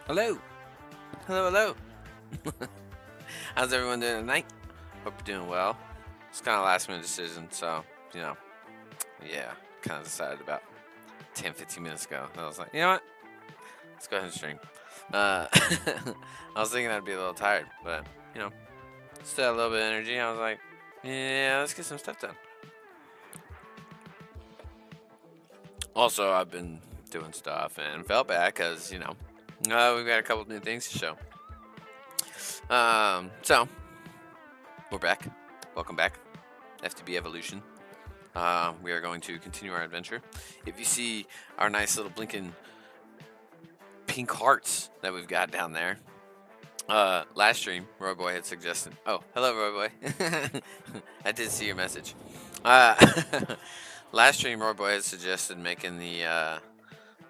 Hello. Hello, hello. How's everyone doing tonight? Hope you're doing well. It's kind of a last minute decision, so, you know, yeah, kind of decided about 10, 15 minutes ago. And I was like, you know what? Let's go ahead and stream. I was thinking I'd be a little tired, but, you know, still had a little bit of energy. I was like, yeah, let's get some stuff done. Also, I've been doing stuff and felt bad because, we've got a couple new things to show. So we're back. Welcome back, FTB Evolution. We are going to continue our adventure. If you see our nice little blinking pink hearts that we've got down there, last stream, Royboy had suggested. Oh, hello, Royboy. I did see your message. Last stream, Royboy had suggested making the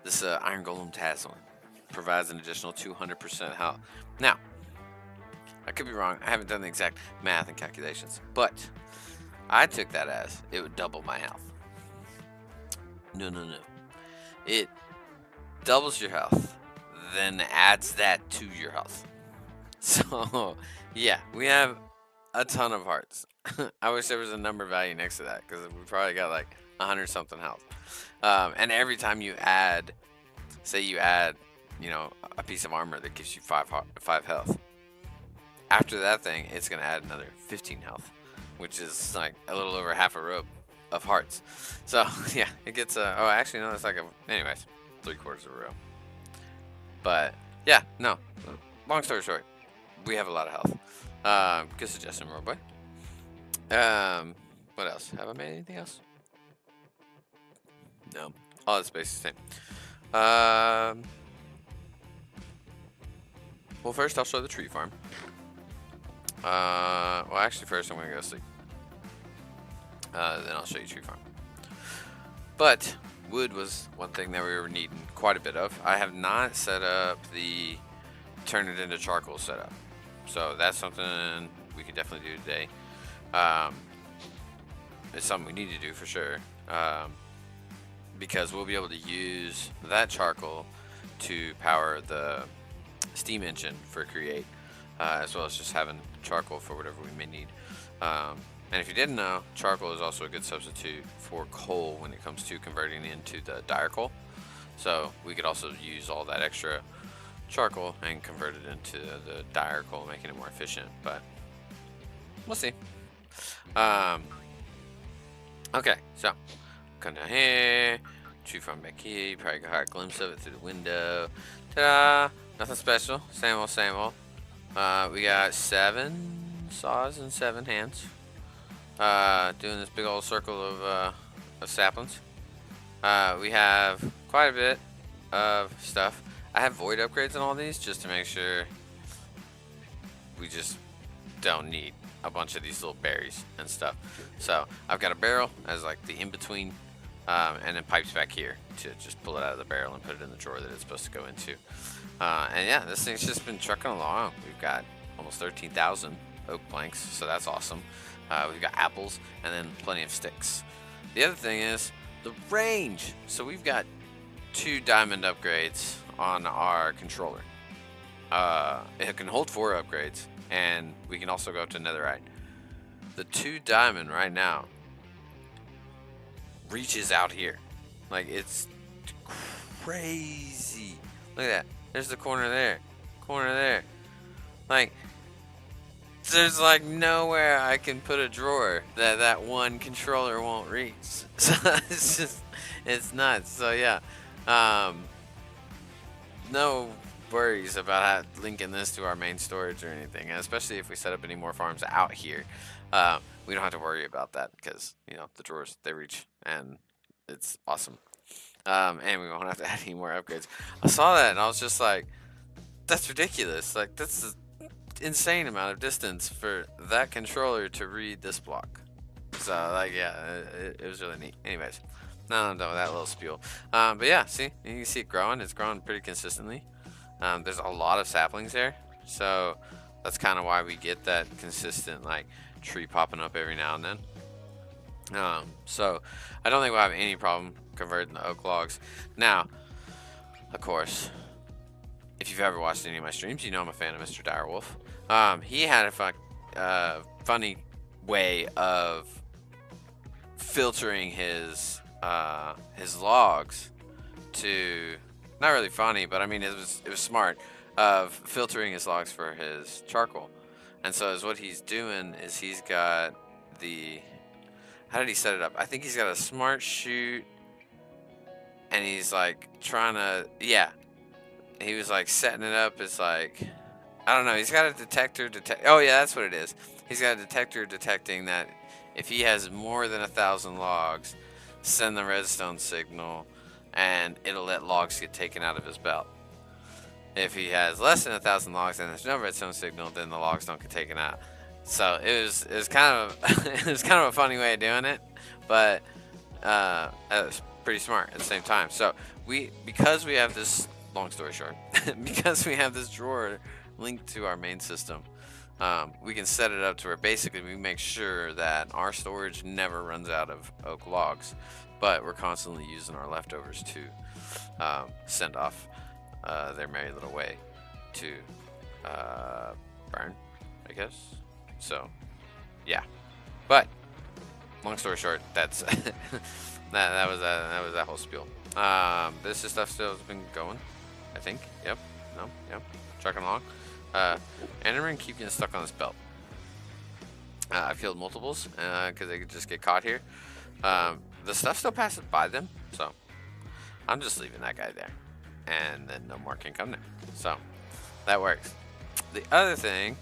this Iron Golem Tassel. Provides an additional 200% health. Now, I could be wrong. I haven't done the exact math and calculations, but I took that as it would double my health. No. It doubles your health, then adds that to your health. So, yeah, we have a ton of hearts. I wish there was a number value next to that because we probably got like 100 something health. And every time you add, say you add, a piece of armor that gives you 5 health. After that thing, it's going to add another 15 health, which is like a little over half a row of hearts. So, yeah, it gets actually, no, it's like anyways, 3/4 of a row. But, yeah, no, long story short, we have a lot of health. Good suggestion, Royboy. What else? Have I made anything else? No. All the space is the same. Well, first I'll show the tree farm. Well, actually, first I'm gonna go sleep. Then I'll show you tree farm. But wood was one thing that we were needing quite a bit of. I have not set up the turn it into charcoal setup, so that's something we could definitely do today. It's something we need to do for sure, because we'll be able to use that charcoal to power the steam engine for Create, as well as just having charcoal for whatever we may need. And if you didn't know, charcoal is also a good substitute for coal when it comes to converting into the dire coal. So we could also use all that extra charcoal and convert it into the dire coal, making it more efficient. But we'll see. Okay, so come down here. Tree farm back here. You probably got a glimpse of it through the window. Ta-da! Nothing special. Same old. We got 7 saws and 7 hands. Doing this big old circle of saplings. We have quite a bit of stuff. I have void upgrades on all these just to make sure we just don't need a bunch of these little berries and stuff. So I've got a barrel as like the in-between, and then pipes back here to just pull it out of the barrel and put it in the drawer that it's supposed to go into. And yeah, this thing's just been trucking along. We've got almost 13,000 oak planks, so that's awesome. We've got apples and then plenty of sticks. The other thing is the range. So we've got 2 diamond upgrades on our controller. It can hold 4 upgrades, and we can also go up to netherite. The 2 diamond right now reaches out here. Like, it's crazy. Look at that. There's the corner there. Like, there's like nowhere I can put a drawer that one controller won't reach. So it's nuts. So yeah, no worries about linking this to our main storage or anything. And especially if we set up any more farms out here, we don't have to worry about that because the drawers, they reach, and it's awesome. And we won't have to add any more upgrades. I saw that and I was just like, that's ridiculous. Like, that's an insane amount of distance for that controller to read this block. So like, yeah, it was really neat. Anyways, now I'm done with that little spiel. But yeah, see, you can see it growing. It's growing pretty consistently. There's a lot of saplings there, so that's kind of why we get that consistent like tree popping up every now and then. So I don't think we'll have any problem converting the oak logs. Now, of course, if you've ever watched any of my streams, you know I'm a fan of Mr. Direwolf. He had a funny way of filtering his logs to, not really funny, but I mean it was smart, of filtering his logs for his charcoal. And so is what he's doing is he's got the, how did he set it up? I think he's got a smart chute, and he's like trying to, yeah, he was like setting it up as like, I don't know, he's got a detector oh yeah, that's what it is. He's got a detector detecting that if he has more than 1,000 logs, send the redstone signal, and it'll let logs get taken out of his belt. If he has less than 1,000 logs and there's no redstone signal, then the logs don't get taken out. So it was kind of it was kind of a funny way of doing it, but it was pretty smart at the same time. So because we have this, long story short, because we have this drawer linked to our main system, we can set it up to where basically we make sure that our storage never runs out of oak logs, but we're constantly using our leftovers to send off their merry little way to burn, I guess. So yeah, but long story short, that's that was that whole spiel. This is stuff still has been going, I think. Yep. No. Yep. Trucking along. Endermen keep getting stuck on this belt. I've killed multiples because they could just get caught here. The stuff still passes by them, so I'm just leaving that guy there, and then no more can come there. So that works. The other thing,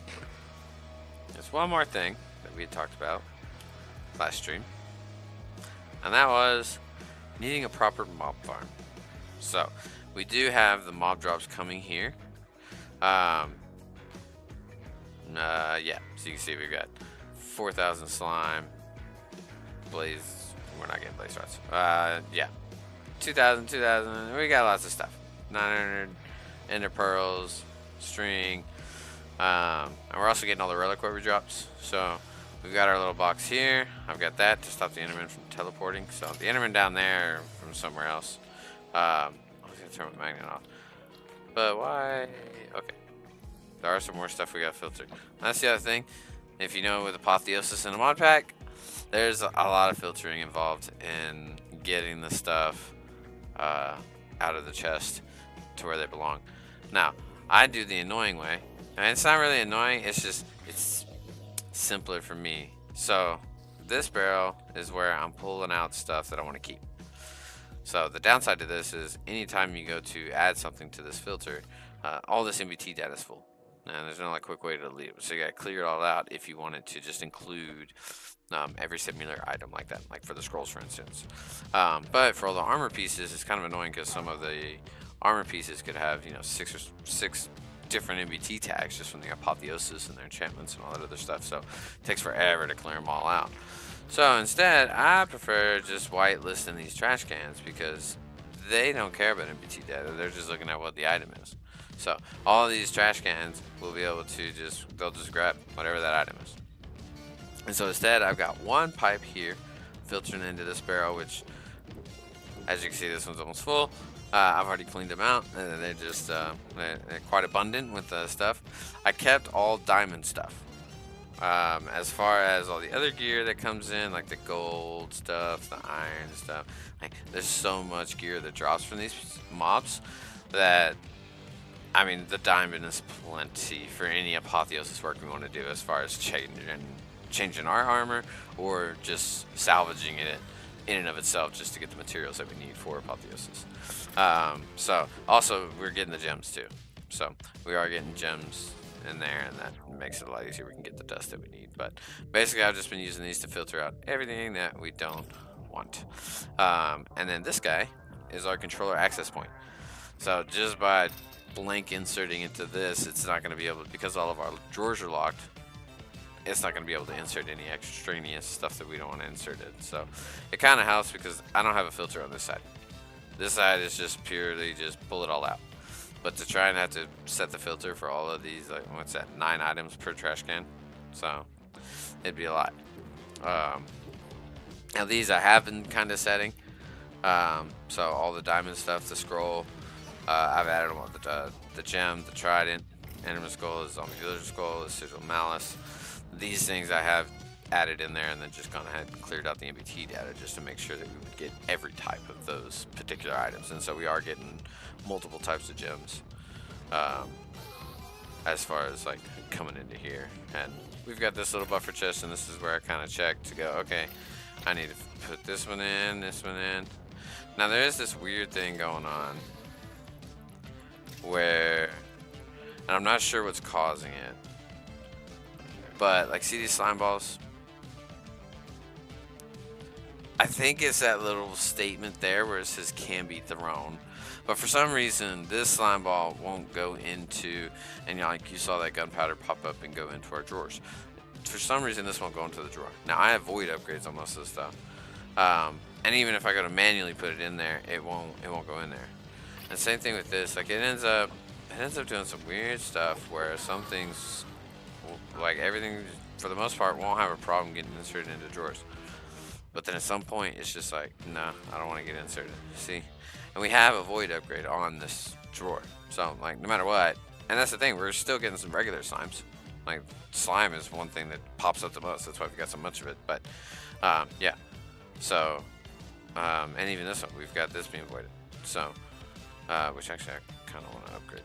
there's one more thing that we had talked about last stream, and that was needing a proper mob farm. So we do have the mob drops coming here. Yeah, so you can see we've got 4,000 slime, blaze, we're not getting blaze rods. Yeah, 2,000, we got lots of stuff. 900 ender pearls, string, and we're also getting all the reliquary drops. So we've got our little box here. I've got that to stop the enderman from teleporting. So the enderman down there from somewhere else. I was gonna turn the magnet off, but why? Okay. There are some more stuff we got filtered. That's the other thing. If you know with Apotheosis and a mod pack, there's a lot of filtering involved in getting the stuff out of the chest to where they belong. Now, I do the annoying way. And it's not really annoying, it's simpler for me. So this barrel is where I'm pulling out stuff that I want to keep. So the downside to this is anytime you go to add something to this filter, all this MBT data is full. And there's no like quick way to delete it. So you gotta clear it all out if you wanted to just include every similar item like that, like for the scrolls, for instance. But for all the armor pieces, it's kind of annoying because some of the armor pieces could have, you know, six different MBT tags just from the Apotheosis and their enchantments and all that other stuff. So it takes forever to clear them all out. So instead, I prefer just whitelisting these trash cans because they don't care about MBT data. They're just looking at what the item is. So all of these trash cans will be able to they'll just grab whatever that item is. And so instead, I've got one pipe here filtering into this barrel, which, as you can see, this one's almost full. I've already cleaned them out, and they're just they're quite abundant with stuff. I kept all diamond stuff. As far as all the other gear that comes in, like the gold stuff, the iron stuff, like there's so much gear that drops from these mobs that, I mean, the diamond is plenty for any Apotheosis work we want to do as far as changing our armor or just salvaging it in and of itself just to get the materials that we need for Apotheosis. So also we're getting the gems too. So we are getting gems in there, and that makes it a lot easier. We can get the dust that we need. But basically I've just been using these to filter out everything that we don't want. And then this guy is our controller access point. So just by blank inserting into this, it's not going to be able to, because all of our drawers are locked, it's not going to be able to insert any extraneous stuff that we don't want to insert in. So it kind of helps because I don't have a filter on this side. This side is just purely just pull it all out. But to try and have to set the filter for all of these, like, what's that, 9 items per trash can? So it'd be a lot. Now these I have been kind of setting. So all the diamond stuff, the scroll, I've added them all, the gem, the trident, enderman skull, the zombie villager skull, the sigil malice. These things I have added in there, and then just gone ahead and cleared out the MBT data just to make sure that we would get every type of those particular items. And so we are getting multiple types of gems as far as like coming into here. And we've got this little buffer chest, and this is where I kind of check to go, okay, I need to put this one in, this one in. Now there is this weird thing going on where, and I'm not sure what's causing it, but like, see these slime balls? I think it's that little statement there where it says can be thrown, but for some reason this slime ball won't go into, and like you saw that gunpowder pop up and go into our drawers. For some reason this won't go into the drawer. Now I have void upgrades on most of this stuff, and even if I go to manually put it in there, it won't go in there. And same thing with this, like it ends up doing some weird stuff where some things, like everything for the most part, won't have a problem getting inserted into drawers. But then at some point it's just like, nah, I don't want to get inserted. See? And we have a void upgrade on this drawer. So like no matter what, and that's the thing, we're still getting some regular slimes. Like slime is one thing that pops up the most, that's why we got so much of it. But yeah. So and even this one, we've got this being voided. So which actually I kind of want to upgrade.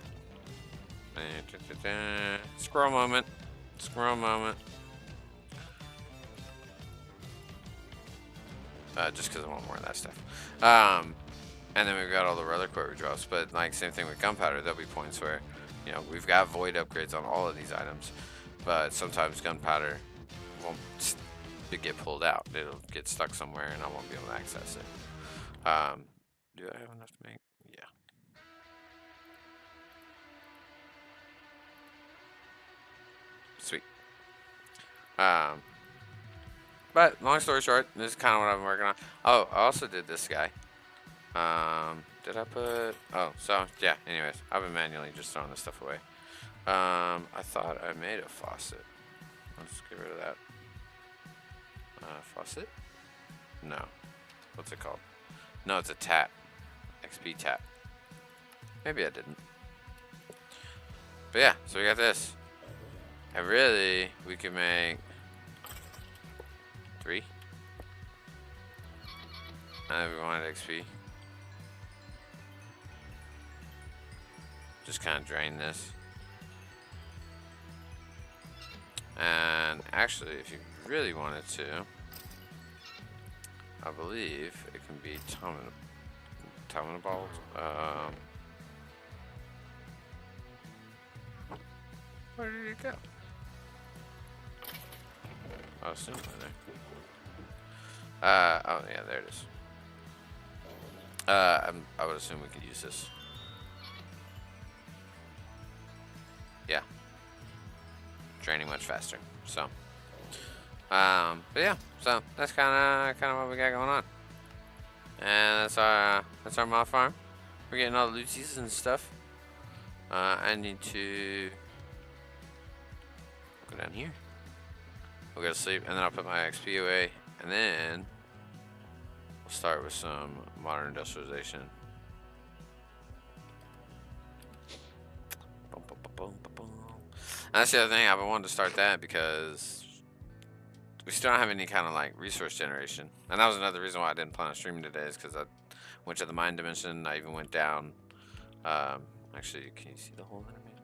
Squirrel moment. Squirrel moment. Just because I want more of that stuff. And then we've got all the reliquary drops. But like same thing with gunpowder, there'll be points where, you know, we've got void upgrades on all of these items, but sometimes gunpowder won't get pulled out. It'll get stuck somewhere, and I won't be able to access it. Do I have enough to make? Yeah. Sweet. But long story short, this is kind of what I've been working on. Oh, I also did this guy. Did I put? Oh, so yeah. Anyways, I've been manually just throwing this stuff away. I thought I made a faucet. Let's get rid of that. Faucet? No. What's it called? No, it's a tap. XP tap. Maybe I didn't. But yeah, so we got this. And really, we can make 3. And we wanted XP. Just kind of drain this. And actually, if you really wanted to, I believe it can be Tomina balls. Where did it go? Oh, it's still in there. Oh yeah, there it is. I would assume we could use this. Yeah. Draining much faster. So, but yeah, so that's kind of what we got going on. And that's our mob farm. We're getting all the lootsies and stuff. I need to go down here. We'll go to sleep, and then I'll put my XP away, and then we'll start with some modern industrialization. And that's the other thing, I've been wanting to start that because we still don't have any kind of like resource generation. And that was another reason why I didn't plan on streaming today, is because I went to the mine dimension. I even went down. Actually, can you see the hole there, man?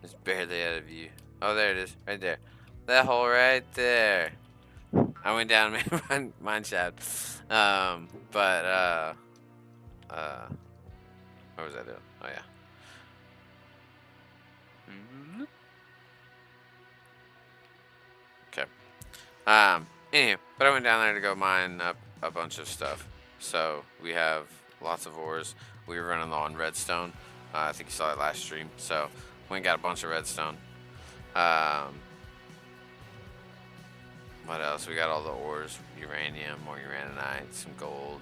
It's barely out of view. Oh, there it is, right there. That hole right there. I went down and made mine shaft. What was I doing? Oh yeah. Okay. Anywho, but I went down there to go mine up a bunch of stuff. So we have lots of ores. We were running low on redstone. I think you saw it last stream. So we got a bunch of redstone. What else? We got all the ores, uranium, more uraninite, some gold.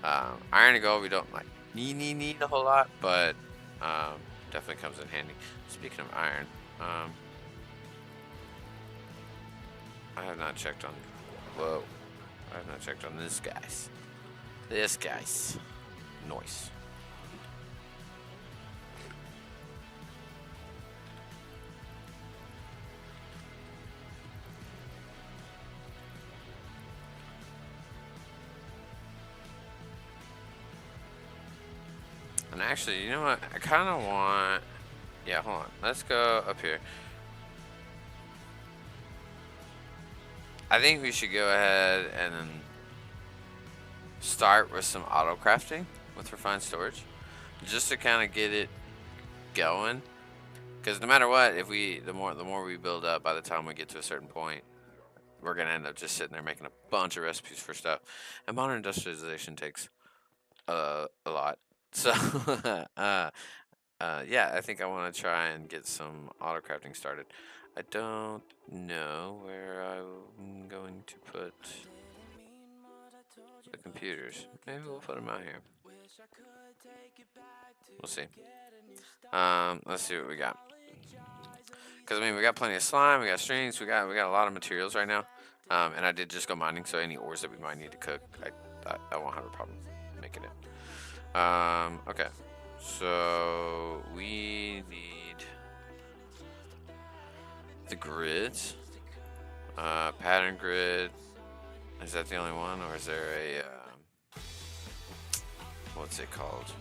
Iron and gold we don't like need a whole lot, but definitely comes in handy. Speaking of iron, I have not checked on. Whoa. I have not checked on this guys. This guy's noise. And actually, you know what? I kind of want... Yeah, hold on. Let's go up here. I think we should go ahead and then start with some auto crafting with refined storage, just to kind of get it going. Because no matter what, if we the more we build up, by the time we get to a certain point, we're gonna end up just sitting there making a bunch of recipes for stuff. And modern industrialization takes a lot. So yeah, I think I want to try and get some auto crafting started. I don't know where I'm going to put the computers. Maybe we'll put them out here. We'll see. Let's see what we got. Because I mean, we got plenty of slime, we got strings, we got a lot of materials right now. And I did just go mining, so any ores that we might need to cook, I won't have a problem making it. Okay. So we need the grids. Pattern grid. Is that the only one, or is there a what's it called?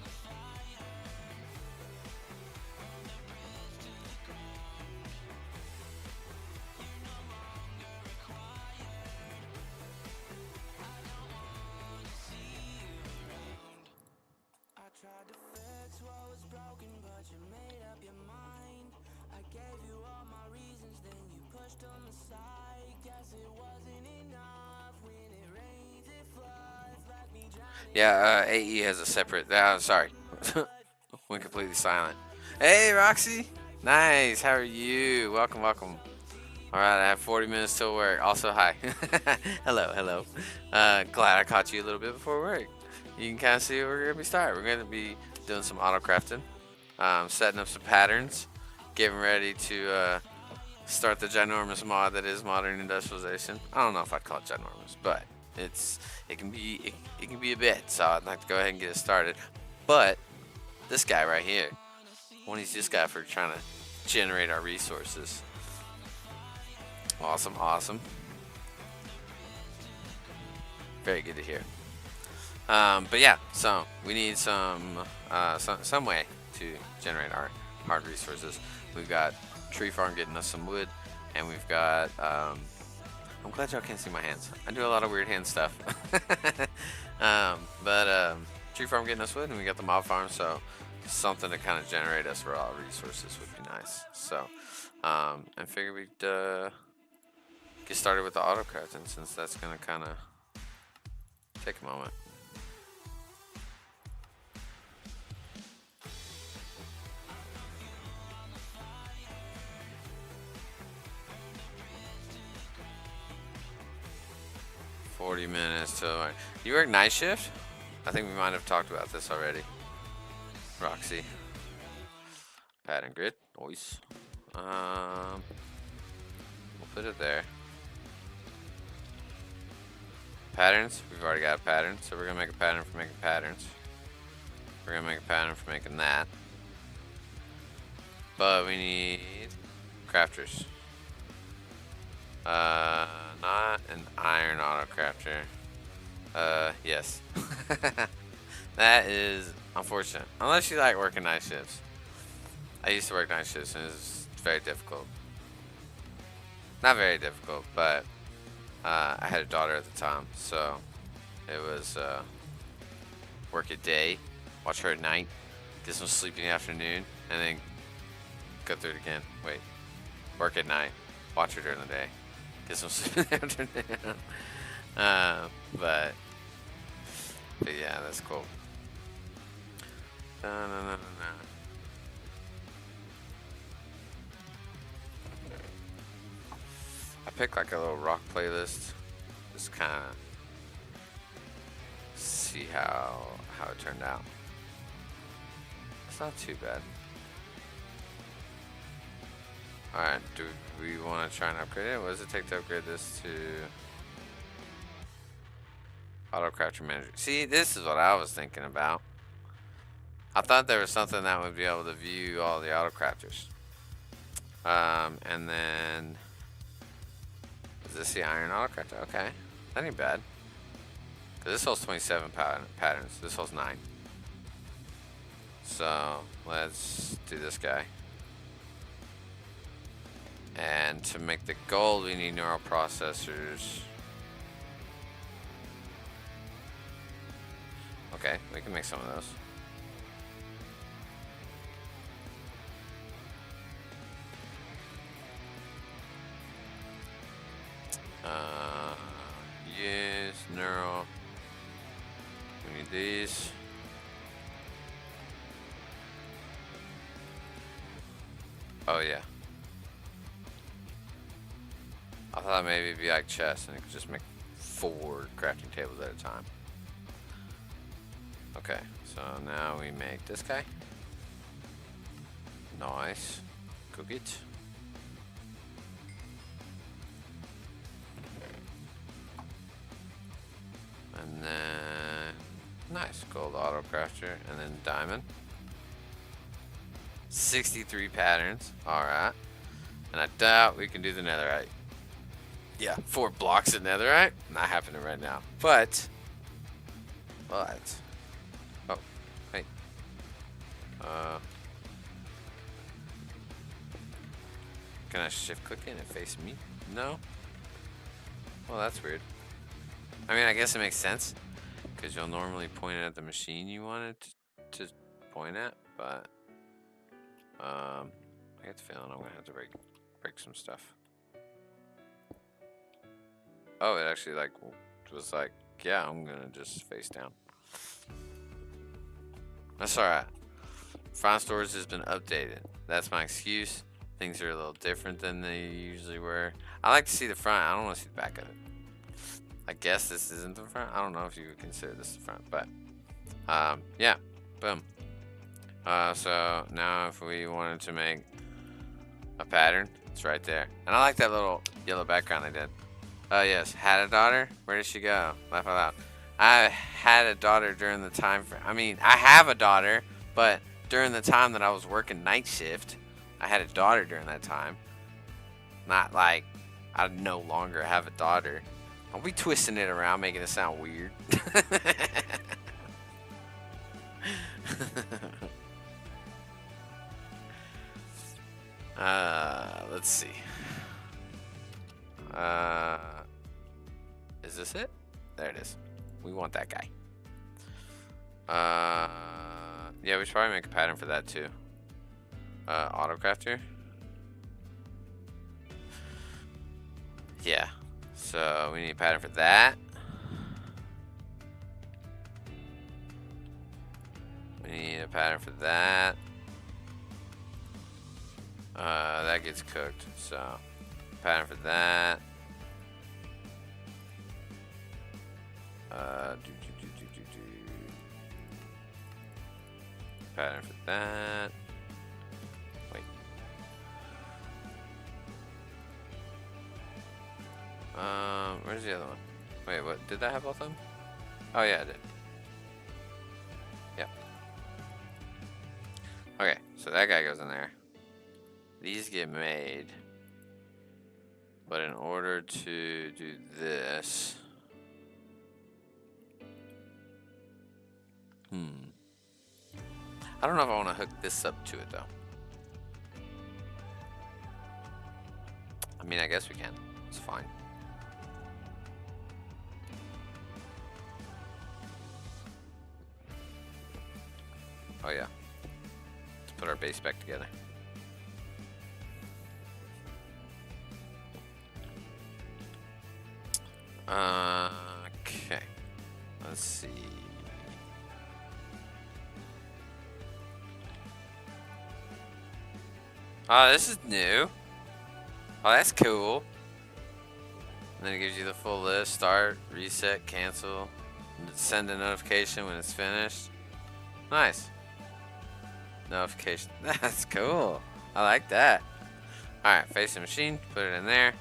Yeah, AE has a separate. Sorry, went completely silent. Hey, Roxy, nice. How are you? Welcome, welcome. All right, I have 40 minutes till work. Also, hi. Hello, hello. Glad I caught you a little bit before work. You can kind of see where we're gonna be starting. We're gonna be doing some auto crafting, setting up some patterns, getting ready to start the ginormous mod that is modern industrialization. I don't know if I'd call it ginormous, but it can be a bit. So I'd like to go ahead and get it started. But this guy right here, I want to use this guy for trying to generate our resources. Awesome, awesome. Very good to hear. But yeah, so we need some way to generate our hard resources. We've got tree farm getting us some wood, and we've got I'm glad y'all can't see my hands. I do a lot of weird hand stuff. But tree farm getting us wood, and we got the mob farm, so something to kind of generate us raw resources would be nice. So and figure we'd get started with the auto crafting, since that's gonna kind of take a moment. $40 till you work night shift? I think we might have talked about this already. Roxy. Pattern grid. Noise. We'll put it there. Patterns. We've already got a pattern, so we're gonna make a pattern for making patterns. We're gonna make a pattern for making that. But we need crafters. Not an iron auto crafter. Yes. That is unfortunate. Unless you like working night shifts. I used to work night shifts, and it's very difficult. Not very difficult, but I had a daughter at the time, so it was work at day, watch her at night, get some sleep in the afternoon, and then go through it again. Wait, work at night, watch her during the day, get some sleep in the afternoon. But yeah, that's cool. No. I picked like a little rock playlist, just kind of see how it turned out. It's not too bad. Alright, do we want to try and upgrade it? What does it take to upgrade this to Auto crafter manager. See, this is what I was thinking about. I thought there was something that would be able to view all the auto crafters. And then is this the iron auto crafter? Okay, that ain't bad. Cause this holds 27 patterns. This holds 9. So let's do this guy. And to make the gold, we need neural processors. Okay, we can make some of those. Use neural. We need these. Oh yeah. I thought maybe it'd be like chess and it could just make 4 crafting tables at a time. Okay, so now we make this guy. Nice. Cook it. And then nice gold auto crafter and then diamond. 63 patterns. Alright. And I doubt we can do the netherite. Yeah, 4 blocks of netherite. Not happening right now. But oh, wait. Can I shift click it and face me? No? Well, that's weird. I mean, I guess it makes sense. Because you'll normally point it at the machine you want it to point at. But I get the feeling I'm going to have to break some stuff. Oh, it actually was like, yeah, I'm going to just face down. That's alright. Front storage has been updated. That's my excuse. Things are a little different than they usually were. I like to see the front. I don't want to see the back of it. I guess this isn't the front. I don't know if you would consider this the front, but yeah, boom. So now if we wanted to make a pattern, it's right there. And I like that little yellow background they did. Oh yes, had a daughter. Where did she go? Laugh out loud. I had a daughter during the time frame. I mean, I have a daughter, but during the time that I was working night shift, I had a daughter during that time. Not like I no longer have a daughter. Don't be twisting it around, making it sound weird. Let's see. Is this it? There it is. We want that guy. Yeah, we should probably make a pattern for that too. Auto crafter. Yeah. So we need a pattern for that. We need a pattern for that. That gets cooked. So pattern for that. Pattern for that. Wait. Where's the other one? Wait, what? Did that have both of them? Oh yeah, I did. Yep. Okay, so that guy goes in there. These get made. But in order to do this... I don't know if I want to hook this up to it though. I mean, I guess we can. It's fine. Oh yeah. Let's put our base back together. Okay. Let's see. Oh, this is new. Oh, that's cool. And then it gives you the full list. Start, reset, cancel. Send a notification when it's finished. Nice. Notification. That's cool. I like that. Alright, face the machine. Put it in there.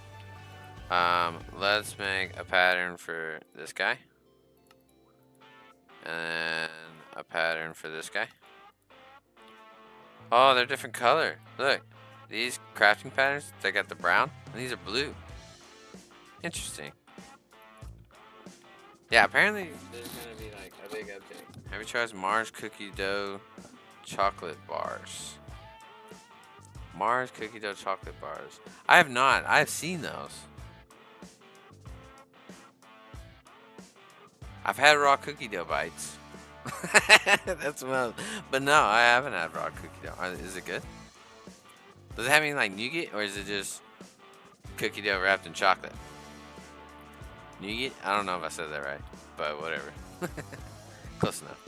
Let's make a pattern for this guy. And then a pattern for this guy. Oh, they're different color. Look, these crafting patterns, they got the brown, and these are blue. Interesting. Yeah, apparently there's gonna be like a big update. Have you tried Mars cookie dough chocolate bars? Mars cookie dough chocolate bars. I have not. I have seen those. I've had raw cookie dough bites. That's well, but no, I haven't had raw cookie dough. Is it good? Does it have any like nougat, or is it just cookie dough wrapped in chocolate? Nougat? I don't know if I said that right, but whatever. Close enough.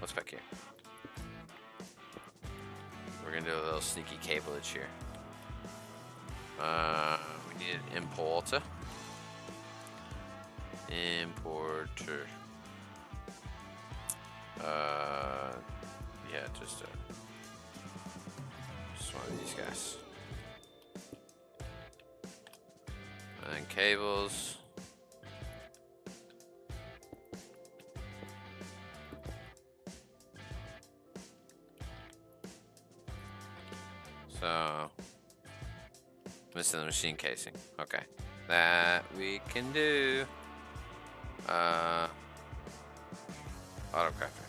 What's back here? We're gonna do a little sneaky cableage here. We need an importer. Importer. Yeah, just one of these guys. And then cables. So, missing the machine casing. Okay, that we can do. Autocrafter.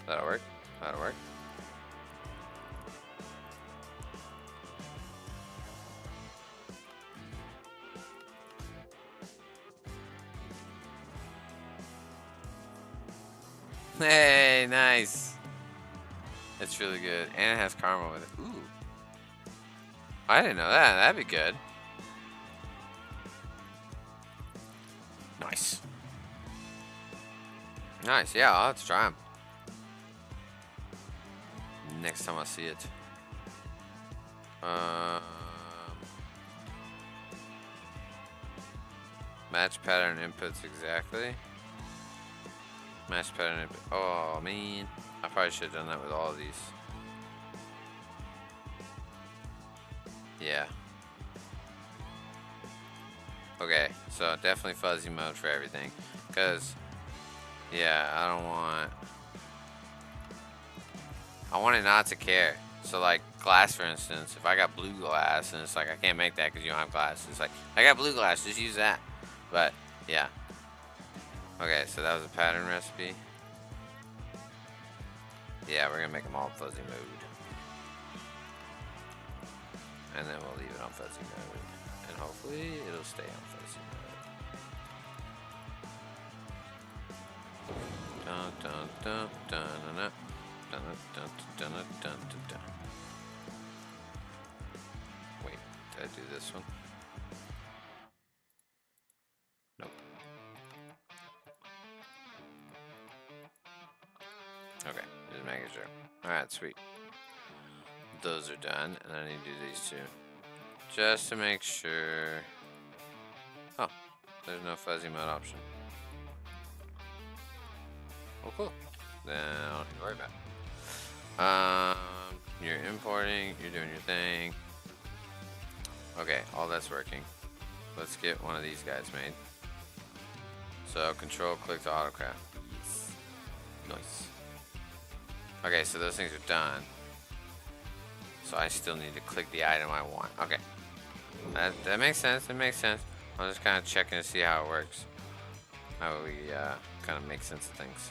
That'll work. That'll work. Hey, nice. It's really good. And it has caramel with it. Ooh. I didn't know that. That'd be good. Nice. Nice. Yeah, I'll have to try them. Next time I see it. Match pattern inputs exactly. Match pattern input. Oh, man. I probably should have done that with all of these. Yeah. Okay, so definitely fuzzy mode for everything. Because, yeah, I want it not to care. So, like, glass, for instance, if I got blue glass, and it's like, I can't make that because you don't have glass. It's like, I got blue glass, just use that. But, yeah. Okay, so that was a pattern recipe. Yeah, we're going to make them all fuzzy mode. And then we'll leave it on fuzzy mode. And hopefully, it'll stay on fuzzy mode. Dun, dun, dun, dun, dun, dun. Dun, dun, dun, dun, dun, dun, dun. Wait, did I do this one? Nope. Okay, just making sure. Alright, sweet. Those are done, and I need to do these two. Just to make sure. Oh, there's no fuzzy mode option. Oh, cool. Then I don't have to worry about it. You're importing, you're doing your thing. Okay, all that's working. Let's get one of these guys made. So control click to autocraft. Yes. Nice. Okay, so those things are done. So I still need to click the item I want. Okay. That makes sense, it makes sense. I'm just kind of checking to see how it works. How we kind of make sense of things.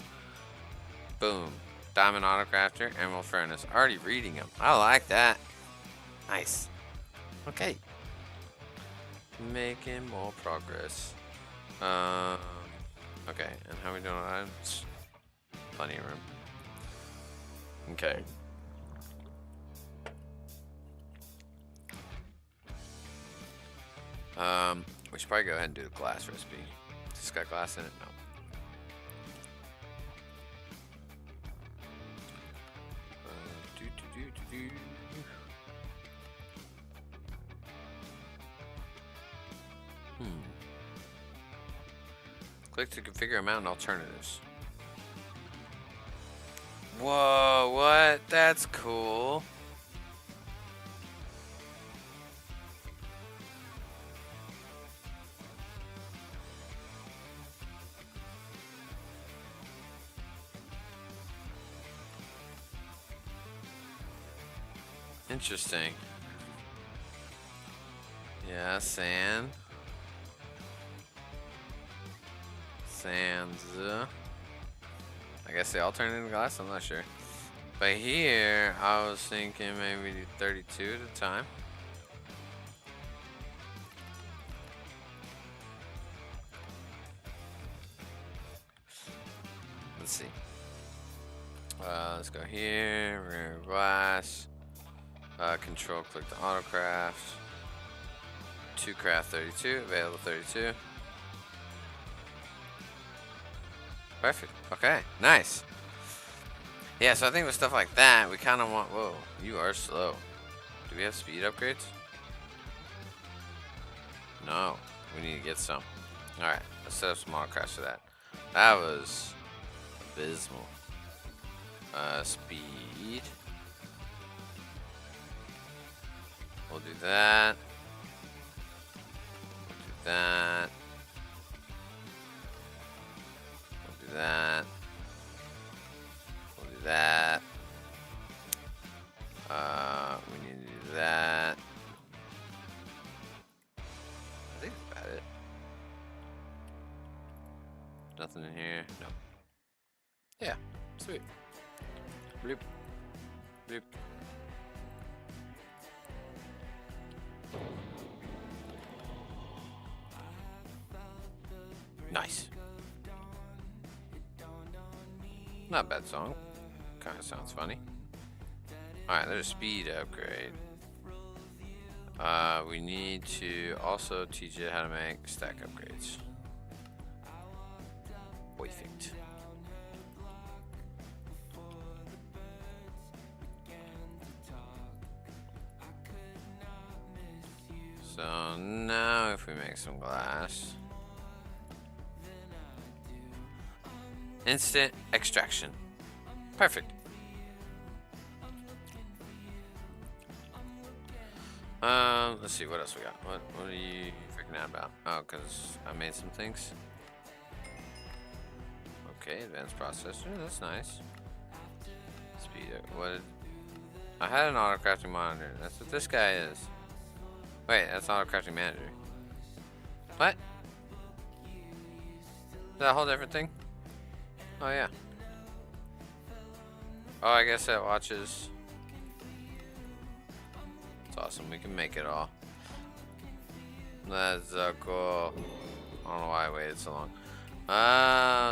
Boom. Diamond Autocrafter, Emerald Furnace. Already reading them. I like that. Nice. Okay. Making more progress. Okay, and how are we doing on items? Plenty of room. Okay. We should probably go ahead and do the glass recipe. Does this got glass in it? No. Click to configure amount and alternatives. Whoa, what? That's cool. Interesting. Yeah, sand. Sands. I guess they all turn into glass. I'm not sure. But here, I was thinking maybe do 32 at a time. Let's see. Let's go here. We're gonna glass. Control click to auto craft. 2 craft 32. Available 32. Perfect. Okay. Nice. Yeah, so I think with stuff like that, we kind of want... Whoa, you are slow. Do we have speed upgrades? No. We need to get some. Alright, let's set up some auto crafts for that. That was abysmal. Speed. We'll do that. We'll do that. We'll do that. We'll do that. We need to do that. I think that's about it. Nothing in here. No. Yeah. Sweet. Bloop. Bloop. Nice. Not a bad song. Kind of sounds funny. Alright, there's a speed upgrade. We need to also teach it how to make stack upgrades. Perfect. So now if we make some glass. Instant extraction. Perfect. Let's see what else we got. What are you freaking out about? Oh, because I made some things. Okay, advanced processor. That's nice. Speed up. What? I had an auto crafting monitor. That's what this guy is. Wait, that's auto crafting manager. What? Is that a whole different thing? Oh yeah. Oh, I guess that watches. It's awesome. We can make it all. That's so cool. I don't know why I waited so long.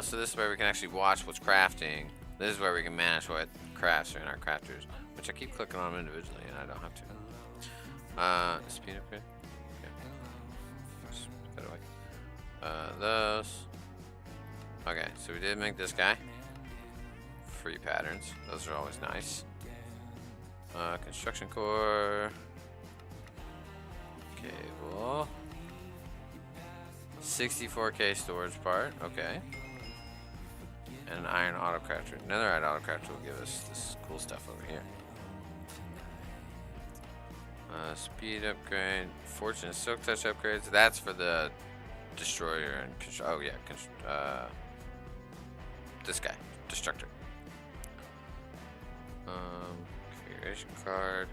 So this is where we can actually watch what's crafting. This is where we can manage what crafts are in our crafters, which I keep clicking on them individually, and I don't have to. Speed upgrade. Okay. Just put that away. Those. Okay, so we did make this guy. Free patterns. Those are always nice. Construction core. Cable. 64K storage part. Okay. And an iron auto crafter. Another iron auto crafter will give us this cool stuff over here. Speed upgrade. Fortune and silk touch upgrades. That's for the destroyer and oh yeah, this guy, destructor. Configuration card.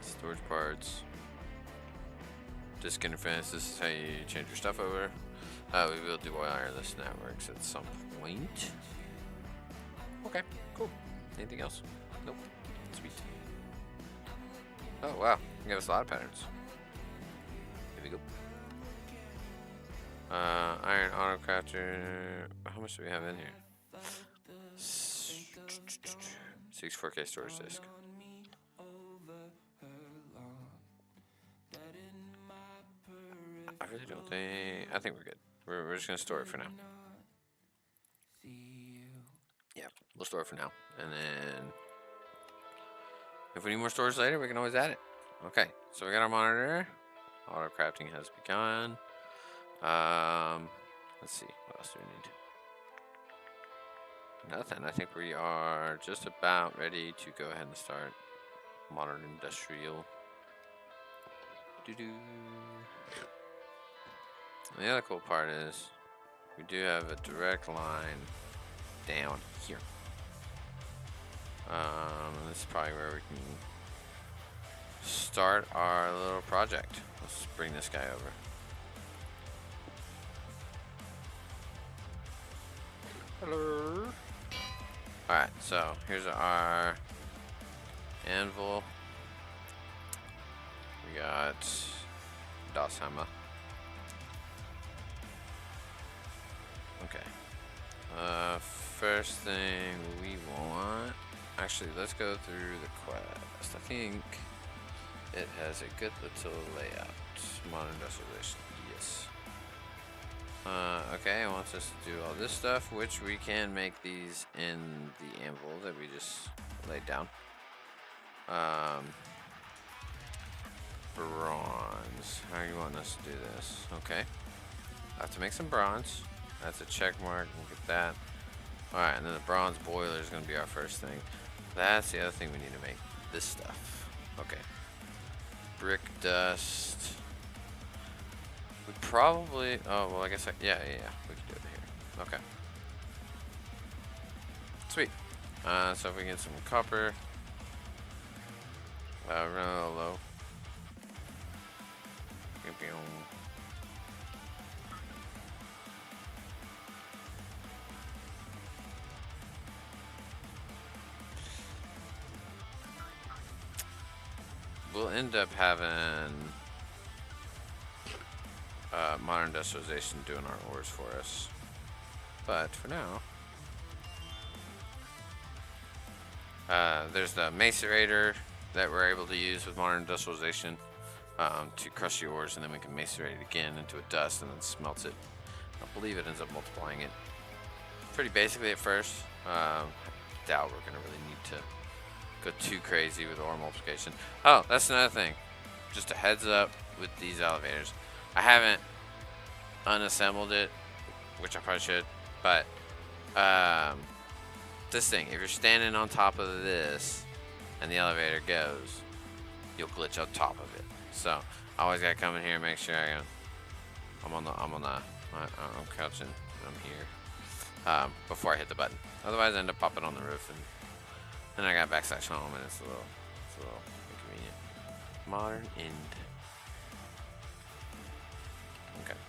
Storage parts. Disk interface. This is how you change your stuff over. We will do wireless networks at some point. Okay, cool. Anything else? Nope. Sweet. Oh wow, you gave us a lot of patterns. Here we go. Iron auto crafter. How much do we have in here? 64K storage disk. I really don't think. I think we're good. We're just gonna store it for now. Yeah, we'll store it for now, and then if we need more storage later, we can always add it. Okay, so we got our monitor. Auto crafting has begun. Let's see, what else do we need? Nothing. I think we are just about ready to go ahead and start modern industrial. And the other cool part is we do have a direct line down here. This is probably where we can start our little project. Let's bring this guy over. Hello. Alright, so here's our anvil. We got Das Hammer. Okay. First thing we want. Actually, let's go through the quest. I think it has a good little layout. Modern industrialization. Yes. Okay, it wants us to do all this stuff, which we can make these in the anvil that we just laid down. Bronze. How are you wanting us to do this? Okay. I have to make some bronze. That's a check mark. We'll get that. Alright, and then the bronze boiler is going to be our first thing. That's the other thing we need to make. This stuff. Okay. Brick dust. We probably... Oh, well, I guess yeah. We can do it here. Okay. Sweet. So if we get some copper. Run a little low. We'll end up having modern industrialization doing our ores for us, but for now, there's the macerator that we're able to use with modern industrialization to crush the ores, and then we can macerate it again into a dust and then smelts it. I believe it ends up multiplying it pretty basically at first. I doubt we're gonna really need to go too crazy with ore multiplication. Oh, that's another thing. Just a heads up with these elevators. I haven't unassembled it, which I probably should, but this thing, if you're standing on top of this and the elevator goes, you'll glitch on top of it. So I always gotta come in here and make sure I'm crouching, I'm here before I hit the button. Otherwise I end up popping on the roof and then I got backslash home and it's a little inconvenient. Modern end. Okay.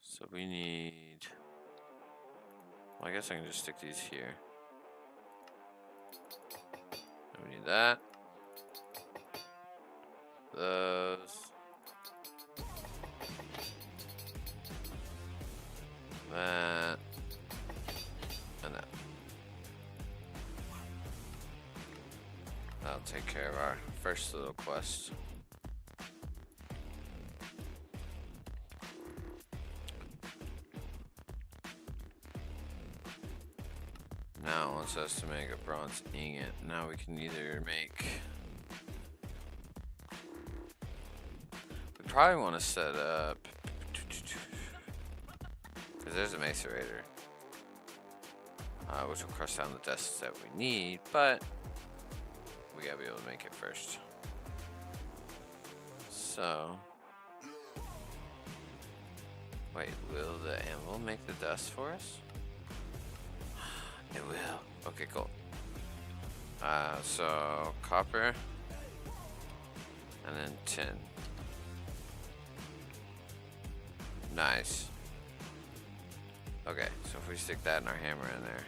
So we need, well, I guess I can just stick these here. And we need that. Those. That. And that. That'll take care of our first little quest. Now it wants us to make a bronze ingot. Now we can either make... We probably want to set up... Because there's a macerator. Which will crush down the dust that we need, but we gotta be able to make it first. So... Wait, will the anvil make the dust for us? It will. Okay, cool. So copper and then tin. Nice. Okay, so if we stick that in our hammer in there.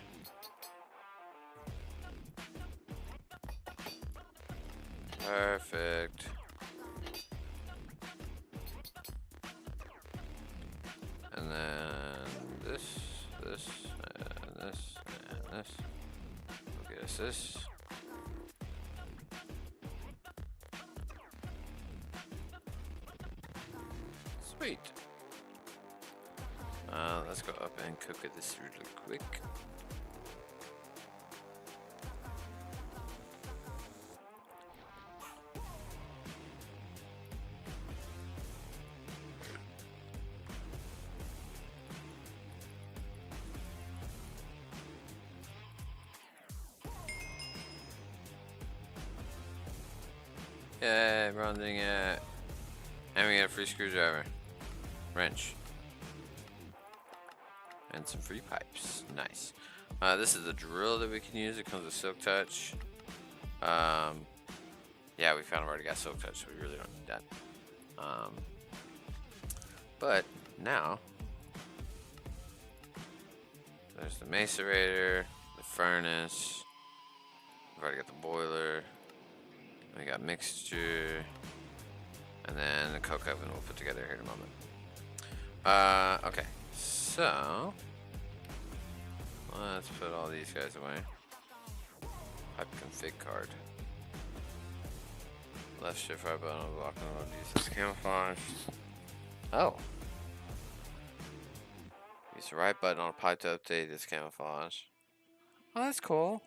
Perfect. And then this, and this, and this. Okay, this. Sweet. Let's go up and cook this really quick. Yay, bronzing it. And we get a free screwdriver. Wrench. And some free pipes. Nice. This is the drill that we can use. It comes with Silk Touch. Yeah, we found I've already got Silk Touch, so we really don't need that. But now, there's the macerator, the furnace. We've already got the boiler. We got mixture, and then the coke oven we'll put together here in a moment. Okay, so let's put all these guys away. Pipe config card. Left shift, right button on the block and use this camouflage. Oh. Use the right button on a pipe to update this camouflage. Oh, that's cool.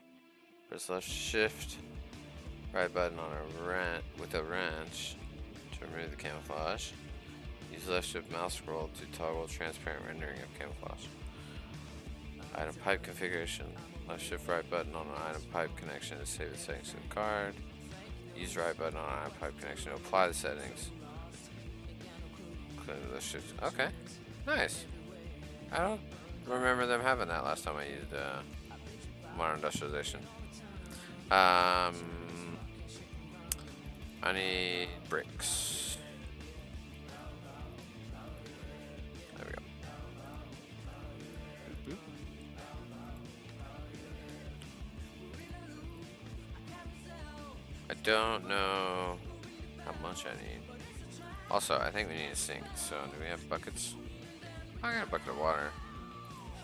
Press left shift, right button on a wrench to remove the camouflage. Use left shift mouse scroll to toggle transparent rendering of camouflage. Item pipe configuration. Left shift right button on an item pipe connection to save the settings to the card. Use right button on an item pipe connection to apply the settings. Clear the left shift. Okay, nice. I don't remember them having that last time I used modern industrialization. I need bricks. There we go. I don't know how much I need. Also, I think we need a sink. So, do we have buckets? I got a bucket of water.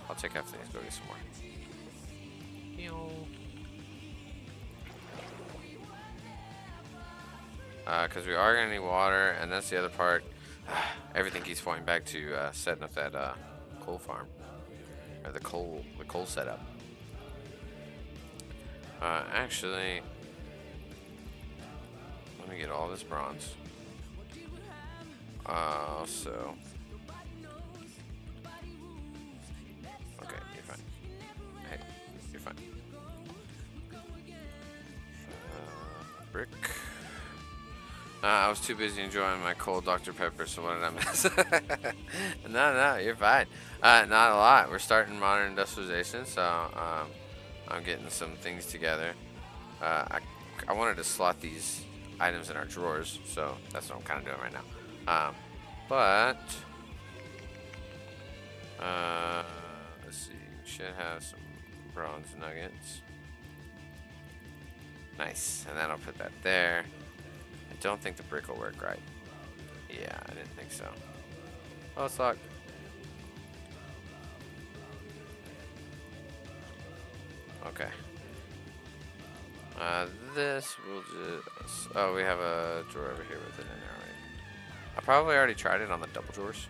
I'll take half things. Go get some more. Because we are gonna need water, and that's the other part. Everything keeps pointing back to setting up that coal farm, or the coal setup. Actually, let me get all this bronze. Also, okay, you're fine. Hey, you're fine. Brick. I was too busy enjoying my cold Dr. Pepper, so what did I miss? No, you're fine. Not a lot. We're starting modern industrialization, so I'm getting some things together. I wanted to slot these items in our drawers, so that's what I'm kind of doing right now. Let's see. We should have some bronze nuggets. Nice, and then I'll put that there. I don't think the brick will work right. Yeah, I didn't think so. Oh, it's locked. Okay. This will just... Oh, we have a drawer over here with it in there already. I probably already tried it on the double drawers.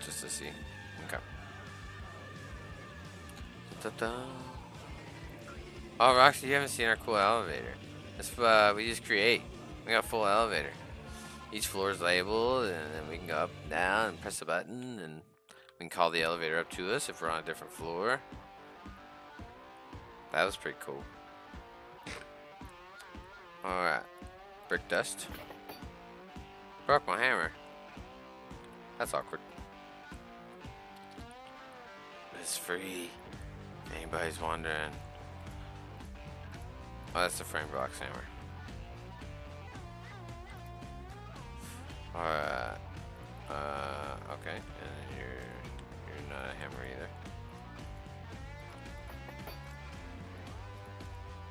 Just to see. Okay. Ta-da. Oh, Roxy, you haven't seen our cool elevator. We just create. We got a full elevator. Each floor is labeled, and then we can go up and down and press a button, and we can call the elevator up to us if we're on a different floor. That was pretty cool. Alright. Brick dust. Broke my hammer. That's awkward. It's free. If anybody's wondering. Oh, that's the frame box hammer. Alright. Okay. And you're not a hammer either.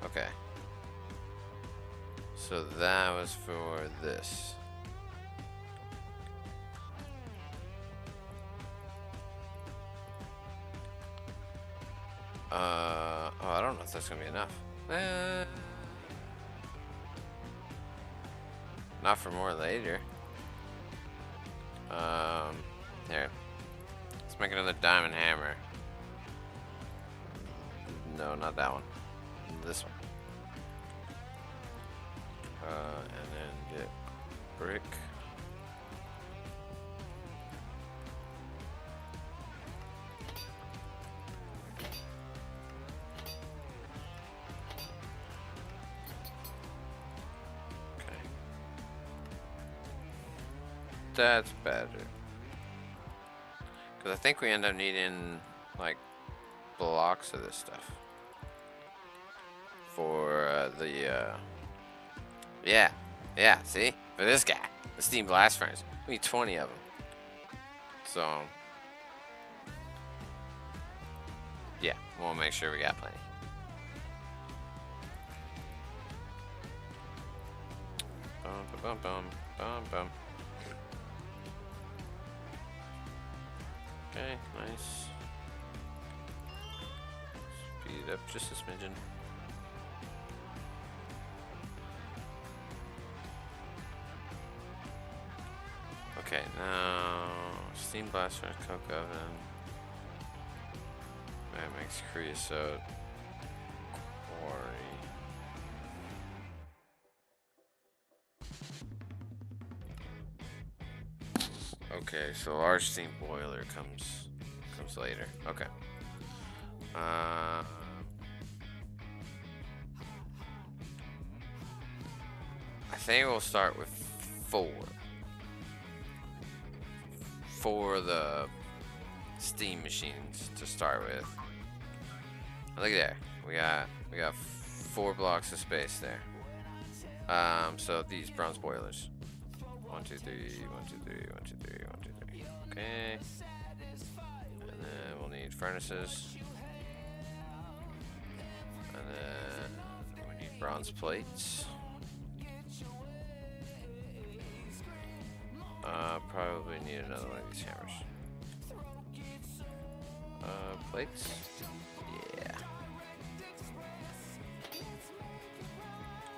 Okay. So that was for this. Oh, I don't know if that's gonna be enough. Not for more later. Here. Let's make another diamond hammer. No, not that one. This one. And then get brick. Okay. That's better. Because I think we end up needing, like, blocks of this stuff. For, yeah. Yeah, see? For this guy. The steam blast furnace. We need 20 of them. So... yeah, we'll make sure we got plenty. Bum, bum, bum, bum, bum. Okay, nice. Speed it up just a smidgen. Okay, now steam blast furnace, coke oven. That makes creosote quarry. Okay, so large steam boiler comes later. Okay. I think we'll start with 4 for the steam machines to start with. Look there. We got 4 blocks of space there. So these bronze boilers. 1, 2, 3, 1, 2, 3, 1, 2, 3, 1, 2, 3. Okay. And then we'll need furnaces. And then we need bronze plates. Probably need another one of these hammers. Plates? Yeah.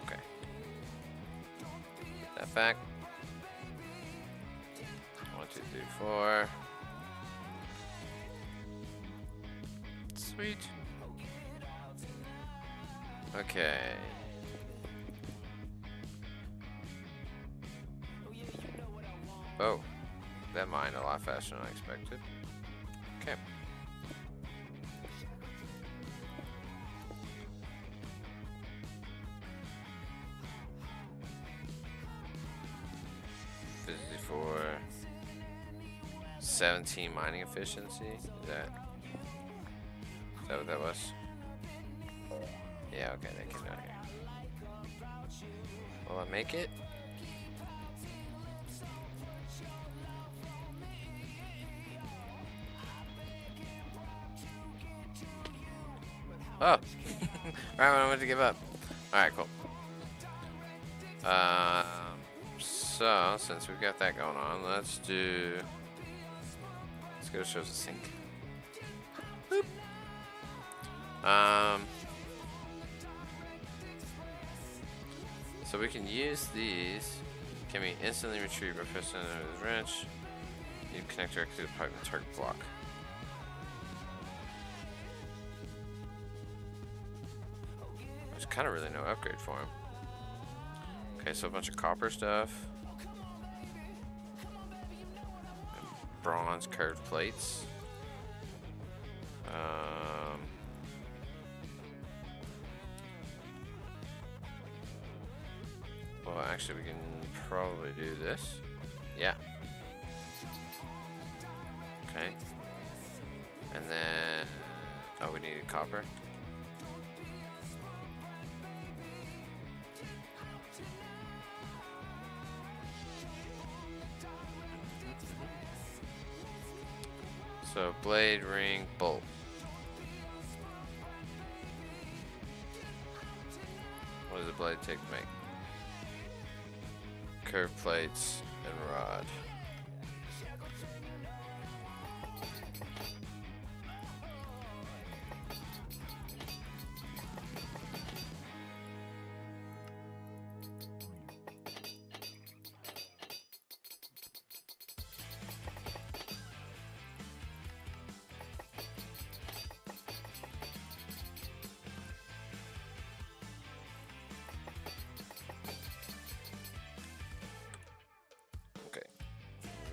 Okay. Put that back. 1, 2, 3, 4. Sweet. Okay. Oh, that mined a lot faster than I expected. Okay. For 17 mining efficiency. Is that what that was? Yeah, okay, that came down here. Will I make it? Oh! Right when I went to give up. Alright, cool. So, since we've got that going on, let's go show us a sink. Boop. So we can use these. Can be instantly retrieved by pressing the wrench. You can connect directly to the pipe and target block. There's kind of really no upgrade for him. Okay, so a bunch of copper stuff. Bronze curved plates. Well, actually, we can probably do this. Yeah. Okay. And then, oh, we needed copper. So blade, ring, bolt. What does a blade take to make? Curved plates and rod.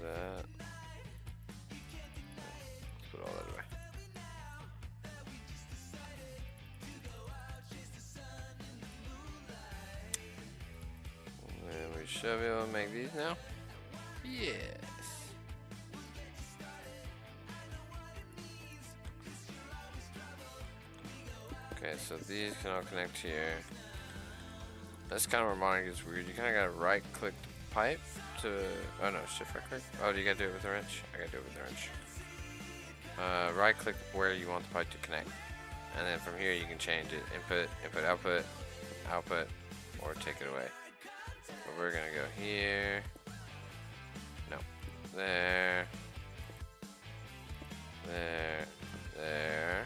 That. Let's put all that away. And we should be able to make these now. Yes. Okay, so these can all connect here. That's kind of where modding gets weird. You kind of gotta right click the pipe to. Oh no, shift right click. Oh, do you gotta do it with the wrench? I gotta do it with the wrench. Right click where you want the pipe to connect. And then from here you can change it. Input, input, output, output, or take it away. But we're gonna go here. No. There. There. There.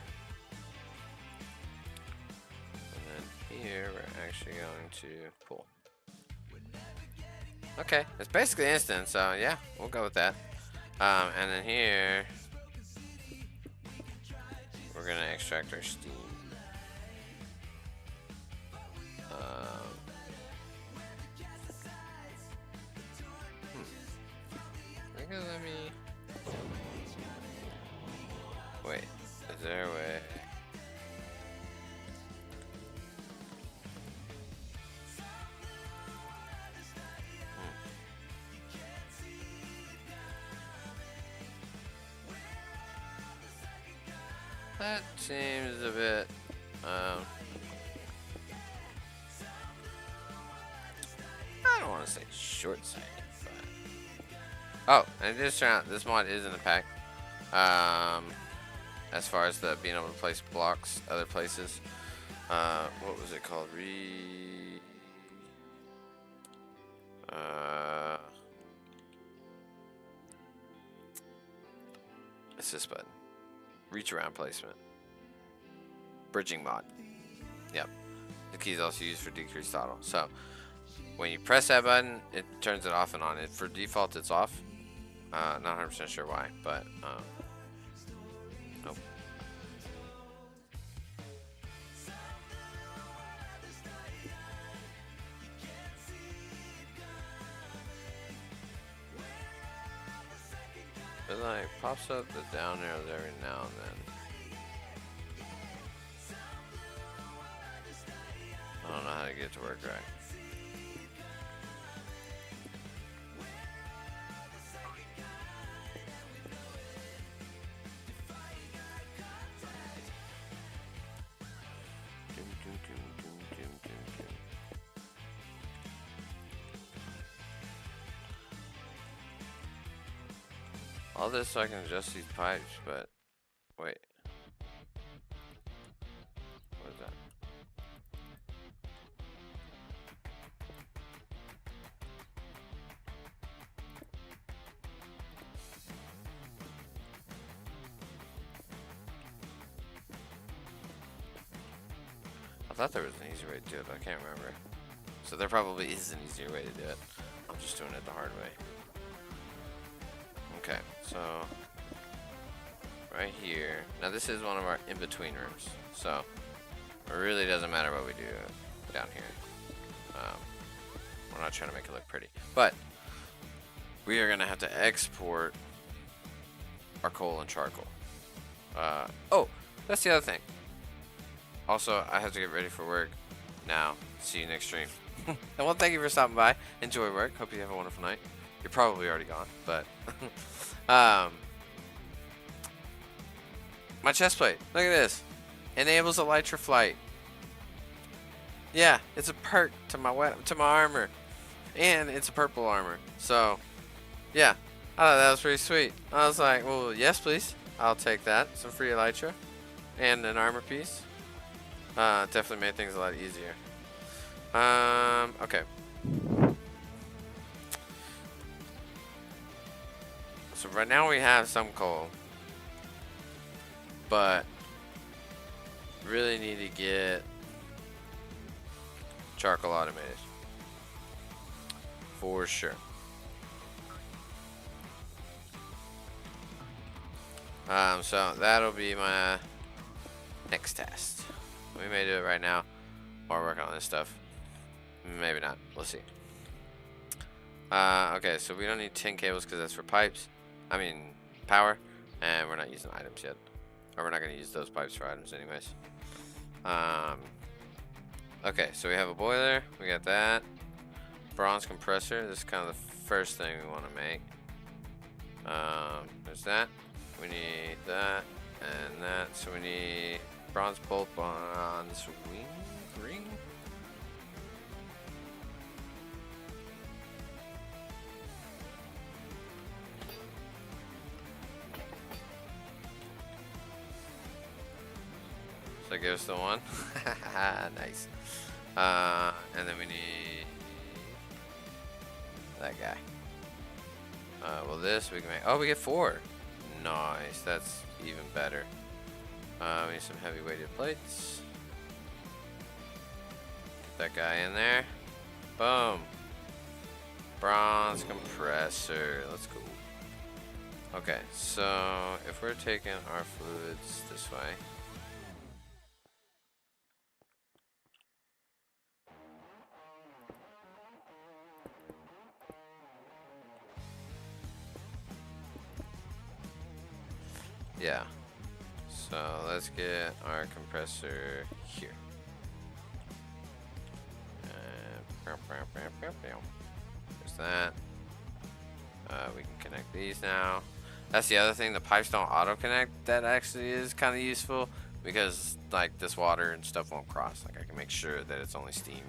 And then here we're actually going to pull. Okay, it's basically instant, so yeah, we'll go with that. And then here we're gonna extract our steam. Let me. Wait, is there a way? That seems a bit, I don't want to say short-sighted, but... Oh, and it just turned out this mod is in the pack. As far as the being able to place blocks other places. What was it called? It's this button. Reach around placement. Bridging mod. Yep. The key is also used for decreased auto. So when you press that button, it turns it off and on. For default, it's off. Not 100% sure why, but nope. It like pops up the down arrows every now and then. I don't know how to get it to work right. All this so I can adjust these pipes, but wait. What is that? I thought there was an easier way to do it, but I can't remember. So there probably is an easier way to do it. I'm just doing it the hard way. Okay, so right here. Now this is one of our in-between rooms, so it really doesn't matter what we do down here. We're not trying to make it look pretty, but we are gonna have to export our coal and charcoal. Oh, that's the other thing. Also, I have to get ready for work now. See you next stream. And well, thank you for stopping by. Enjoy work. Hope you have a wonderful night. You're probably already gone, but my chest plate. Look at this. Enables elytra flight. Yeah, it's a perk to my armor, and it's a purple armor. So, yeah, I thought that was pretty sweet. I was like, well, yes, please. I'll take that. Some free elytra and an armor piece. Definitely made things a lot easier. Okay. So right now we have some coal, but really need to get charcoal automated for sure. So that'll be my next test. We may do it right now while we're working on this stuff. Maybe not. We'll see. Okay, so we don't need 10 cables because that's for pipes. I mean, power. And we're not using items yet. Or we're not going to use those pipes for items anyways. Okay, so we have a boiler. We got that. Bronze compressor. This is kind of the first thing we want to make. There's that. We need that and that. So we need bronze pulp on this ring. So give us the one. Nice. And then we need that guy. Well, this we can make. Oh, we get 4. Nice. That's even better. We need some heavy weighted plates. Get that guy in there. Boom. Bronze compressor. Let's go. Okay, so if we're taking our fluids this way. Yeah. So let's get our compressor here. There's that. We can connect these now. That's the other thing. The pipes don't auto connect. That actually is kind of useful because like this water and stuff won't cross. Like I can make sure that it's only steam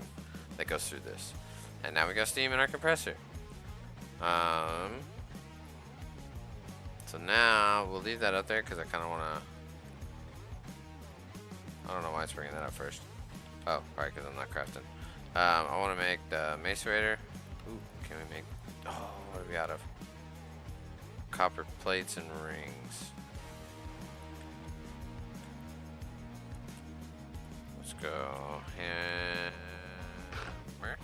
that goes through this. And now we got steam in our compressor. So now we'll leave that up there because I kind of want to. I don't know why it's bringing that up first. Oh, probably because I'm not crafting. I want to make the macerator. Ooh, can we make? Oh, what are we out of? Copper plates and rings. Let's go and where?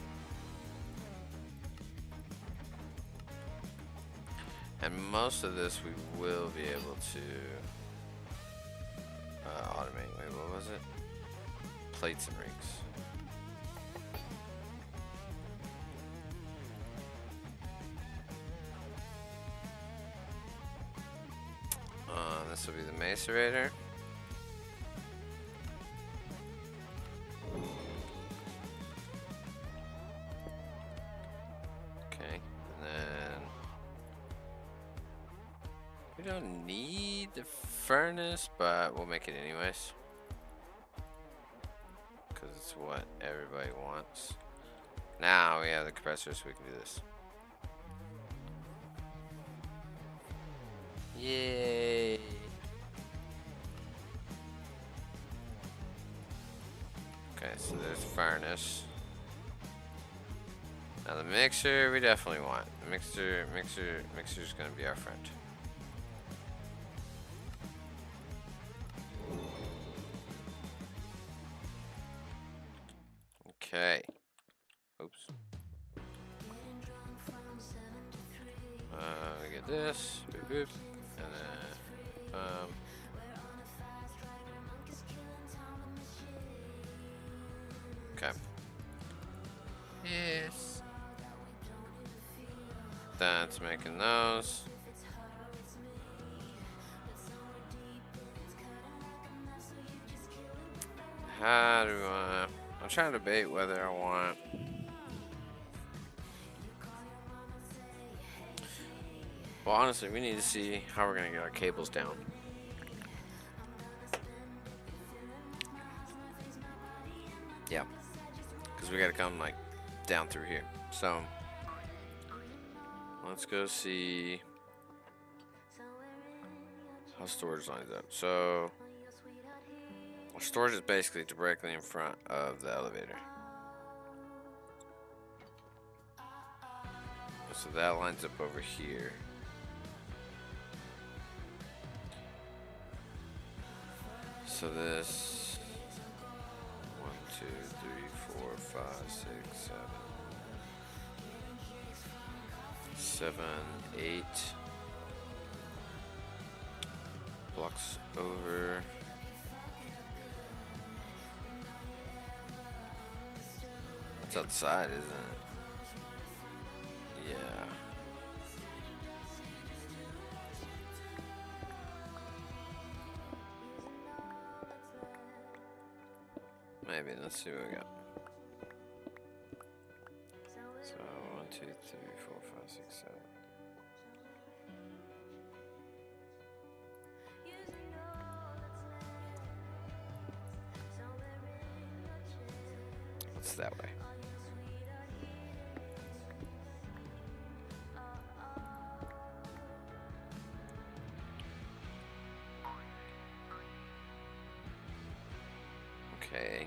And most of this we will be able to automate. Wait, what was it? Plates and rings. This will be the macerator. Okay, and then we don't need the furnace, but we'll make it anyways. Because it's what everybody wants. Now we have the compressor so we can do this. Yay! Okay, so there's the furnace. Now the mixer we definitely want. The mixer's gonna be our friend. Okay. Oops. We get this. Boop, boop. And then, okay. Yes. That's making those. How do I? I'm trying to debate whether I want. Well, honestly, we need to see how we're gonna get our cables down. Yeah, because we gotta come like down through here. So let's go see how storage lines up. So our storage is basically directly in front of the elevator. So that lines up over here. So this 1, 2, 3, 4, 5, 6, 7, 8 blocks over. It's outside, isn't it? Yeah. Maybe, let's see what we got. So 1, 2, 3, 4, 5, 6, 7. it's that way. Okay.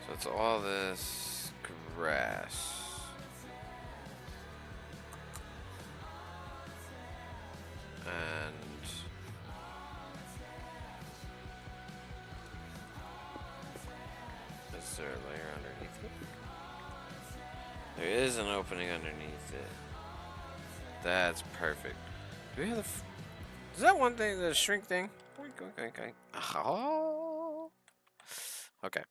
So it's all this grass. And is there a layer underneath it? There is an opening underneath it. That's perfect. Do we have the is that one thing, the shrink thing? Okay. Oh. Okay.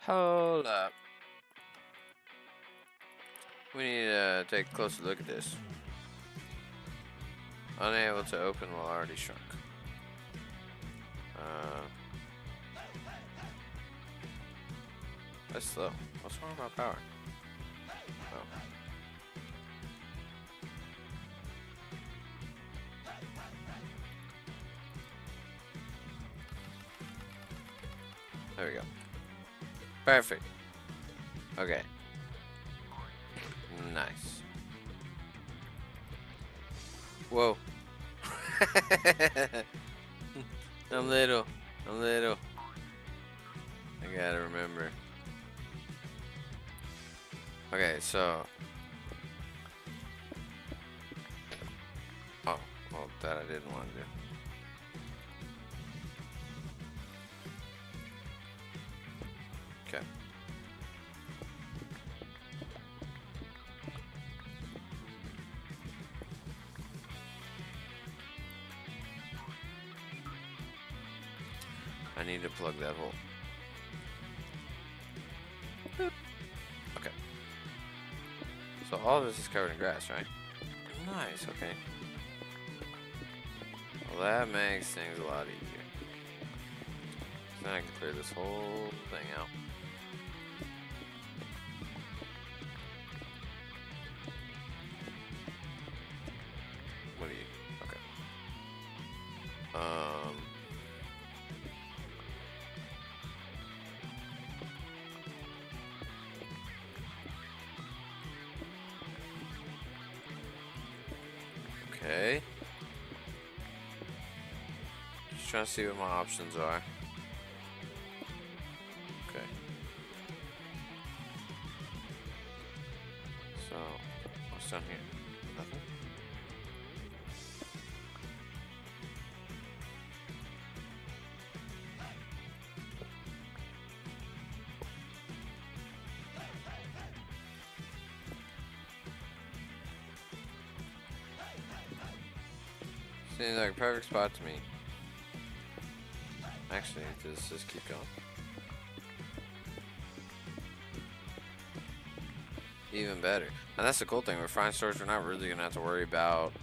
Hold up. We need to take a closer look at this. Unable to open while already shrunk. That's slow. What's wrong with my power? Oh. There we go. Perfect. Okay. Nice. Whoa. I'm little. I gotta remember. Okay, so. Oh, well, that I didn't want to do. Okay. I need to plug that hole. Boop. Okay. So all this is covered in grass, right? Nice, okay. Well, that makes things a lot easier. So then I can clear this whole thing out. What do you? Okay. Okay. Just trying to see what my options are. Okay. So, what's down here? Nothing? Seems like a perfect spot to me. Actually, does this keep going? Even better. And that's the cool thing. With Fine Storage, we're not really going to have to worry about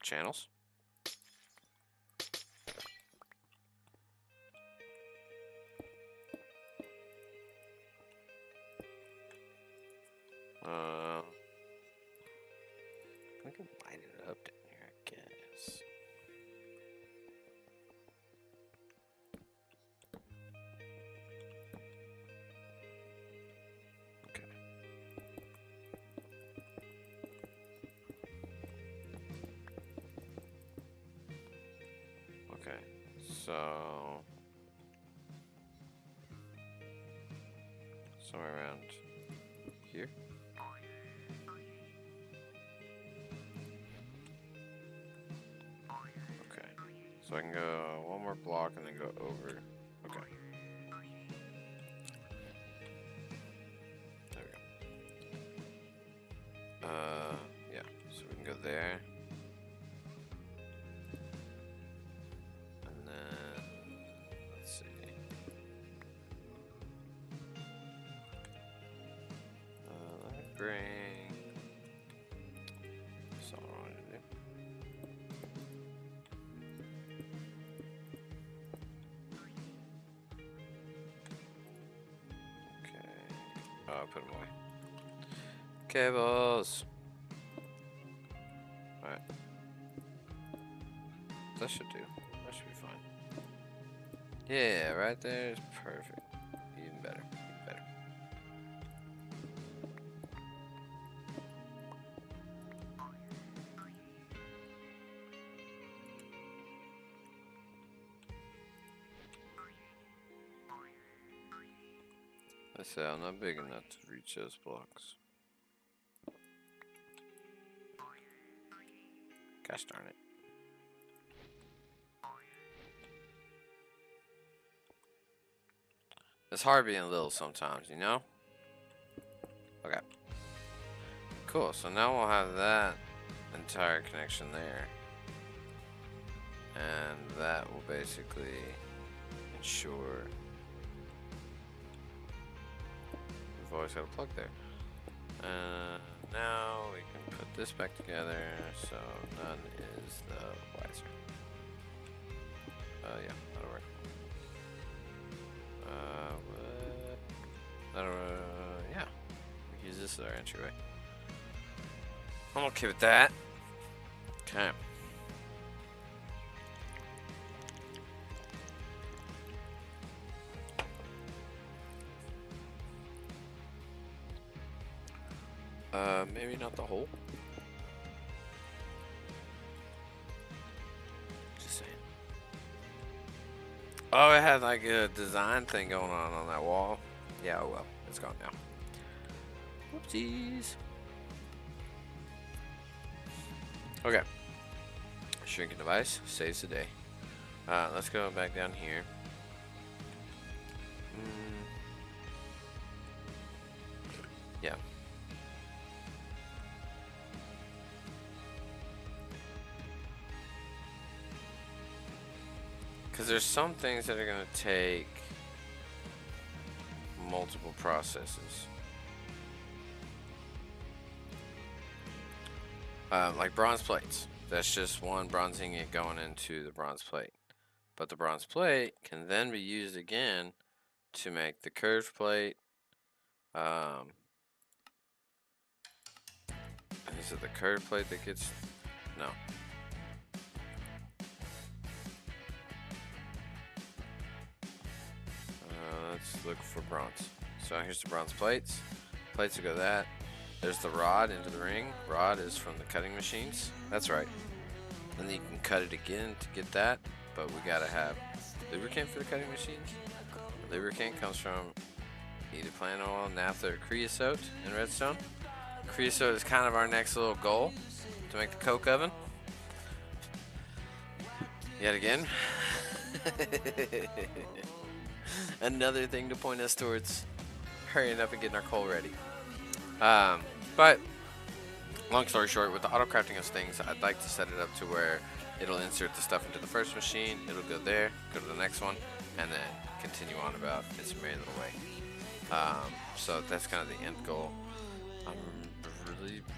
channels. I can light it up down here, I guess. Okay. Okay, so somewhere around here. Okay, so I can go one more block and then go over. Okay. There we go. Yeah, so we can go there. And then, let's see. Let me bring, that's all I wanted to do. Okay. Oh, I'll put them away. Cables. Alright. That should do. That should be fine. Yeah, right there is perfect. Even better. Even better. I say I'm not big enough to reach those blocks. Gosh darn it. It's hard being little sometimes, you know? Okay. Cool, so now we'll have that entire connection there. And that will basically ensure we've always got a plug there. Now we can put this back together so none is the wiser. Yeah, that'll work. Yeah, we can use this as our entryway. I'm okay with that. Okay. Maybe not the whole. Just saying. Oh, it had like a design thing going on that wall. Yeah, oh well, it's gone now. Whoopsies. Okay. Shrinking device saves the day. Let's go back down here. Yeah. Because there's some things that are going to take multiple processes. Like bronze plates. That's just one bronze ingot going into the bronze plate. But the bronze plate can then be used again to make the curved plate. Is it the curved plate that gets... No. Let's look for bronze. So here's the bronze plates. Plates will go that. There's the rod into the ring. Rod is from the cutting machines. That's right. Then you can cut it again to get that. But we gotta have lubricant for the cutting machines. The lubricant comes from either plant oil, naphtha, or creosote in redstone. Creosote is kind of our next little goal to make the coke oven. Yet again. Another thing to point us towards hurrying up and getting our coal ready. But long story short, with the auto crafting of things, I'd like to set it up to where it'll insert the stuff into the first machine, it'll go there, go to the next one, and then continue on about its merry little way. So that's kind of the end goal. I'm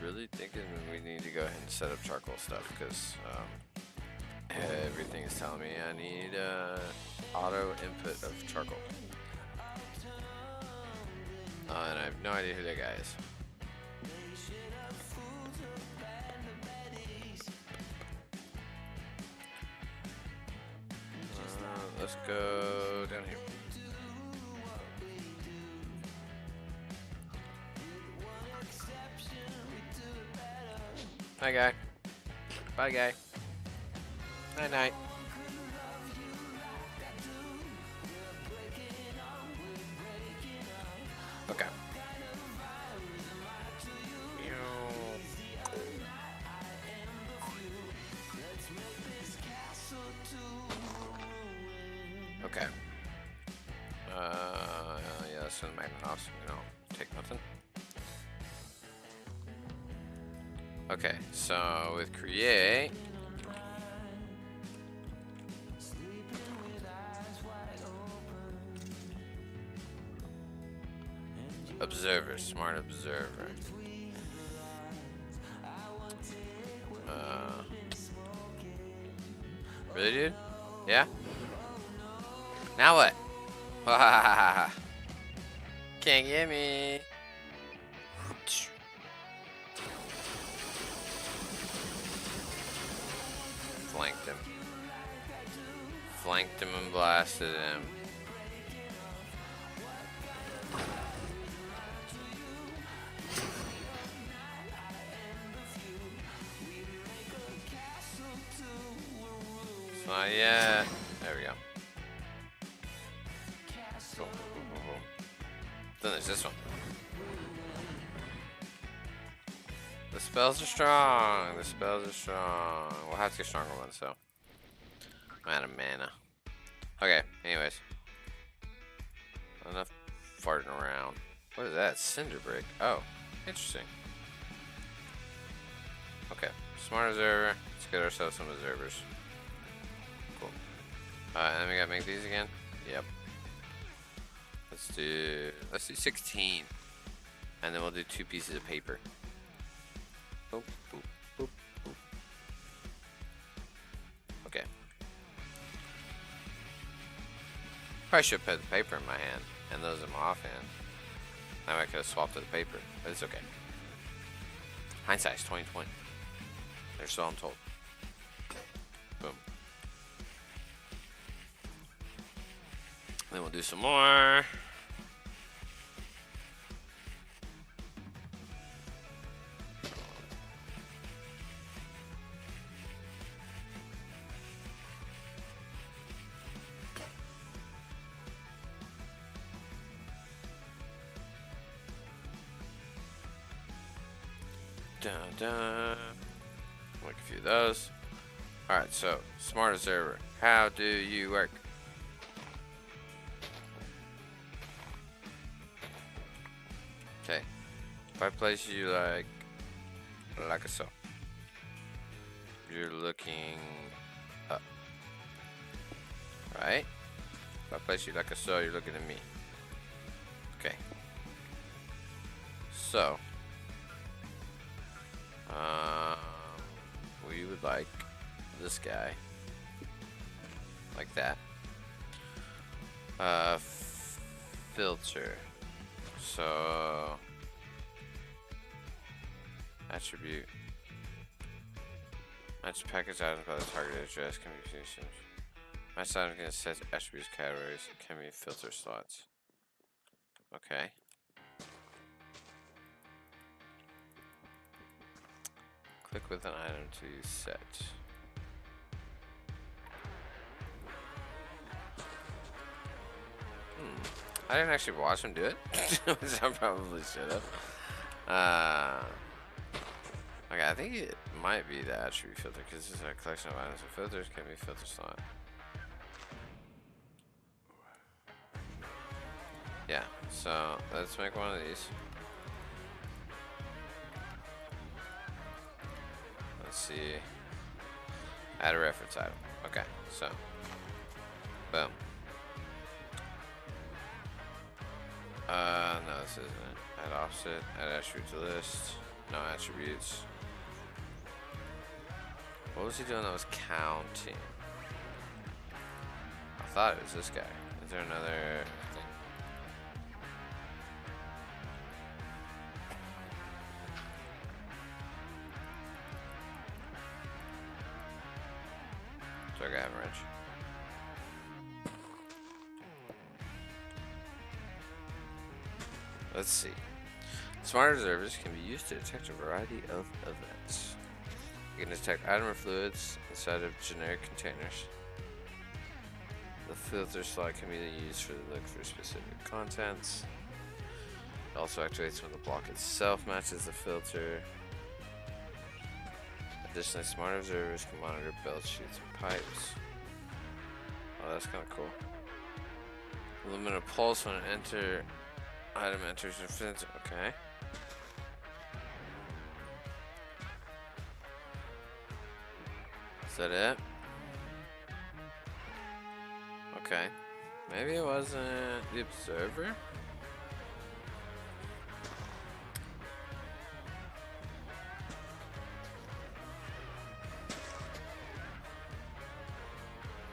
really thinking we need to go ahead and set up charcoal stuff, because everything is telling me I need auto input of charcoal. And I have no idea who that guy is. Let's go down here. Hi, guy. Bye, guy. Night, night. Okay. Okay. Yeah, that's in the magnet off, so we don't take nothing. Okay, so with create, observer, smart observer. Really, dude? Yeah? Now what? Can't get me. flanked him and blasted him. It's not yet. There we go. Cool. Then there's this one. The spells are strong. The spells are strong. We'll have to get stronger ones, so. I'm out of mana. Okay, anyways. Enough farting around. What is that? Cinder brick. Oh, interesting. Okay, smart observer. Let's get ourselves some observers. Cool. And then we gotta make these again. Yep. Let's do 16. And then we'll do 2 pieces of paper. Boop, boop, boop, boop. Okay. Probably should have put the paper in my hand and those in my offhand. Now I could have swapped to the paper, but it's okay. Hindsight's 2020. They're so I'm told. Boom. Then we'll do some more. Dun, dun. Like a few of those. Alright, so smart observer. How do you work? Okay. If I place you like so. You're looking up. Right? If I place you like so, you're looking at me. Okay. So we would like this guy like that. Filter. So attribute. Match package items by the target address can be used. Match items can set attributes categories. Can be filter slots. Okay. Click with an item to set. I didn't actually watch him do it, which I probably should have. Okay, I think it might be the attribute filter because this is a collection of items and filters. Can be filter slot. Yeah, so let's make one of these. Let's see. Add a reference item. Okay, so boom. No, this isn't it. Add offset, add attribute to list. No attributes. What was he doing that was counting? I thought it was this guy. Is there another thing? So I got a wrench. Let's see. Smart observers can be used to detect a variety of events. You can detect item or fluids inside of generic containers. The filter slot can be used for the look for specific contents. It also activates when the block itself matches the filter. Additionally, smart observers can monitor belt chutes and pipes. Oh, that's kind of cool. Limit a pulse when an item enters the filter. Okay. Is that it? Okay. Maybe it wasn't the observer?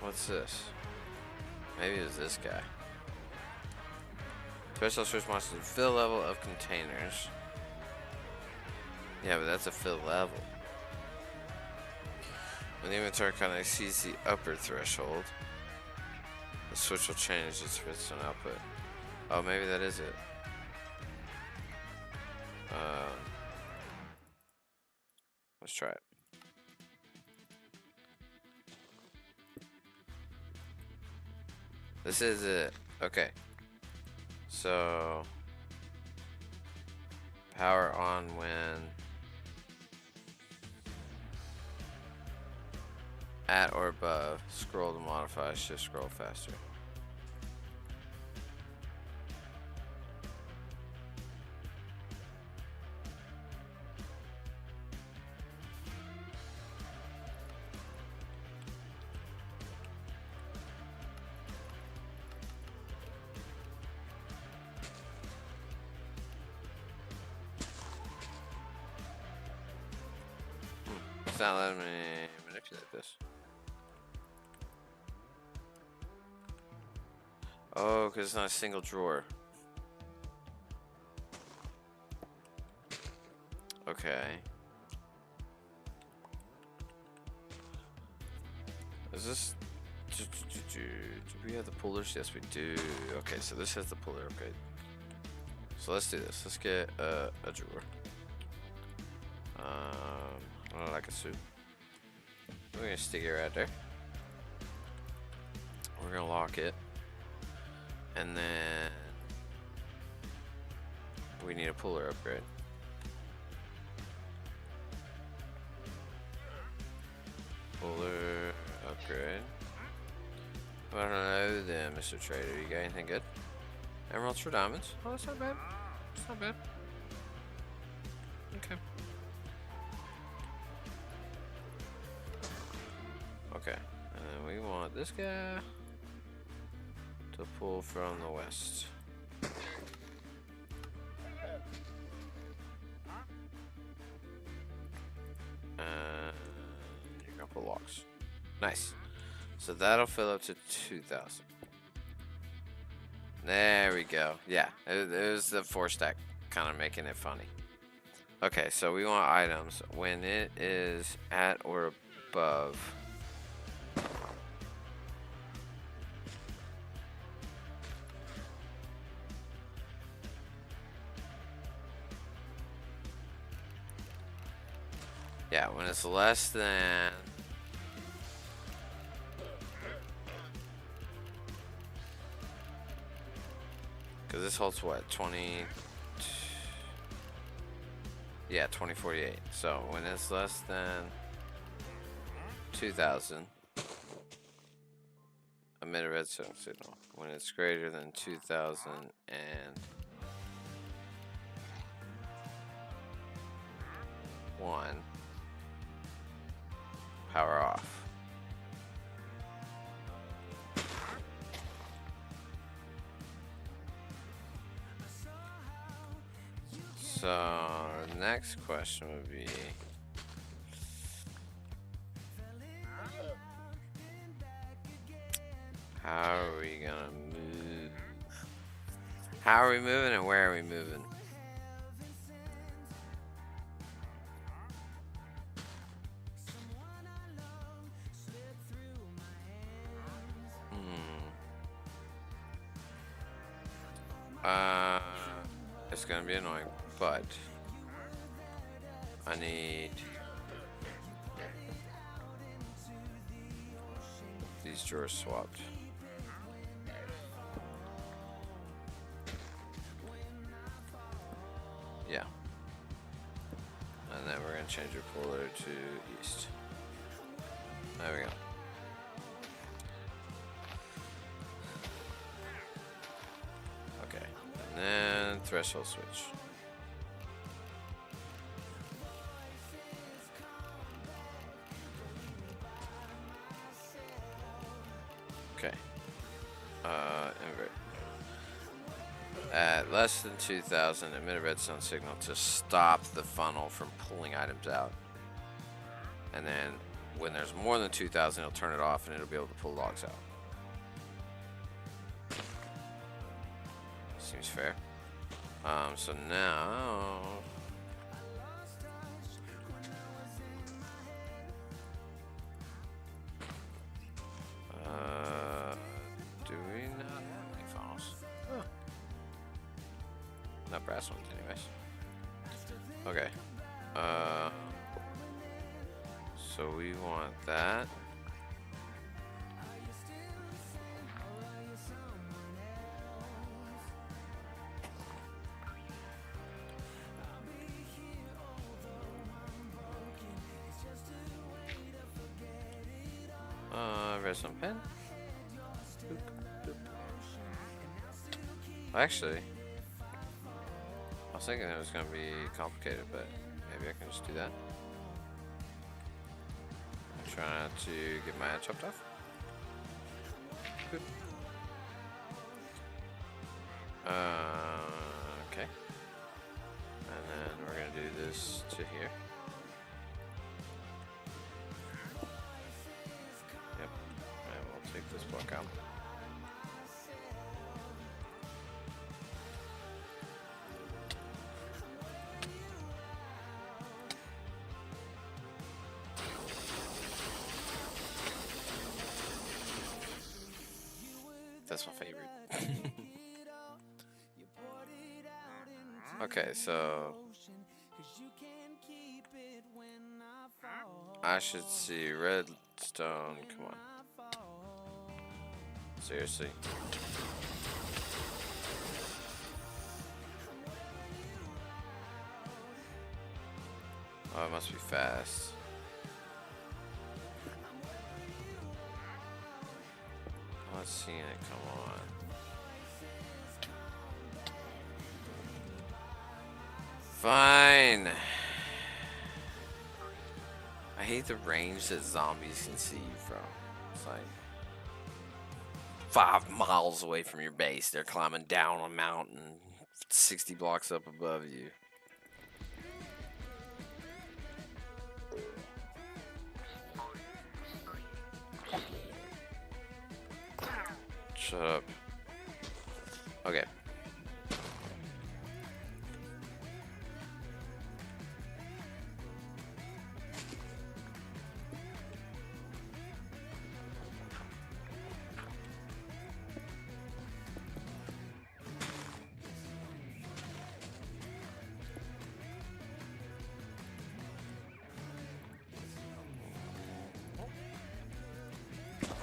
What's this? Maybe it's this guy. Special response to the fill level of containers. Yeah, but that's a fill level. When the inventory kind of exceeds the upper threshold, The switch will change its redstone output. Oh, maybe that is it. Let's try it. This is it. Okay. So power on when at or above. Scroll to modify. Shift scroll faster. It's not letting me manipulate this. Oh, because it's not a single drawer. Okay. Is this... Do we have the pullers? Yes, we do. Okay, so this has the puller. Okay. So let's do this. Let's get a drawer. I like a suit. We're gonna stick it right there. We're gonna lock it. And then we need a puller upgrade. Puller upgrade. I don't know then, Mr. Trader. You got anything good? Emeralds for diamonds. Oh, that's not bad. It's not bad. Okay. Okay. And then we want this guy to pull from the west. And you're gonna put locks. Nice. So that'll fill up to 2,000. There we go. Yeah, it was the 4-stack kind of making it funny. Okay, so we want items when it is at or above. Yeah, when it's less than... Because this holds what? 20... Yeah, 2048. So when it's less than 2,000, emit a redstone signal. When it's greater than 2,001, power off. So the next question would be, how are we gonna move? How are we moving and where are we moving? It's gonna be annoying, but I need these drawers swapped. Yeah. And then we're gonna change your puller to east. There we go. Okay. And then threshold switch. Okay. Invert. At less than 2,000, emit a redstone signal to stop the funnel from pulling items out. And then when there's more than 2,000, it'll turn it off and it'll be able to pull logs out. Seems fair. So now... do brass ones anyways. Okay. So we want that. Redstone pen. Actually, I was thinking it was going to be complicated, but maybe I can just do that. I'm trying to get my head chopped off. Good. Okay. And then we're going to do this to here. Yep. And we'll take this block out. That's my favorite. Okay, so I should see redstone. Come on. Seriously. Oh, it must be fast. I'm not seeing it, come on. Fine. I hate the range that zombies can see you from. It's like 5 miles away from your base. They're climbing down a mountain 60 blocks up above you. Shut up. Okay.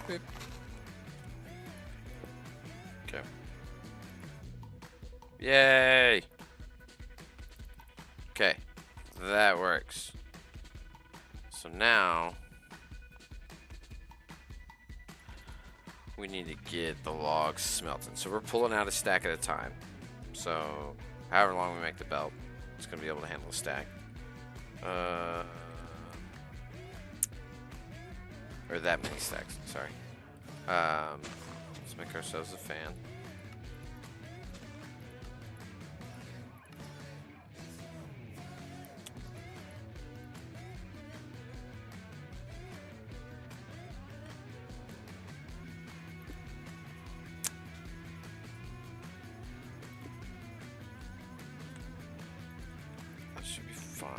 Beep. Okay. Yay! Okay, that works. So now we need to get the logs smelting. So we're pulling out a stack at a time. So however long we make the belt, it's gonna be able to handle a stack. Or that many stacks, sorry. Let's make ourselves a fan. That should be fine.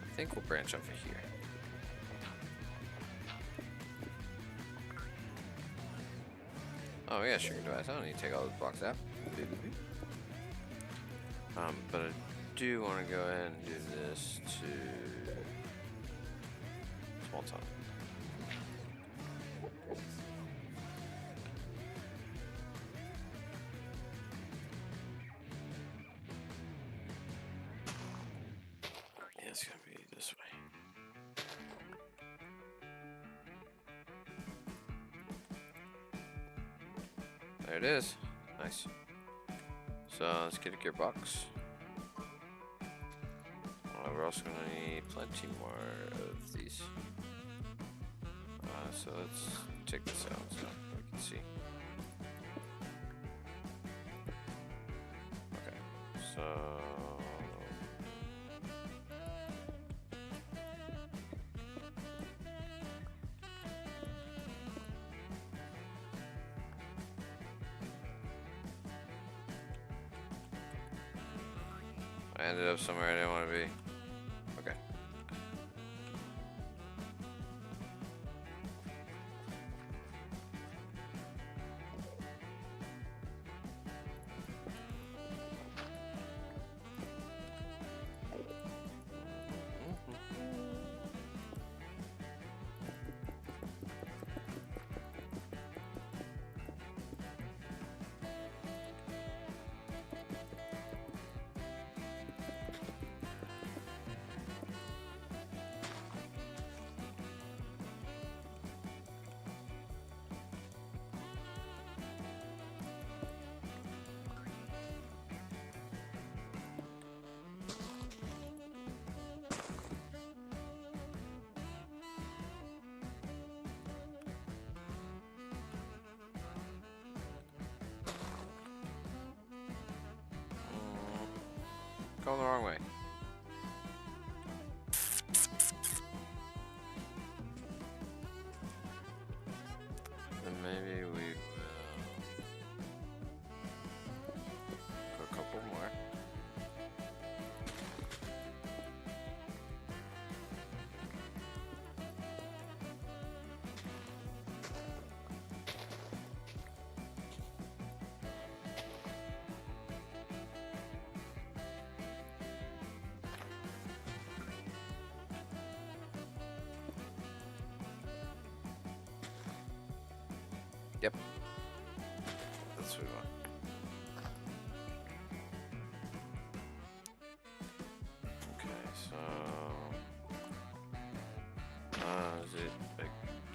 I think we'll branch over here. Oh yeah, sugar device. I don't need to take all those blocks out. But I do want to go ahead and do this to small time. Yeah, it's gonna be this way. There it is. Nice. So let's get a gearbox. We're also going to need plenty more of these. So let's take this out so we can see. Okay, so I ended up somewhere I didn't want to be. Okay. Going the wrong way. Then maybe we will go a couple more. Yep. That's what we want. Okay, so is it a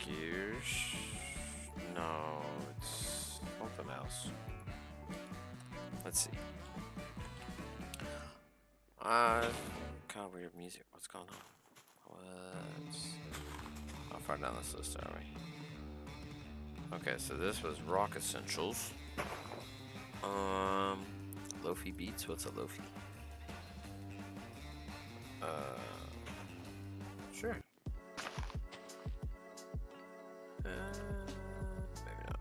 gears? No, it's something else. Let's see. Kind of weird music. What's going on? How far down this list are we? Okay, so this was Rock Essentials. Lofi beats. What's a Lofi? Sure. Maybe not.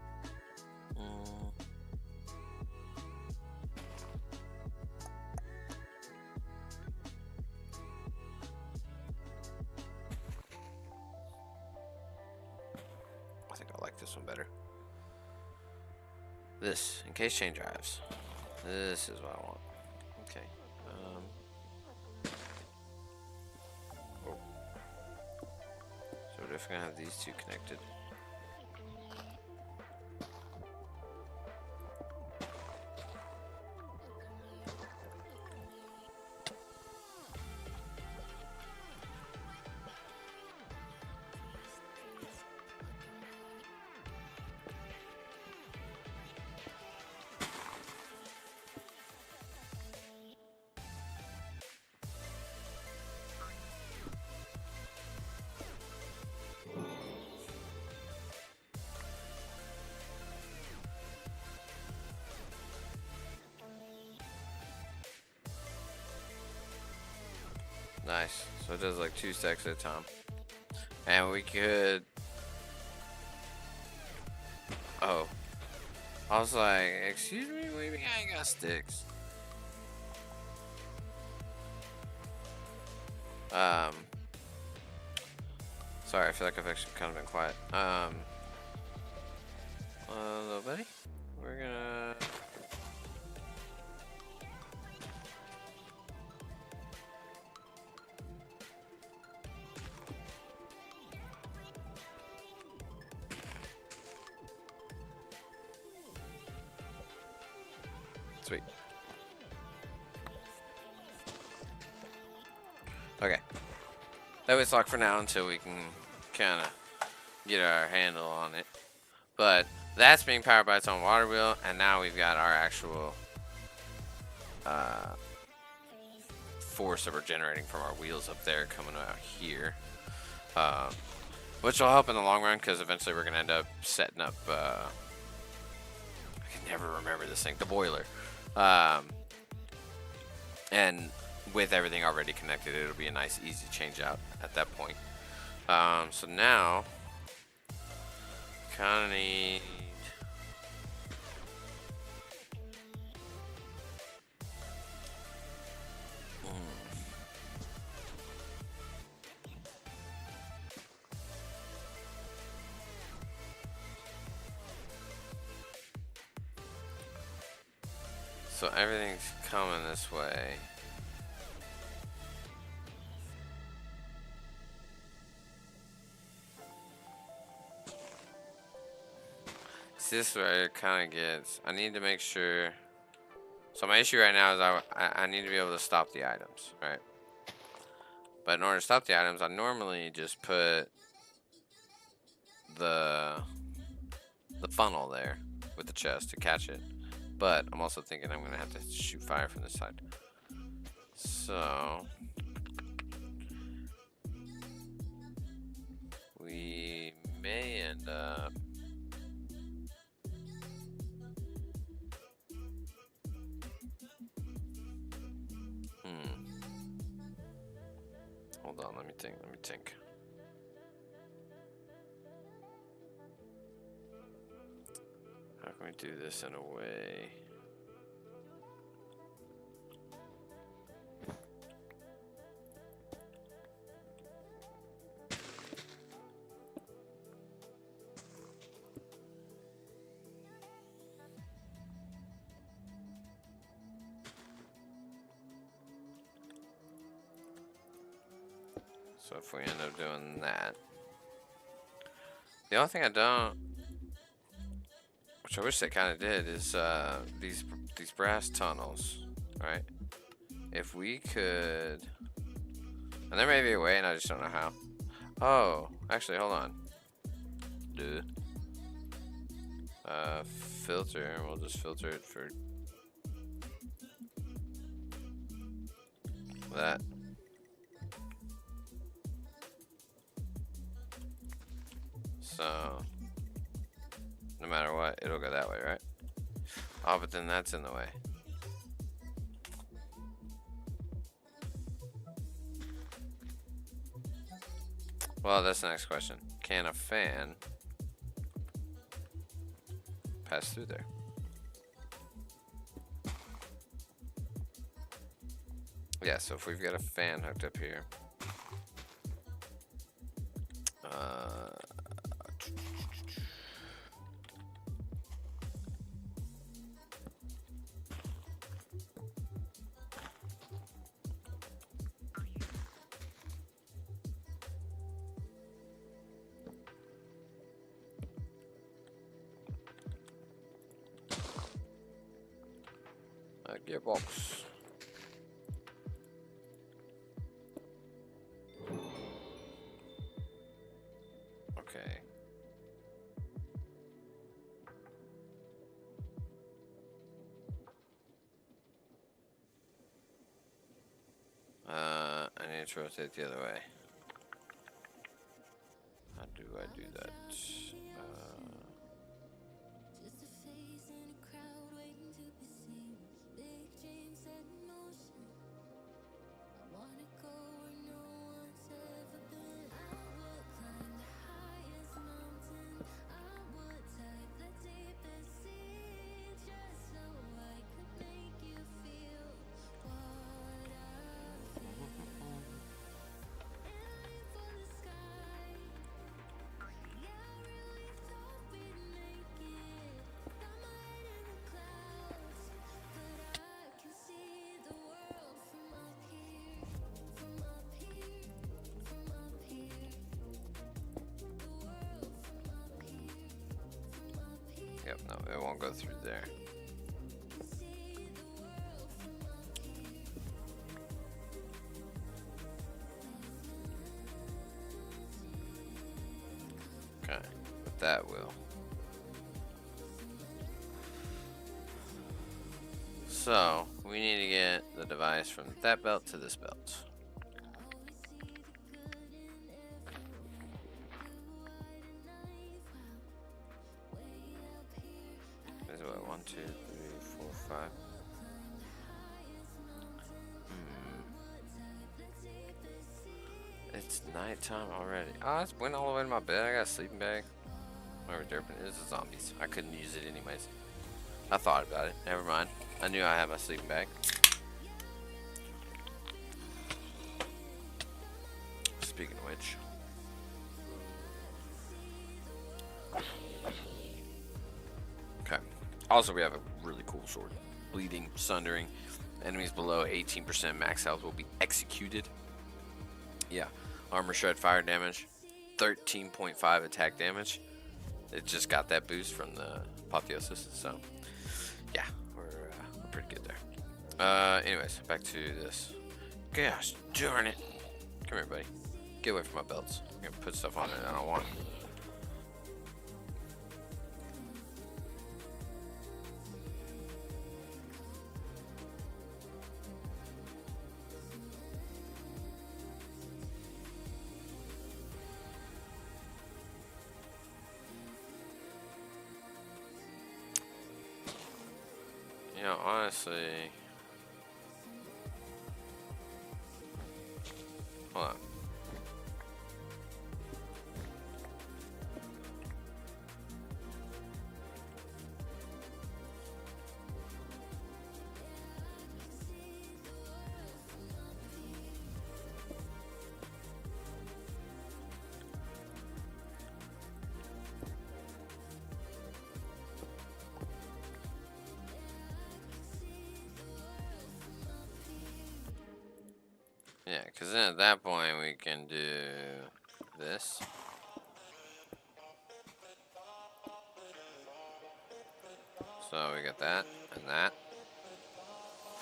I think I like this one better. This, in case chain drives. This is what I want. Okay. Oh. So we're just gonna have these two connected. Nice. So it does like 2 stacks at a time. And we could... Oh. I was like, excuse me, maybe I ain't got sticks. Sorry, I feel like I've actually kind of been quiet. Little buddy, we're gonna... Sweet. Okay. That was locked for now until we can kind of get our handle on it. But that's being powered by its own water wheel, and now we've got our actual force that we're generating from our wheels up there coming out here. Which will help in the long run, because eventually we're going to end up setting up... I can never remember this thing. The boiler. And with everything already connected, it'll be a nice, easy change out at that point. So now, kind of need... So everything's coming this way. See, this is where it kind of gets... I need to make sure... So my issue right now is I need to be able to stop the items, right? But in order to stop the items, I normally just put the funnel there with the chest to catch it. But I'm also thinking I'm going to have to shoot fire from this side. So... we may end up... Hold on, let me think. How can we do this in a way? So if we end up doing that, the only thing I don't, which I wish they kind of did, is these brass tunnels, right? If we could, and there may be a way, and I just don't know how. Oh, actually, hold on. Duh. Filter, and we'll just filter it for that. So, no matter what, it'll go that way, right? Oh, but then that's in the way. Well, that's the next question. Can a fan pass through there? Yeah, so if we've got a fan hooked up here, gearbox. Okay. I need to rotate the other way. How do I do that? Yep, no, it won't go through there. Okay, but that will. So, we need to get the device from that belt to this belt. Is it what, 1, 2, 3, 4, 5? It's nighttime already. Oh, I went all the way to my bed. I got a sleeping bag. Whatever derping is, it's zombies. I couldn't use it anyways. I thought about it. Never mind. I knew I had my sleeping bag. Speaking of which. Okay. Also, we have a really cool sword. Bleeding, sundering. Enemies below 18% max health will be executed. Yeah. Armor shred fire damage. 13.5 attack damage. It just got that boost from the apotheosis. So, yeah. We're pretty good there. Anyways, back to this. Gosh darn it. Come here, buddy. Get away from my belts. I'm going to put stuff on it I don't want. You know, honestly, hold on. Yeah, because then at that point we can do this. So we got that and that.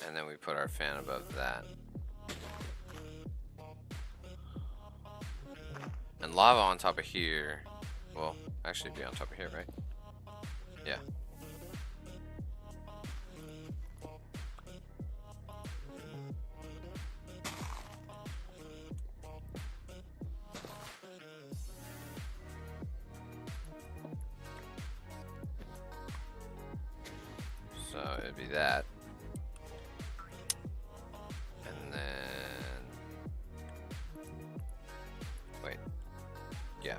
And then we put our fan above that. And lava on top of here. Well, actually be on top of here, right? Yeah. So it'd be that. And then... Wait. Yeah.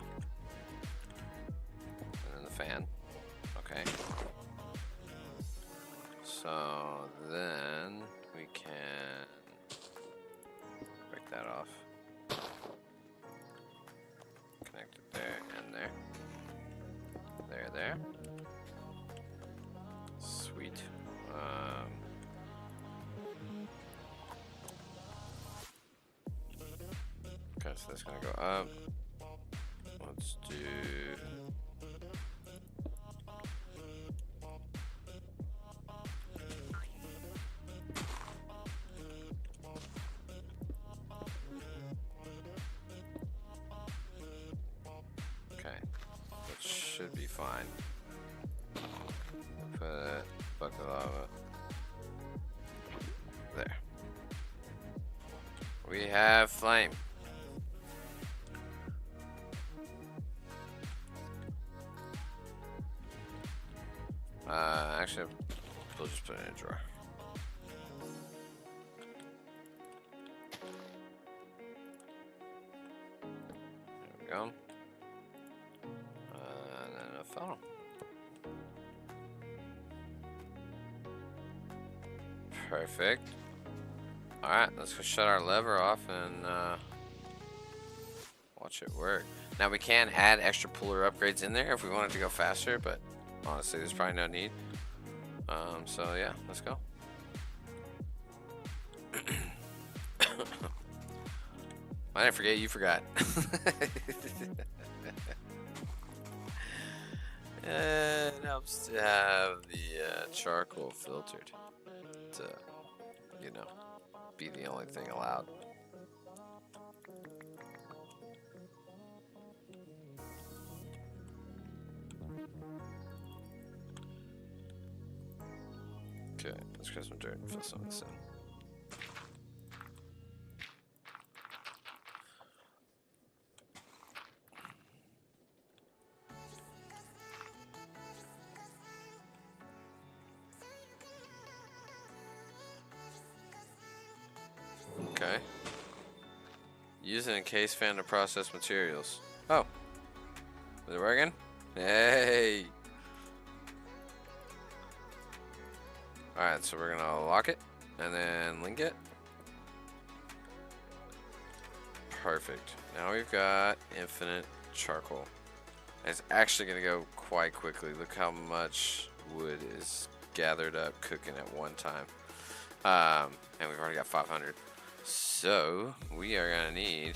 And then the fan. Okay. So then we can break that off. Connect it there and there. There. Sweet. Okay, so that's gonna go up. Let's do... Okay, that should be fine. Put a bucket of lava there. We have flame. Actually, we'll just put it in a drawer. There we go. And then a funnel. Perfect. Alright, let's go shut our lever off and watch it work. Now we can add extra puller upgrades in there if we want it to go faster, but honestly there's probably no need. So yeah, let's go. I didn't forget, you forgot. It helps to have the charcoal filtered to, you know, be the only thing allowed. Okay, let's grab some dirt and fill some of this in. Okay. Use an encased fan to process materials. Oh. Is it working? Hey! Alright, so we're gonna lock it and then link it. Perfect. Now we've got infinite charcoal. And it's actually gonna go quite quickly. Look how much wood is gathered up cooking at one time. And we've already got 500. So we are gonna need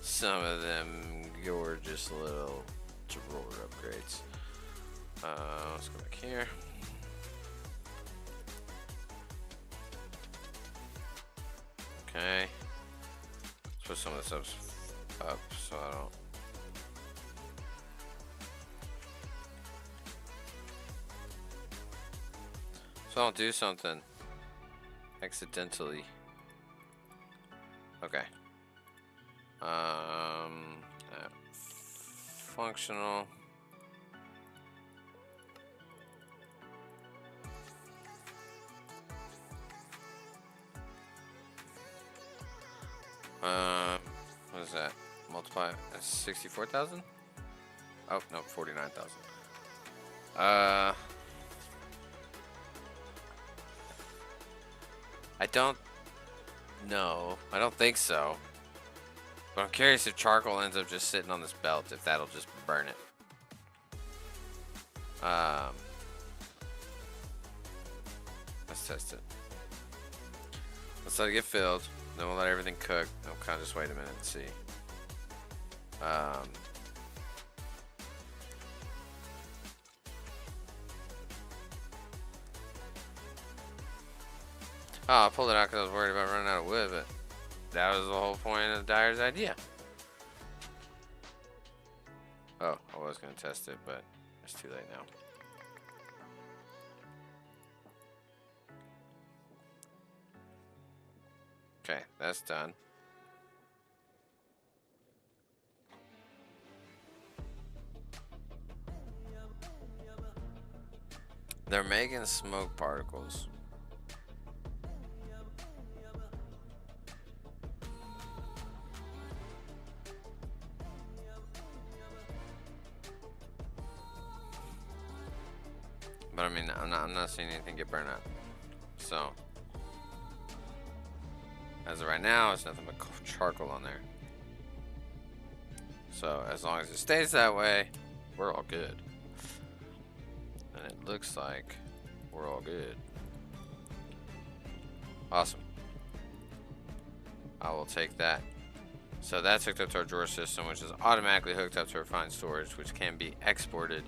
some of them gorgeous little drawer upgrades. Let's go back here. Okay. Let's put some of this up so I don't. So I don't do something accidentally. Okay. Functional. What is that? Multiply. That's 64,000? Oh, no, 49,000. I don't know. I don't think so. But I'm curious if charcoal ends up just sitting on this belt, if that'll just burn it. Let's test it. Let's let it get filled. Then we'll let everything cook. I'll kind of just wait a minute and see. Oh, I pulled it out because I was worried about running out of wood, but that was the whole point of Dyer's idea. Oh, I was going to test it, but it's too late now. Okay, that's done. They're making smoke particles. But I mean, I'm not seeing anything get burned up. So, as of right now, it's nothing but charcoal on there. So as long as it stays that way, we're all good. And it looks like we're all good. Awesome. I will take that. So that's hooked up to our drawer system, which is automatically hooked up to refined storage, which can be exported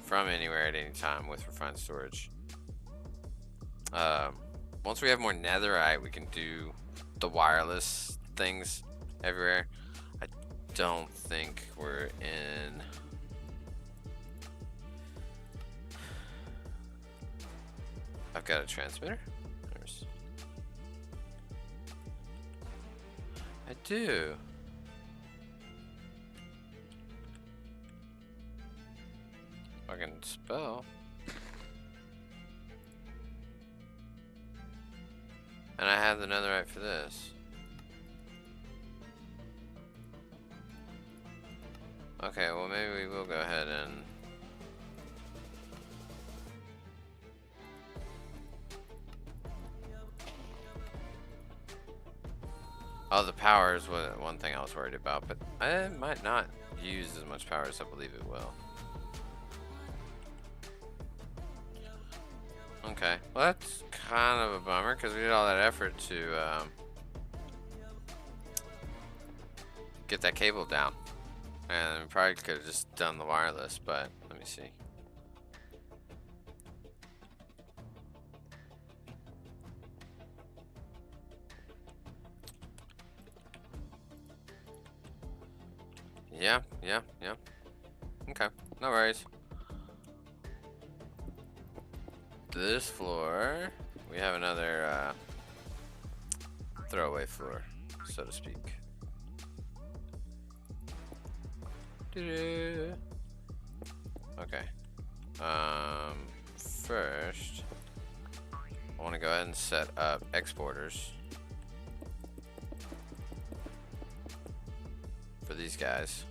from anywhere at any time with refined storage. Once we have more netherite, we can do the wireless things everywhere. I don't think we're in... I've got a transmitter. I do. I can spell. And I have the netherite for this. Okay, well maybe we will go ahead and... Oh, the power is one thing I was worried about, but I might not use as much power as I believe it will. Okay, well that's kind of a bummer because we did all that effort to get that cable down. And we probably could have just done the wireless, but let me see. Yeah. Okay, no worries. This floor, we have another throwaway floor, so to speak. Okay. First, I want to go ahead and set up exporters for these guys.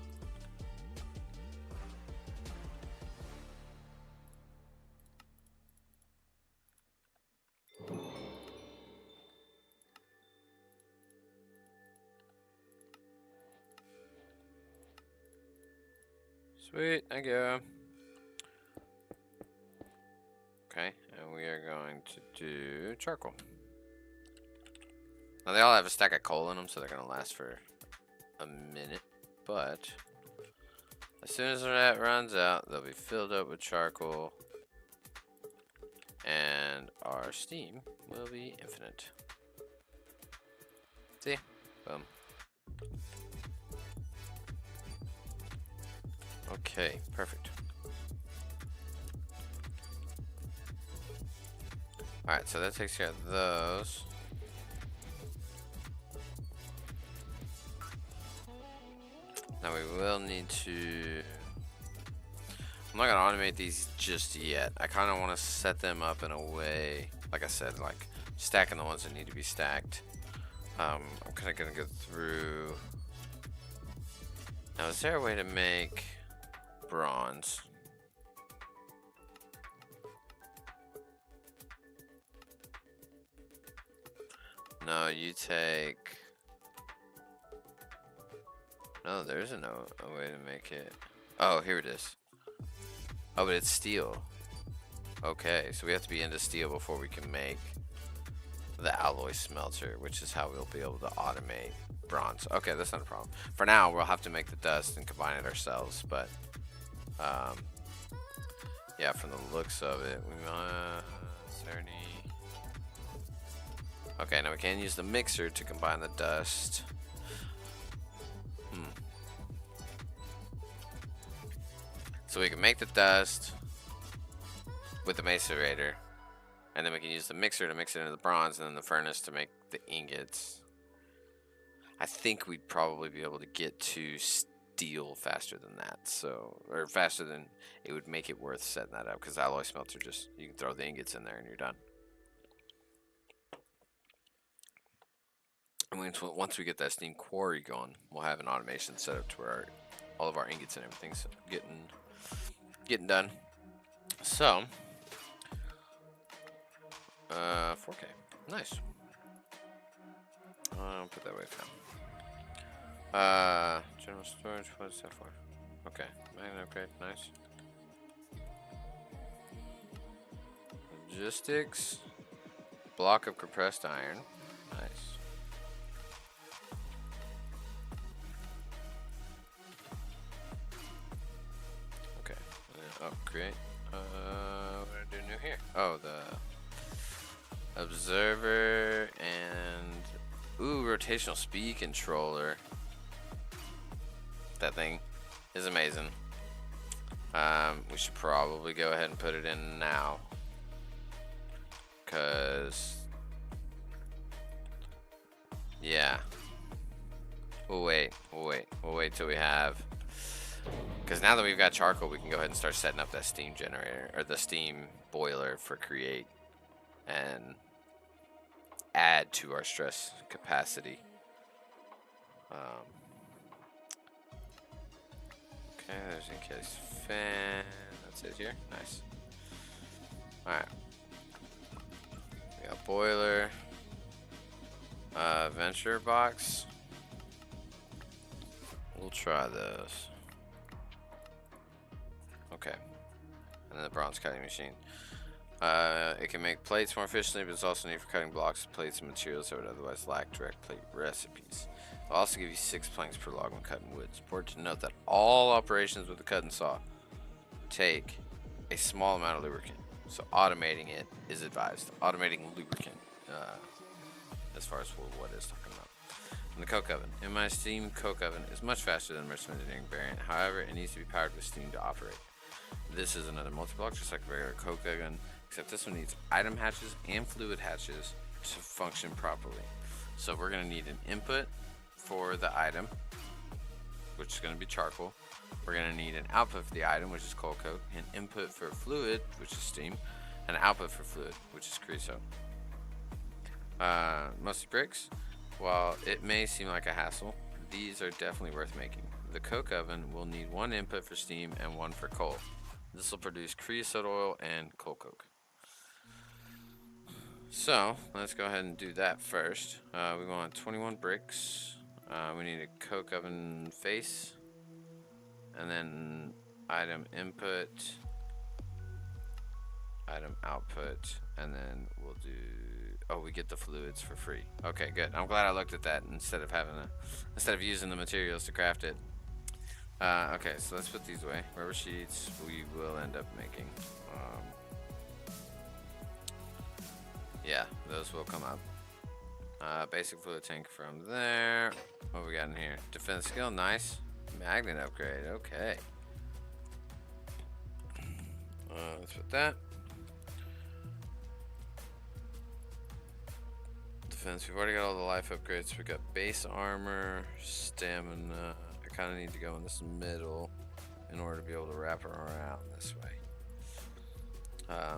Sweet, thank you. Okay, and we are going to do charcoal. Now they all have a stack of coal in them, so they're gonna last for a minute, but as soon as that runs out, they'll be filled up with charcoal, and our steam will be infinite. See? Boom. Okay, perfect. Alright, so that takes care of those. Now we will need to... I'm not going to automate these just yet. I kind of want to set them up in a way, like I said, like stacking the ones that need to be stacked. I'm kind of going to go through... Now, is there a way to make bronze? No, you take... No, there isn't a way to make it. Oh, here it is. Oh, but it's steel. Okay, so we have to be into steel before we can make the alloy smelter, which is how we'll be able to automate bronze. Okay, that's not a problem. For now, we'll have to make the dust and combine it ourselves, but yeah, from the looks of it, we want 30. Okay, now we can use the mixer to combine the dust. So we can make the dust with the macerator, and then we can use the mixer to mix it into the bronze, and then the furnace to make the ingots. I think we'd probably be able to get to steel faster than that, or faster than it would make it worth setting that up, because alloy smelter just, you can throw the ingots in there and you're done. And once we get that steam quarry going, we'll have an automation set up to where all of our ingots and everything's getting done. So 4K, nice. I'll put that way down. General storage, what is that for? Okay, magnet upgrade, nice. Logistics, block of compressed iron, nice. Okay, upgrade. What do I do new here? Oh, the observer and rotational speed controller. That thing is amazing. We should probably go ahead and put it in now, cause yeah, we'll wait till we have, because now that we've got charcoal, we can go ahead and start setting up that steam generator, or the steam boiler, for create and add to our stress capacity. Okay, there's encased fan. That's it here. Nice. Alright. We got boiler. Venture box. We'll try those. Okay. And then the bronze cutting machine. It can make plates more efficiently, but it's also needed for cutting blocks, plates, and materials that would otherwise lack direct plate recipes. It'll also give you 6 planks per log when cutting wood. It's important to note that all operations with the cutting saw take a small amount of lubricant, so automating it is advised. Automating lubricant, as far as what it's talking about. And the coke oven. In my steam coke oven is much faster than the Merchant Engineering variant. However, it needs to be powered with steam to operate. This is another multi-block, just like a regular coke oven, except this one needs item hatches and fluid hatches to function properly. So we're going to need an input for the item, which is going to be charcoal. We're going to need an output for the item, which is coal coke, an input for fluid, which is steam, and an output for fluid, which is creosote. Mostly bricks. While it may seem like a hassle, these are definitely worth making. The coke oven will need 1 input for steam and 1 for coal. This will produce creosote oil and coal coke. So let's go ahead and do that first. We want 21 bricks. We need a coke oven face, and then item input, item output, and then we'll do, oh, we get the fluids for free. Okay, good. I'm glad I looked at that instead of using the materials to craft it. Okay, so let's put these away. Rubber sheets we will end up making. Yeah, those will come up. Basic fluid tank from there. What we got in here? Defense skill, nice. Magnet upgrade, okay. Let's put that. Defense, we've already got all the life upgrades. We got base armor, stamina. I kind of need to go in this middle in order to be able to wrap her around this way.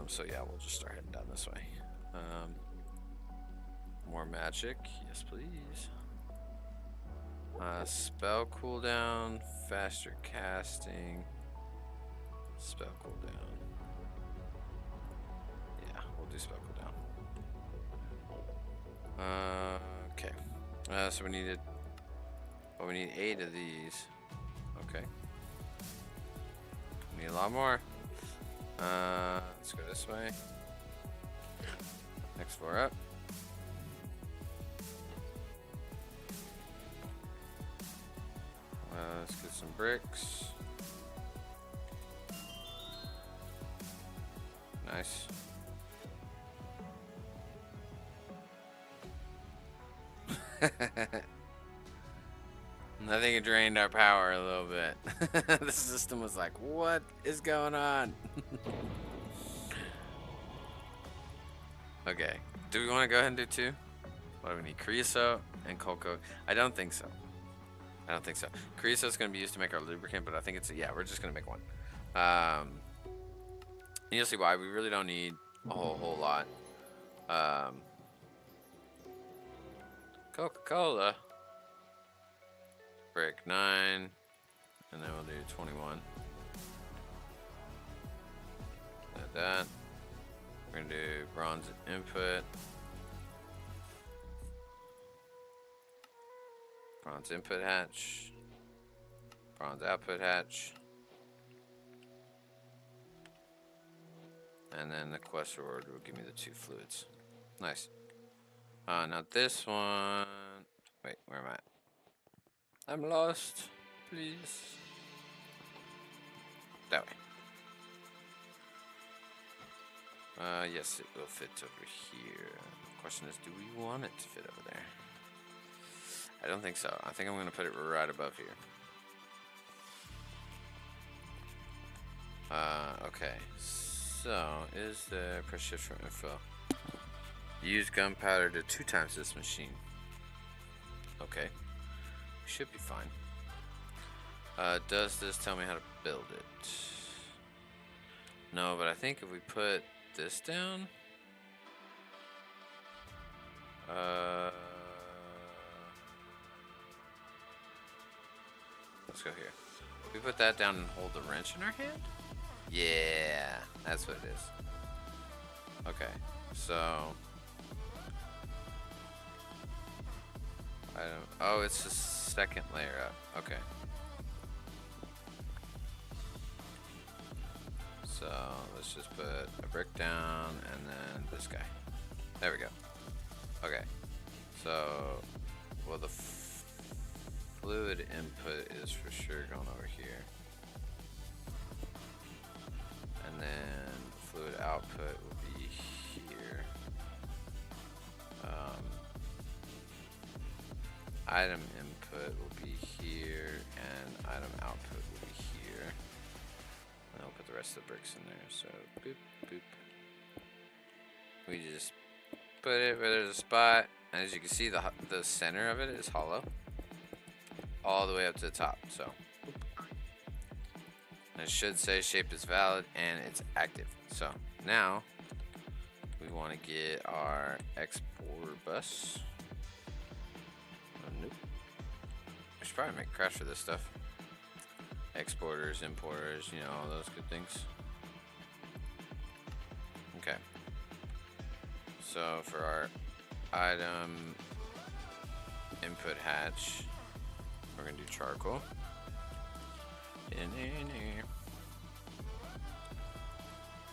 So yeah, we'll just start heading down this way. More magic, yes please. Spell cooldown, faster casting, spell cooldown. Yeah, we'll do spell cooldown. Okay. So we need 8 of these. Okay. We need a lot more. Let's go this way. Next floor up. bricks. Nice. I think it drained our power a little bit. The system was like, what is going on? Okay. Do we want to go ahead and do 2? What do we need? Creosote and cocoa. I don't think so. I don't think so. Creosote's going to be used to make our lubricant, but I think it's, yeah, we're just going to make one. And you'll see why. We really don't need a whole lot. Coca-Cola. Brick 9. And then we'll do 21. Like that. We're going to do bronze input. Bronze input hatch. Bronze output hatch. And then the quest reward will give me the 2 fluids. Nice. Now this one. Wait, where am I at? I'm lost. Please. That way. Yes, it will fit over here. The question is, do we want it to fit over there? I don't think so. I think I'm going to put it right above here. Okay. So, is there press shift for info? Use gunpowder to 2 times this machine. Okay. Should be fine. Does this tell me how to build it? No, but I think if we put this down. Let's go here. We put that down and hold the wrench in our hand? Yeah, that's what it is. Okay, so I don't. Oh, it's the second layer up. Okay. So let's just put a brick down and then this guy. There we go. Okay. So, well, the fluid input is for sure going over here. And then fluid output will be here. Item input will be here, and item output will be here. And I'll put the rest of the bricks in there. So, boop, boop. We just put it where there's a spot. And as you can see, the center of it is hollow. All the way up to the top. So, and it should say shape is valid and it's active. So, now we want to get our exporter bus. Oh, nope. I should probably make a crash for this stuff. Exporters, importers, you know, all those good things. Okay. So for our item input hatch, we're gonna do charcoal.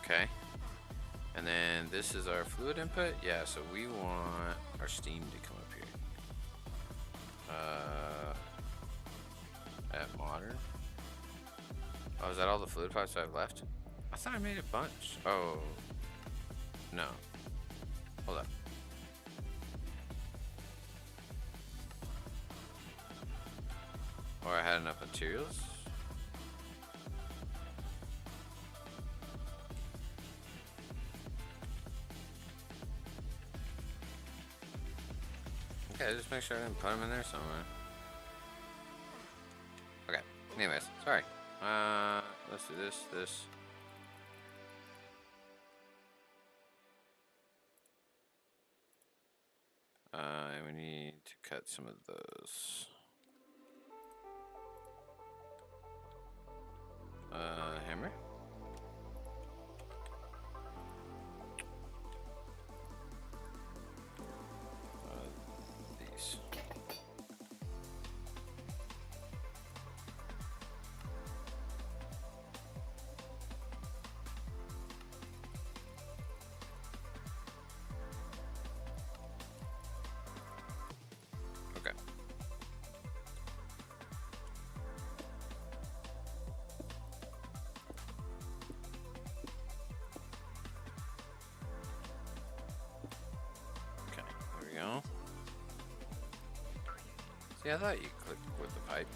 Okay. And then this is our fluid input. Yeah, so we want our steam to come up here. At modern. Oh, is that all the fluid pipes I have left? I thought I made a bunch. Oh. No. Hold up. Or I had enough materials. Okay, just make sure I didn't put them in there somewhere. Okay, anyways, sorry. Let's do this. And we need to cut some of those. Hammer. These. Okay. go. See, I thought you clicked with the pipe.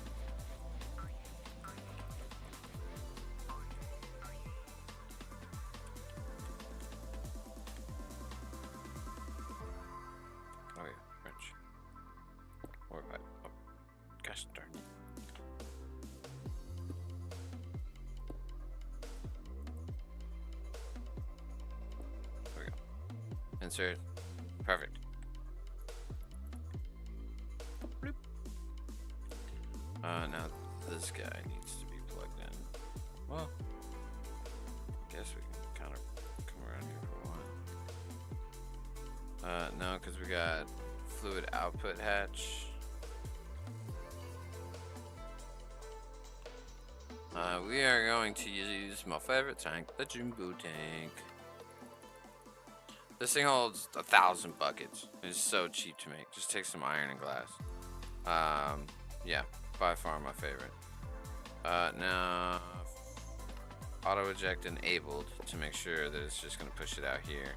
Oh yeah, wrench. Or pipe. Oh, gosh darn it. There we go. Insert. Perfect. Now this guy needs to be plugged in. Well, guess we can kind of come around here for a while. No, because we got fluid output hatch. We are going to use my favorite tank, the Jumbo tank. This thing holds 1,000 buckets. It's so cheap to make. Just take some iron and glass. Yeah, by far my favorite. Now, auto eject enabled to make sure that it's just going to push it out here.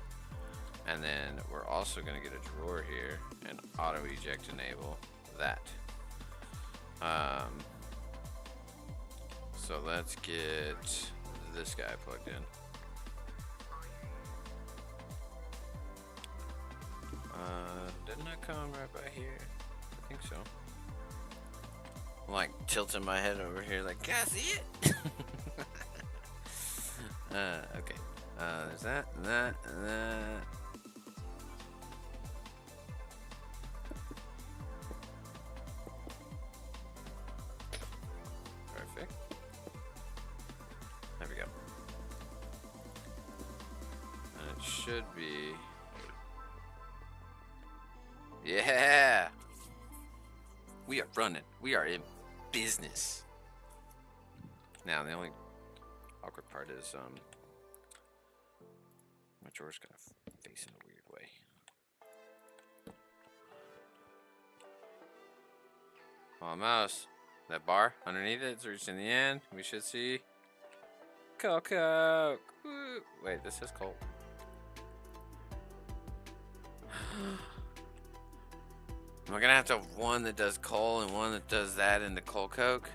And then we're also going to get a drawer here and auto eject enable that. So let's get this guy plugged in. Didn't I come right by here? I think so. I'm like tilting my head over here like, can I see it? Okay. There's that, and that, and that. Perfect. There we go. And it should be... Yeah! We are running. We are in business. Now, the only awkward part is, my drawer's kind of facing a weird way. Oh, mouse. That bar underneath it's reaching the end. We should see Coke. Wait, this is cold. Am I gonna have to have one that does coal and one that does that in the coal Coke?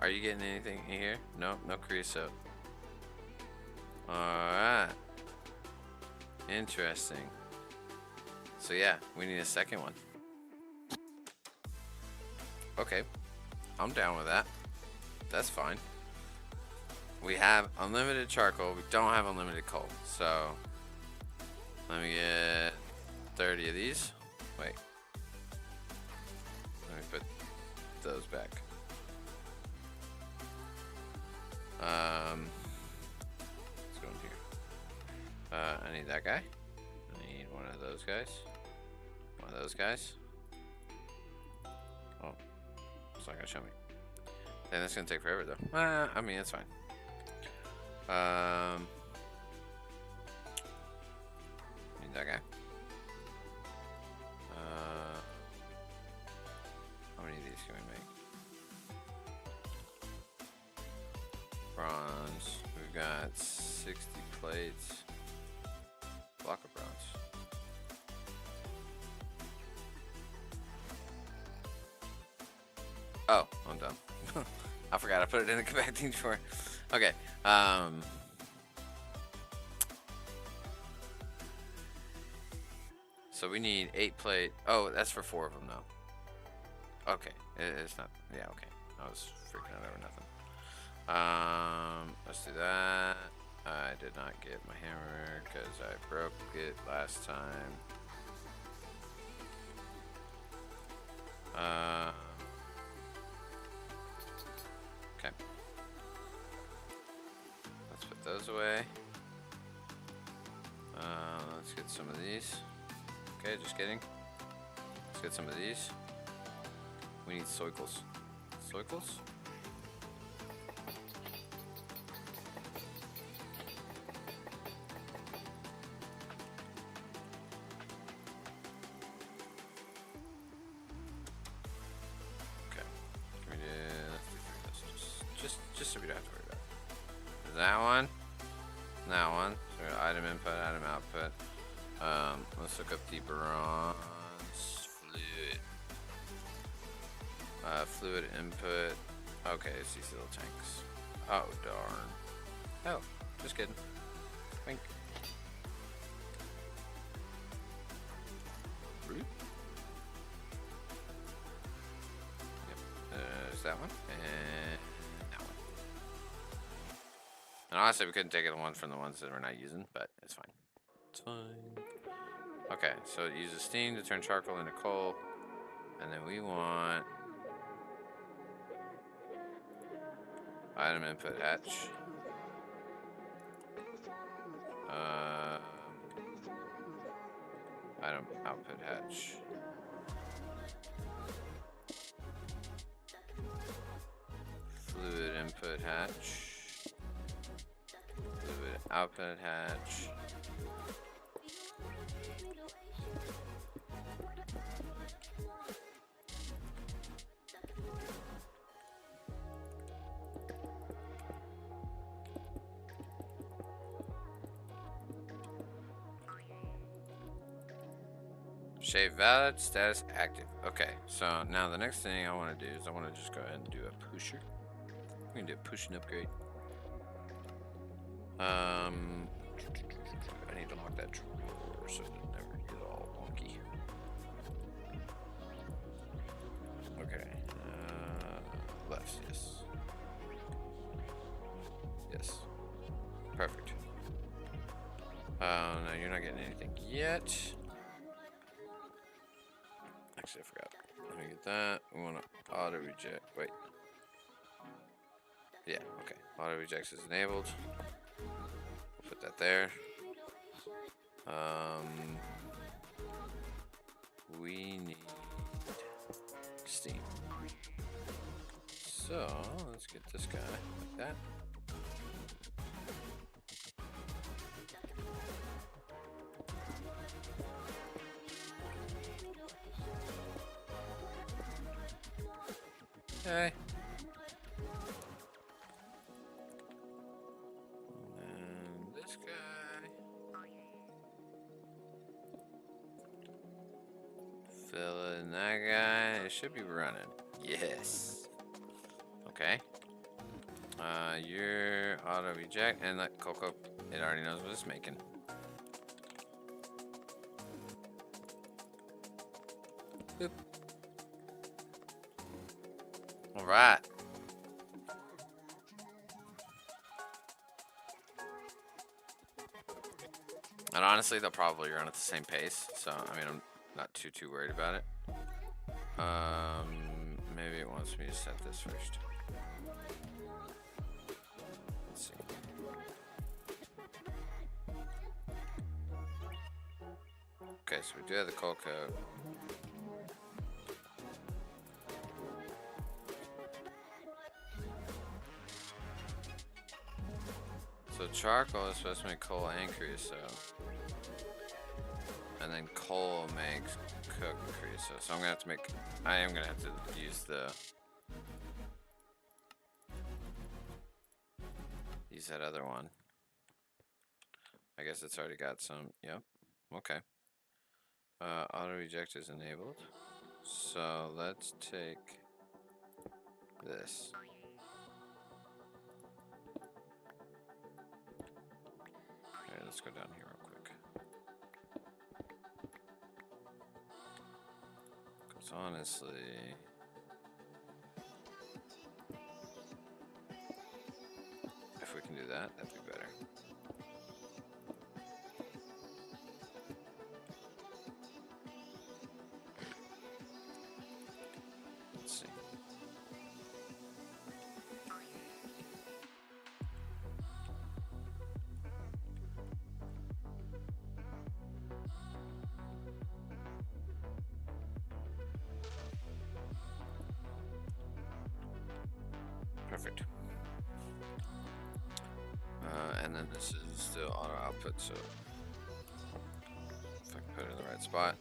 Are you getting anything in here? No, no creosote. Alright. Interesting. So yeah, we need a second one. Okay. I'm down with that. That's fine. We have unlimited charcoal. We don't have unlimited coal. So let me get 30 of these. Wait. Let me put those back. Let's go in here. I need that guy. I need one of those guys. One of those guys. Oh, it's not gonna show me. Then that's gonna take forever though. I mean, it's fine. Need that guy. How many of these can we make? Bronze. We've got 60 plates. Block of bronze. Oh, I'm done. I forgot I put it in the connecting drawer. Okay. So we need 8 plate. Oh, that's for 4 of them though. Okay, it's not. Yeah, okay. I was freaking out over nothing. Let's do that. I did not get my hammer because I broke it last time. Okay. Let's put those away. Let's get some of these. Okay, just kidding. Let's get some of these. We need soicles. Soicles? Okay. Can we do, let's do 3 of those. Just so we don't have to worry about it. That one. That one. So item input, item output. Let's look up the bronze fluid. Fluid input. Okay, it's these little tanks. Oh, darn. Oh, just kidding. Wink. Yep, there's that one, and that one. And honestly, we couldn't take the one from the ones that we're not using, but it's fine. It's fine. Okay, so it uses steam to turn charcoal into coal, and then we want item input hatch. Item output hatch. Fluid input hatch. Fluid output hatch. Shave valid, status active. Okay, so now the next thing I want to do is I want to just go ahead and do a pusher. We're gonna do a pushing upgrade. I need to lock that drawer so it never get all wonky. Okay, left, yes. Yes, perfect. No, you're not getting anything yet. Actually, I forgot. Let me get that. We want to auto reject. Wait. Yeah, okay. Auto rejects is enabled. We'll put that there. We need steam. So let's get this guy like that. Okay. And this guy. Fill in that guy. It should be running. Yes. Okay. Your auto reject and that Coco. It already knows what it's making. Boop. All right. And honestly, they'll probably run at the same pace. So, I mean, I'm not too worried about it. Maybe it wants me to set this first. Let's see. Okay, so we do have the coal coat. So charcoal is supposed to make coal and creosote. And then coal makes cook creosote. So I'm gonna have to make, I am gonna have to use that other one. I guess it's already got some, yep, okay. Auto reject is enabled. So let's take this. Okay, let's go down here real quick. Because honestly, if we can do that, that'd be better. Let's see. Perfect. And then this is still auto output, so if I can put it in the right spot.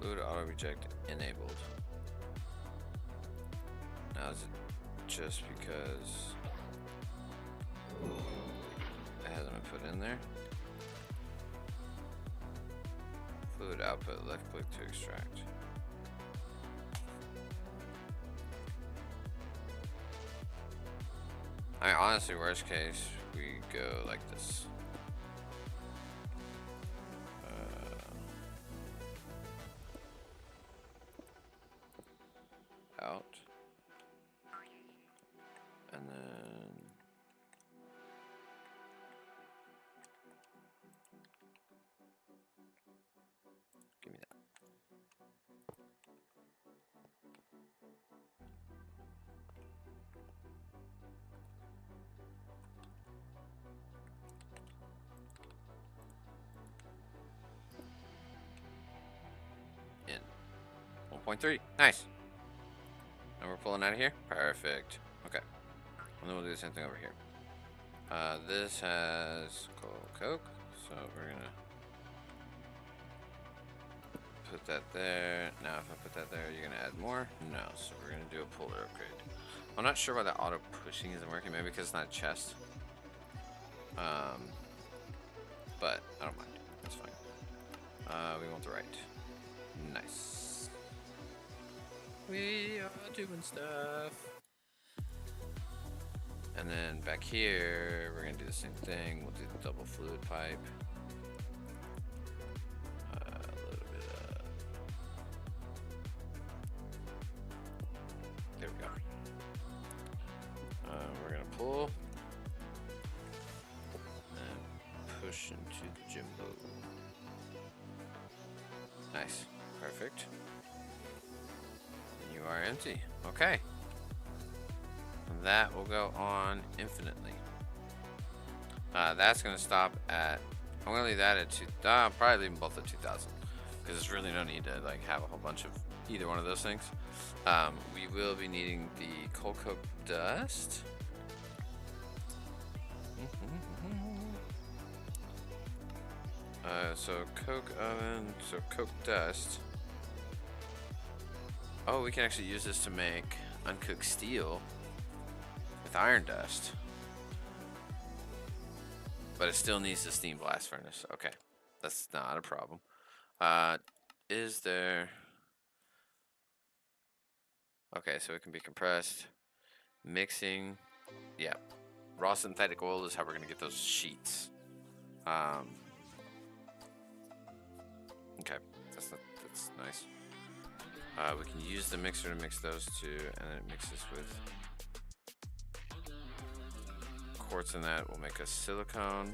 Food auto reject enabled. Now is it just because it hasn't been put in there? Food output, left click to extract. I mean, honestly, worst case, we go like this. Out. And then give me that. In 1.3. Nice. And we're pulling out of here. Perfect. Okay. And then we'll do the same thing over here. This has Coke, so we're gonna put that there. Now, if I put that there, you're gonna add more? No. So we're gonna do a puller upgrade. I'm not sure why the auto pushing isn't working. Maybe because it's not a chest. But I don't mind. That's fine. We want the right. Nice. We are doing stuff. And then back here, we're gonna do the same thing. We'll do the double fluid pipe. A little bit of. There we go. We're gonna pull and push into the Jimbo. Nice, perfect. And you are empty. Okay. That will go on infinitely. That's gonna stop at. I'm gonna leave that at 2. Probably leave them both at 2,000 because there's really no need to like have a whole bunch of either one of those things. We will be needing the coal coke dust. So coke oven. So coke dust. Oh, we can actually use this to make uncooked steel. With iron dust, but it still needs the steam blast furnace. Okay, that's not a problem. Is there? Okay, so it can be compressed, mixing. Yeah, raw synthetic oil is how we're gonna get those sheets. Okay, that's nice. We can use the mixer to mix those two, and then it mixes with. Quartz in that will make us silicone.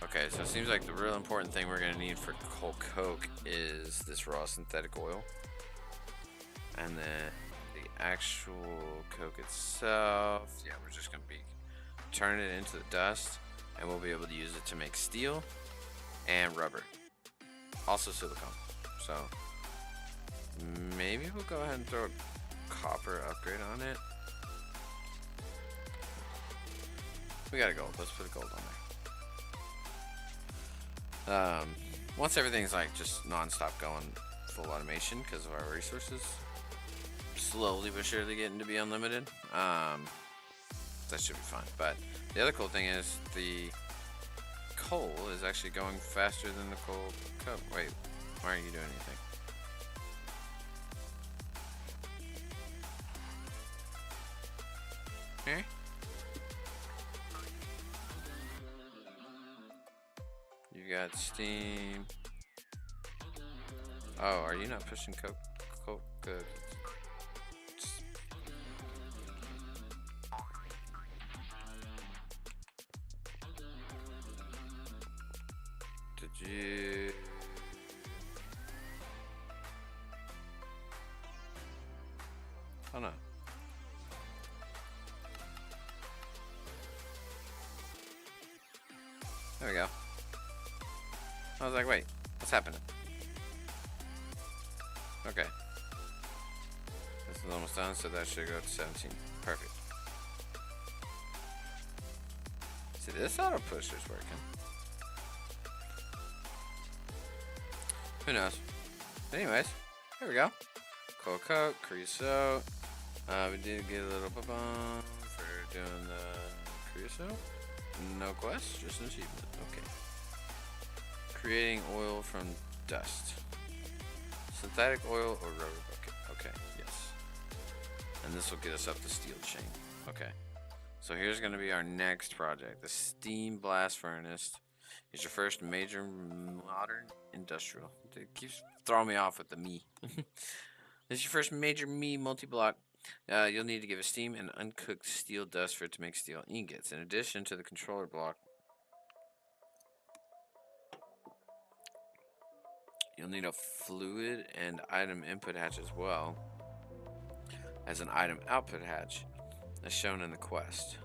Okay, so it seems like the real important thing we're going to need for coal coke is this raw synthetic oil. And then the actual coke itself, yeah, we're just going to be turning it into the dust, and we'll be able to use it to make steel and rubber. Also silicone. So maybe we'll go ahead and throw a copper upgrade on it. We got a gold. Let's put a gold on there. Once everything's like just non-stop going full automation because of our resources, slowly but surely getting to be unlimited, that should be fine. But the other cool thing is the coal is actually going faster than the coal coke. Wait, why aren't you doing anything? Okay. You got steam. Oh, are you not pushing coke? Good. Did you? Oh no. There we go. I was like, wait, what's happening? Okay. This is almost done, so that should go to 17. Perfect. See, this auto pusher's working. Who knows? Anyways, there we go. Cold coat, creosote. We did get a little bum for doing the creosote. No quest, just an achievement. Okay. Creating oil from dust. Synthetic oil or rubber bucket. Okay, yes. And this will get us up the steel chain. Okay. So here's going to be our next project. The steam blast furnace is your first major modern industrial. It keeps throwing me off with the me. This is your first major me multi-block. You'll need to give it steam and uncooked steel dust for it to make steel ingots. In addition to the controller block, you'll need a fluid and item input hatch as well as an item output hatch, as shown in the quest.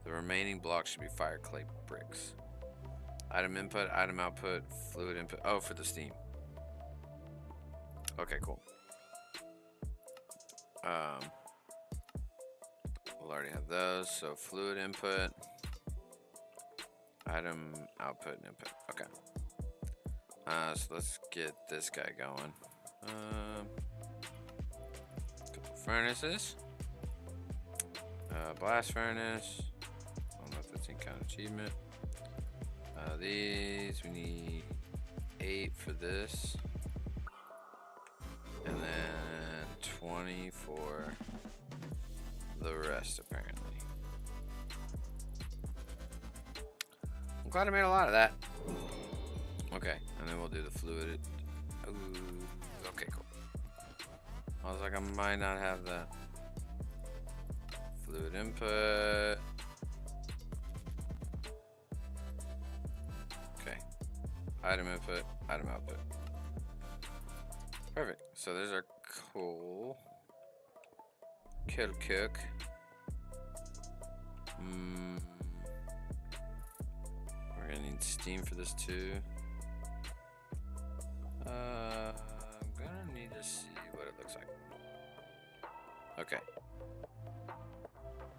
The remaining blocks should be fire clay bricks. Item input, item output, fluid input. Oh, for the steam. Okay, cool. We'll already have those. So fluid input, item output, and input. Okay. So let's get this guy going. Couple furnaces. Blast furnace. I don't know if that's any kind of achievement. These, we need 8 for this. And then 20 for the rest, apparently. I'm glad I made a lot of that. Okay, and then we'll do the fluid. Ooh, okay, cool. I was like, I might not have that. Fluid input. Okay. Item input, item output. Perfect. So there's our coal. Kettle cook. We're gonna need steam for this too. I'm gonna need to see what it looks like. Okay.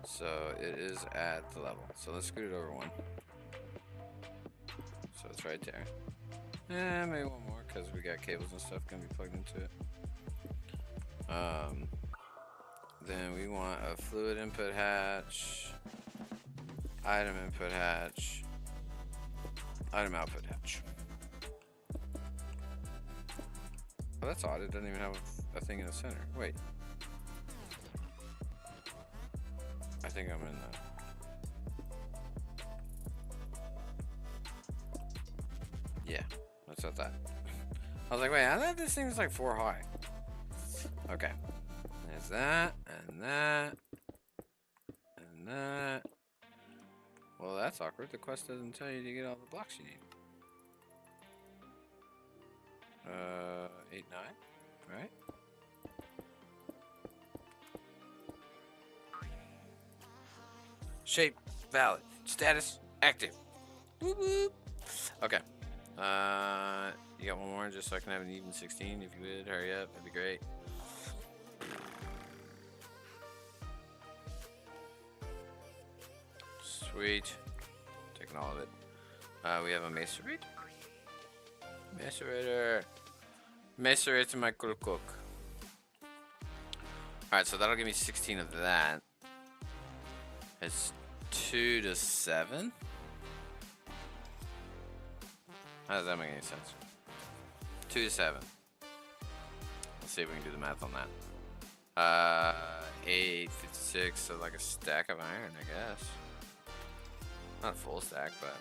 So it is at the level. So let's scoot it over one. So it's right there. Maybe one more because we got cables and stuff gonna be plugged into it. Then we want a fluid input hatch, item input hatch, item output hatch. Oh, that's odd. It doesn't even have a thing in the center. Wait. I think I'm in the... Yeah, that's what that. I was like, wait, I thought this thing was like 4 high. Okay. There's that, and that, and that. Well, that's awkward. The quest doesn't tell you to get all the blocks you need. 8, 9, right? Shape valid. Status active. Whoop whoop. Okay. You got one more just so I can have an even 16 if you would. Hurry up. That'd be great. Sweet. Taking all of it. We have a macerate. Macerator. Macerate my cook. Alright, so that'll give me 16 of that. It's 2 to 7. How does that make any sense? 2 to 7. Let's see if we can do the math on that. 8, 56, so like a stack of iron, I guess. Not a full stack, but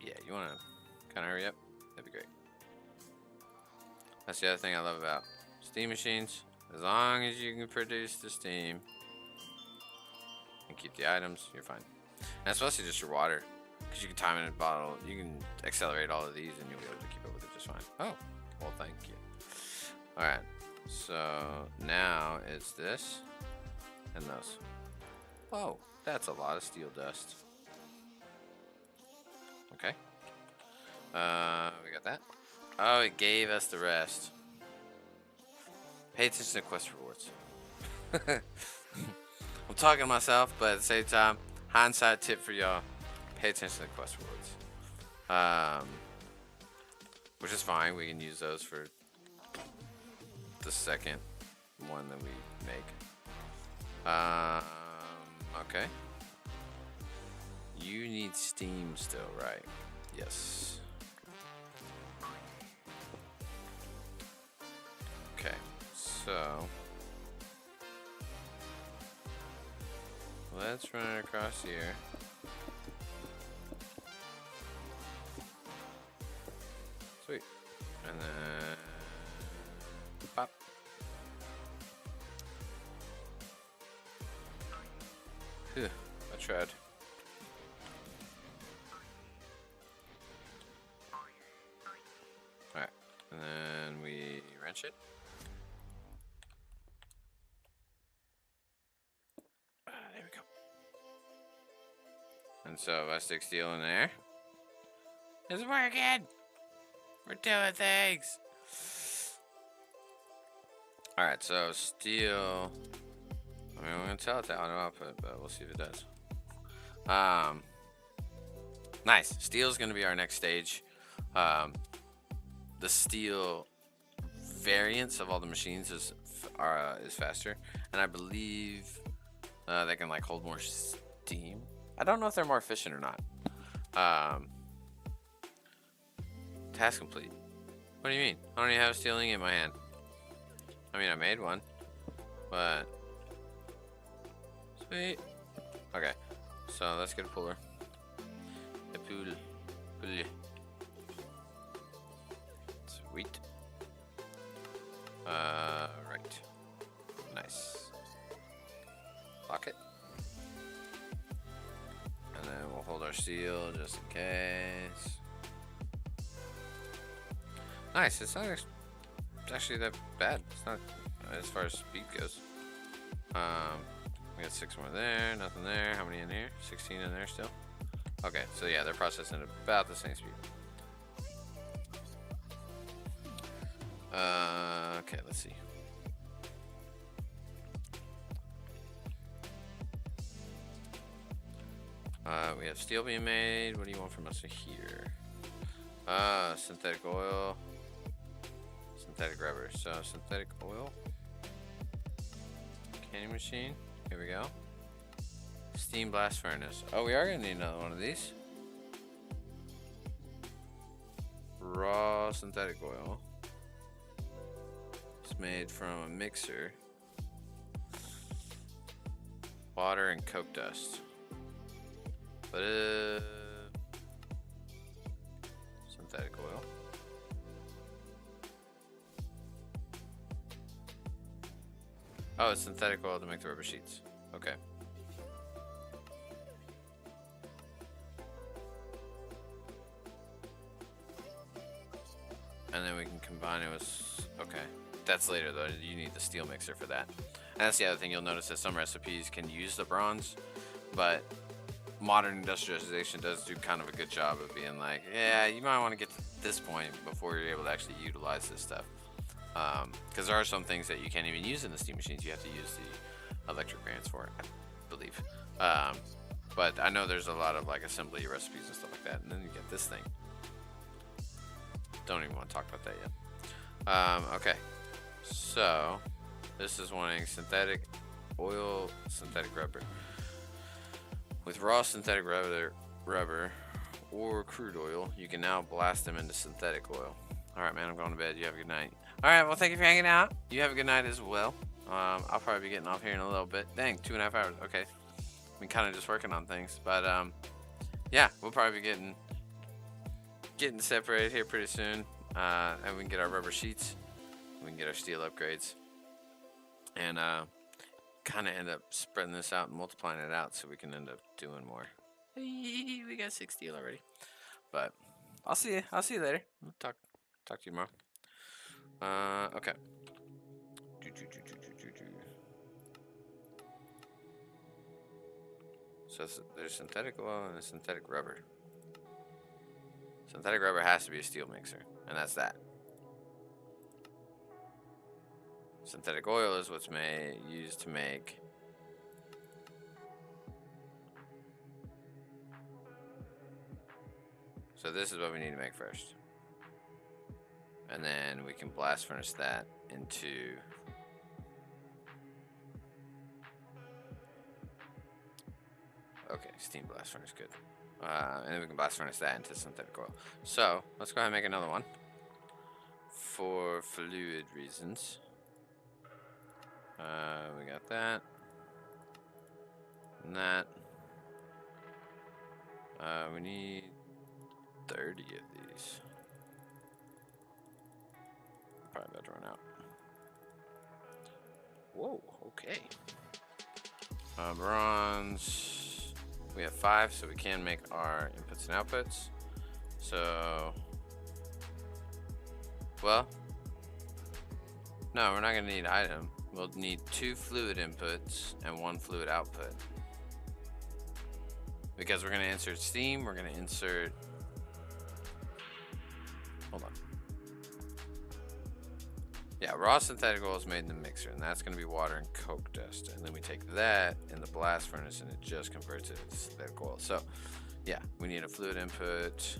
yeah, you wanna kinda hurry up? That'd be great. That's the other thing I love about steam machines. As long as you can produce the steam and keep the items, you're fine. And especially just your water, because you can time it in a bottle. You can accelerate all of these, and you'll be able to keep up with it just fine. Oh, well, thank you. All right, so now it's this and those. Oh, that's a lot of steel dust. Okay. We got that. Oh, it gave us the rest. Pay attention to quest rewards. I'm talking to myself, but at the same time, hindsight tip for y'all: pay attention to quest rewards. which is fine. We can use those for the second one that we make. Okay. You need steam still, right? Yes. Okay, so let's run it across here. Sweet. And then pop. Phew, I tried. Alright, and then we wrench it. There we go. And so if I stick steel in there, it's working! We're doing things! Alright, so steel. I mean, we're gonna tell it to auto output, but we'll see if it does. Nice. Steel is gonna be our next stage. The steel variants of all the machines is faster, and I believe they can like hold more steam. I don't know if they're more efficient or not. Task complete. What do you mean? I don't even have a steel ingot in my hand. I mean, I made one, but sweet. Okay, so let's get a puller. A pull. Sweet. Right. Nice. Lock it. And then we'll hold our steel just in case. Nice. It's not actually that bad. It's not as far as speed goes. We got 6 more there. Nothing there. How many in here? 16 in there still. Okay, so yeah, they're processing at about the same speed. Okay, let's see. We have steel being made. What do you want from us here? Synthetic oil. Synthetic rubber. So synthetic oil. Canning machine. Here we go. Steam blast furnace. Oh, we are gonna need another one of these. Raw synthetic oil. It's made from a mixer. Water and coke dust. But synthetic oil. Oh, it's synthetic oil to make the rubber sheets. Okay. And then we can combine it with, okay. That's later though, you need the steel mixer for that. And that's the other thing, you'll notice that some recipes can use the bronze, but modern industrialization does do kind of a good job of being like, yeah, you might want to get to this point before you're able to actually utilize this stuff. Because there are some things that you can't even use in the steam machines, you have to use the electric variants for it, I believe. But I know there's a lot of like assembly recipes and stuff like that, and then you get this thing. Don't even want to talk about that yet. Okay, so this is wanting synthetic oil, synthetic rubber. With raw synthetic rubber or crude oil, you can now blast them into synthetic oil. Alright, man, I'm going to bed. You have a good night. Alright, well, thank you for hanging out. You have a good night as well. I'll probably be getting off here in a little bit. Dang, 2.5 hours. Okay. I've been kind of just working on things. But, yeah, we'll probably be getting separated here pretty soon. And we can get our rubber sheets. We can get our steel upgrades. And, kind of end up spreading this out and multiplying it out so we can end up doing more. We got 6 steel already. But I'll see you. I'll see you later. I'll talk to you tomorrow. Okay. So there's synthetic oil and synthetic rubber. Synthetic rubber has to be a steel mixer, and that's that. Synthetic oil is what's used to make so this is what we need to make first. And then we can blast furnace that into... Okay, steam blast furnace, good. And then we can blast furnace that into synthetic oil. So, let's go ahead and make another one. For fluid reasons. We got that. And that. We need 30 of these. Probably about to run out. Whoa, okay. Bronze. We have 5, so we can make our inputs and outputs. So, well, no, we're not gonna need item. We'll need 2 fluid inputs and 1 fluid output. Because we're gonna insert steam, we're gonna insert, hold on. Yeah, raw synthetic oil is made in the mixer, and that's gonna be water and coke dust. And then we take that in the blast furnace and it just converts it into synthetic oil. So, yeah, we need a fluid input.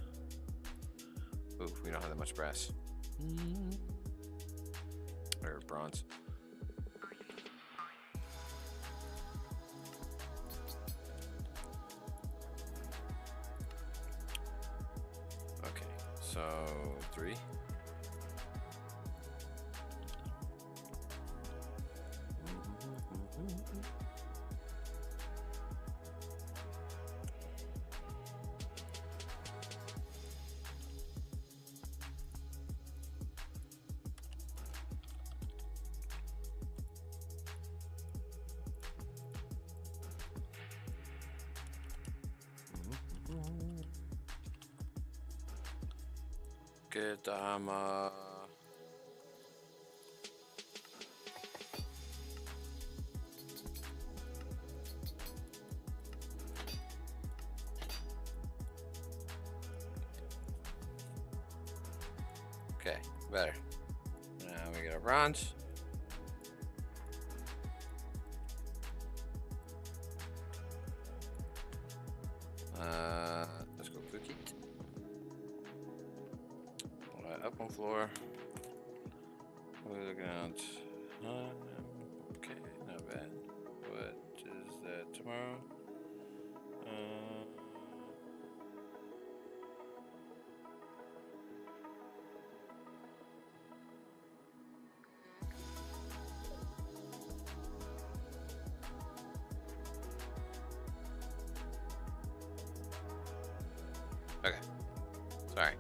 Ooh, we don't have that much brass. Or bronze. Okay, so 3. Good, okay, better. Now we get a bronze. Let's go cook it. Up on floor. We're looking at. Okay, not bad. What is that tomorrow? Okay. Sorry.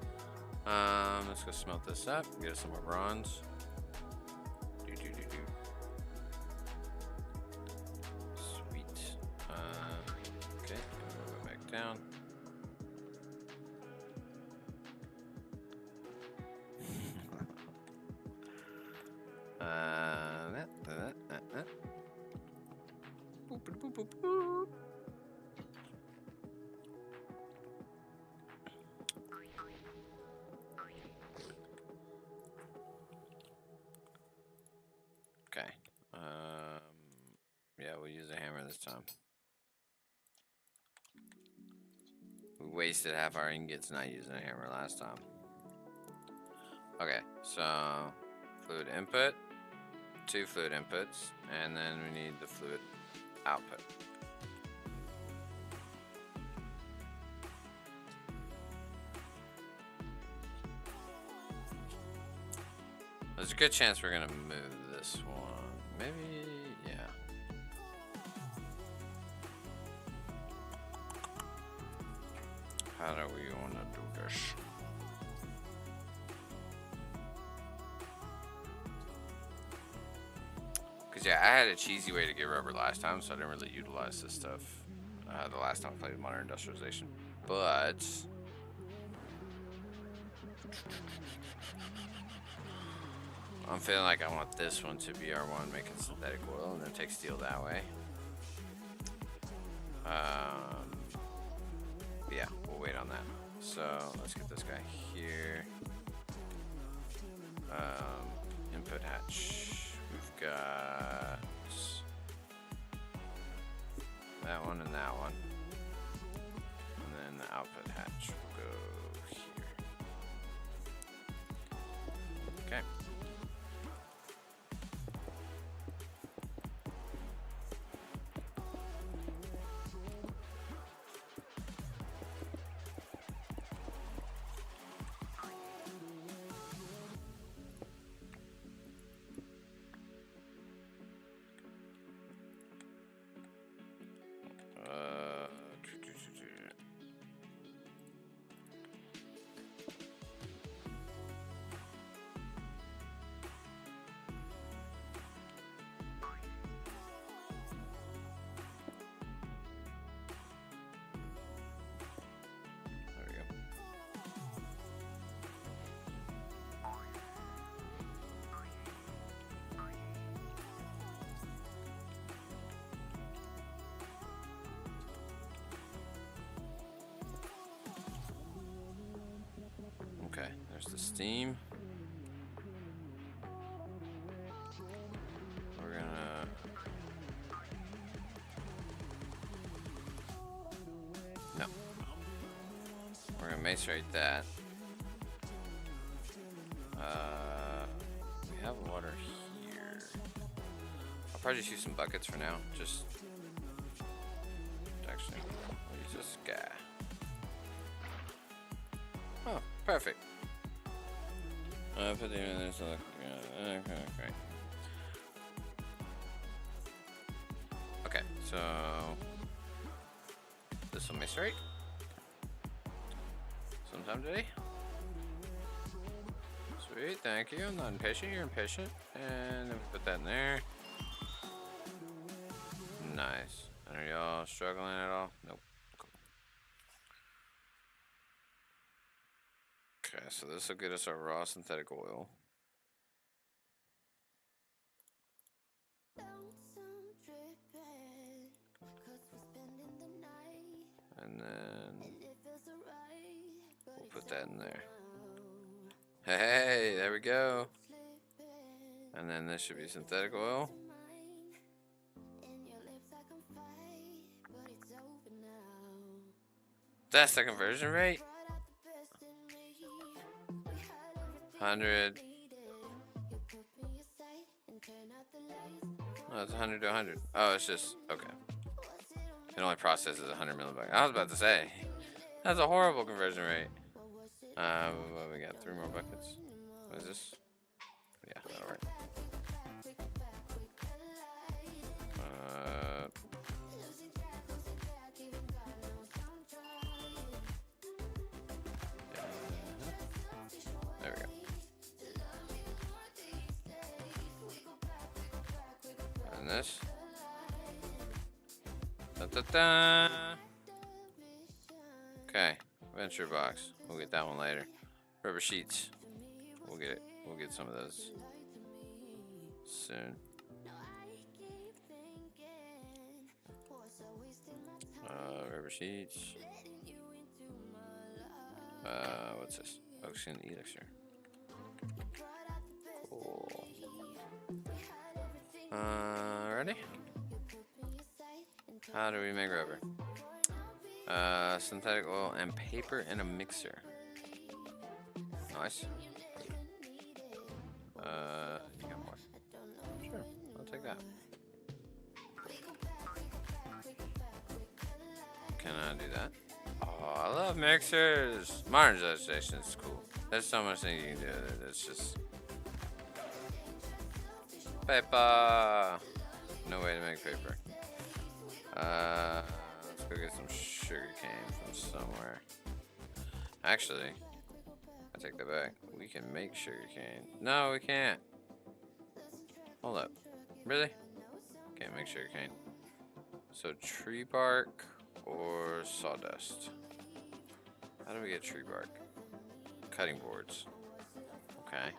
Let's go smelt this up. Get us some more bronze. Sweet. Okay. Move it back down. Boop, boop, boop, boop. Okay. Yeah, we'll use a hammer this time. We wasted half our ingots not using a hammer last time. Okay, so fluid input, 2 fluid inputs, and then we need the fluid output. There's a good chance we're gonna move this one. Maybe, yeah. How do we wanna do this? Cause yeah, I had a cheesy way to get rubber last time, so I didn't really utilize this stuff the last time I played Modern Industrialization. But I'm feeling like I want this one to be our one making synthetic oil, and then take steel that way. Yeah, we'll wait on that. So let's get this guy here. Input hatch. We've got that one and that one. And then the output hatch will go here. There's the steam. We're gonna we're gonna macerate that. We have water here. I'll probably just use some buckets for now. Just actually, we'll use this guy. Oh, perfect. Put the in there. So okay, great. Okay, so this will macerate sometime today. Sweet, thank you. I'm not impatient, you're impatient. And then we put that in there. Nice. Are y'all struggling at all? Nope. Cool. Okay, so this will get us our raw synthetic oil. And then we'll put that in there. Hey, there we go. And then this should be synthetic oil. That's the conversion rate. 100. Oh, it's 100 to 100. Oh, it's just okay. It only processes 100 millibucks. I was about to say, that's a horrible conversion rate. What we got? 3 more buckets. What is this? Yeah, that'll work. There we go. And this. Da-da-da. Okay, venture box. We'll get that one later. Rubber sheets. We'll get it. We'll get some of those soon. Rubber sheets. What's this? Oxygen elixir. Cool. Ready? How do we make rubber? Synthetic oil and paper in a mixer. Nice. You got more? Sure, I'll take that. Can I do that? Oh, I love mixers. Modernization is cool. There's so much things you can do with it. It's just paper. No way to make paper. Let's go get some sugar cane from somewhere. Actually, I take that back. We can make sugar cane. No, we can't. Hold up. Really? Can't make sugar cane. So tree bark or sawdust. How do we get tree bark? Cutting boards. Okay.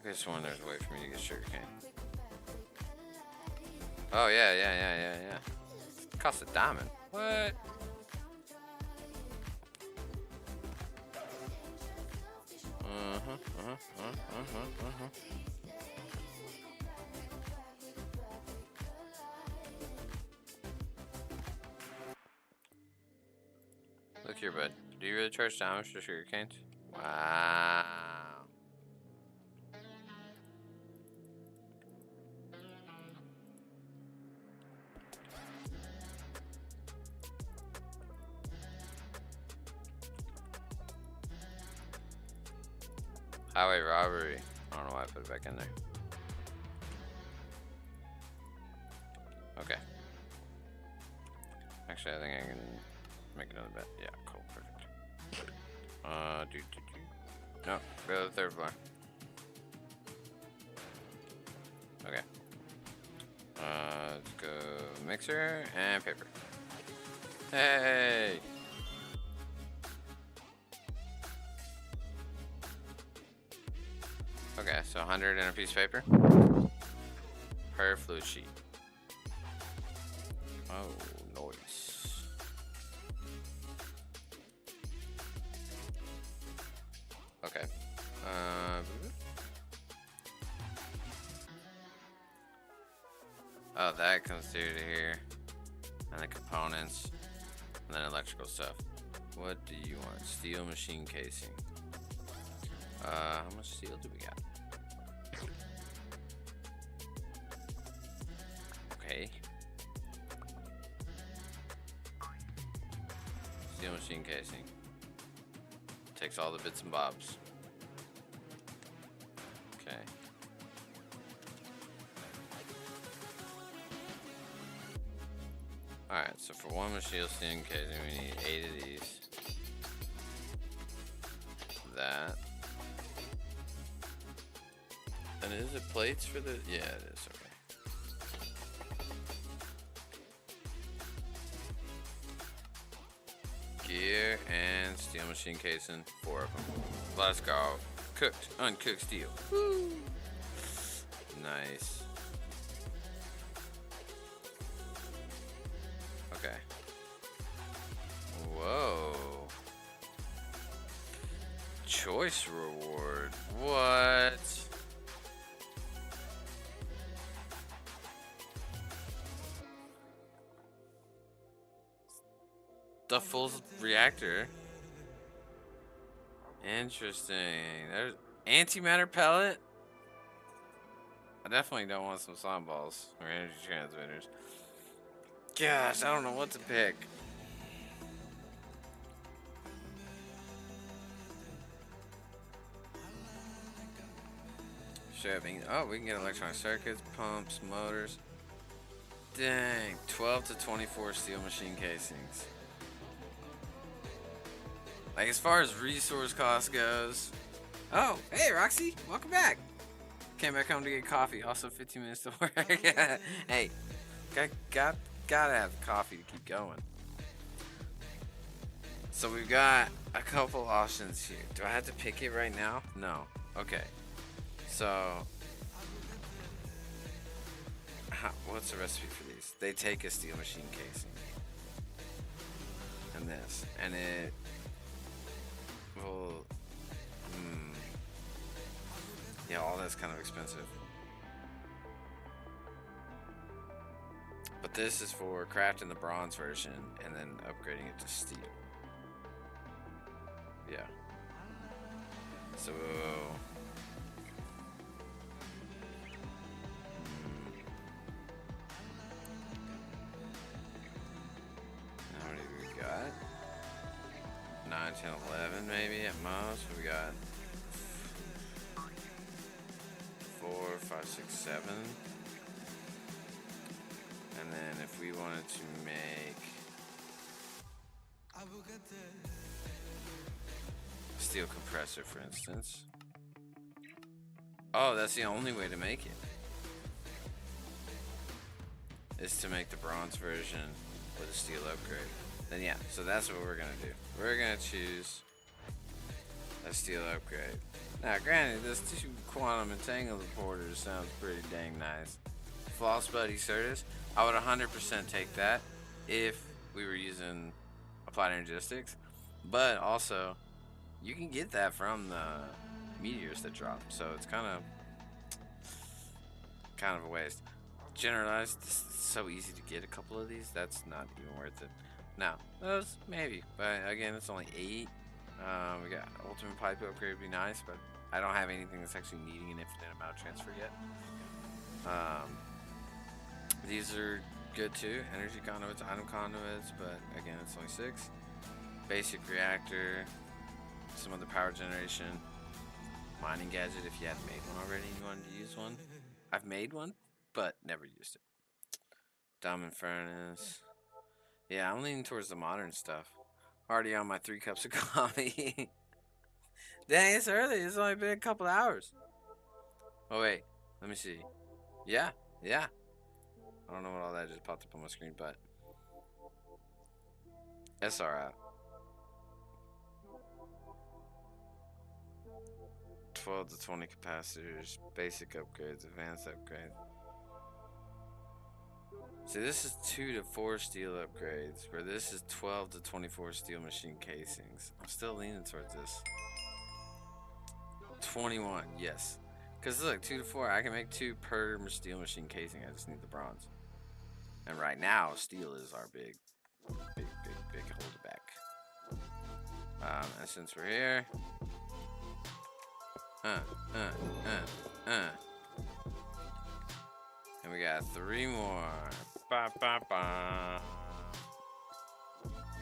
I just wonder if there's a way for me to get sugar cane. Oh yeah. It costs a diamond. What? Look here, bud. Do you really charge diamonds for sugar canes? Wow. Highway robbery. I don't know why I put it back in there. Okay. Actually, I think I can make another bet. Yeah, cool, perfect. No, go to the 3rd floor. Okay. Let's go mixer and paper. Hey! Okay, so 100 in a piece of paper per fluid sheet. Oh, nice. Oh, that comes through to here. And the components. And then electrical stuff. What do you want? Steel machine casing. How much steel do we got? Okay. Steel machine casing. Takes all the bits and bobs. Okay. Alright, so for one machine casing, we need 8 of these. That. And is it plates for the... Yeah, it is. Okay. Gear and steel machine casing. 4 of them. Let's go. Cooked. Uncooked steel. Woo! Nice. Okay. Whoa. Choice reward. What? The full reactor. Interesting. There's antimatter pellet. I definitely don't want some slime balls or energy transmitters. Gosh, I don't know what to pick. Shipping. Oh, we can get electronic circuits, pumps, motors. Dang, 12 to 24 steel machine casings. Like, as far as resource cost goes. Oh, hey, Roxy, welcome back. Came back home to get coffee. Also, 15 minutes to work. Hey, gotta have coffee to keep going. So we've got a couple options here. Do I have to pick it right now? No. Okay. So, what's the recipe for these? They take a steel machine casing. And this. And it... Well... Yeah, all that's kind of expensive. But this is for crafting the bronze version and then upgrading it to steel. Yeah. So... How many do we got? 9, 10, 11 maybe at most. We got 4, 5, 6, 7. And then if we wanted to make a steel compressor, for instance. Oh, that's the only way to make it. Is to make the bronze version with a steel upgrade. Then yeah, so that's what we're gonna do. We're gonna choose a steel upgrade. Now, granted, this 2 quantum entangled porters sounds pretty dang nice. False Buddy Certus, I would 100% take that if we were using applied energistics. But also, you can get that from the meteors that drop, so it's kind of a waste. Generalized, it's so easy to get a couple of these. That's not even worth it. Now, those maybe, but again, it's only 8. We got ultimate pipe upgrade would be nice, but I don't have anything that's actually needing an infinite amount of transfer yet. These are good too. Energy conduits, item conduits, but again, it's only 6. Basic reactor, some other power generation, mining gadget. If you hadn't made one already and you wanted to use one, I've made one, but never used it. Diamond furnace. Yeah, I'm leaning towards the modern stuff. Already on my 3 cups of coffee. Dang, it's early. It's only been a couple hours. Oh, wait. Let me see. Yeah. I don't know what all that just popped up on my screen, but... SR out. 12 to 20 capacitors. Basic upgrades. Advanced upgrades. See, this is 2 to 4 steel upgrades, where this is 12 to 24 steel machine casings. I'm still leaning towards this. 21, yes. Because look, 2 to 4, I can make 2 per steel machine casing. I just need the bronze. And right now, steel is our big holdback. And since we're here, and we got 3 more. Ba, ba, ba.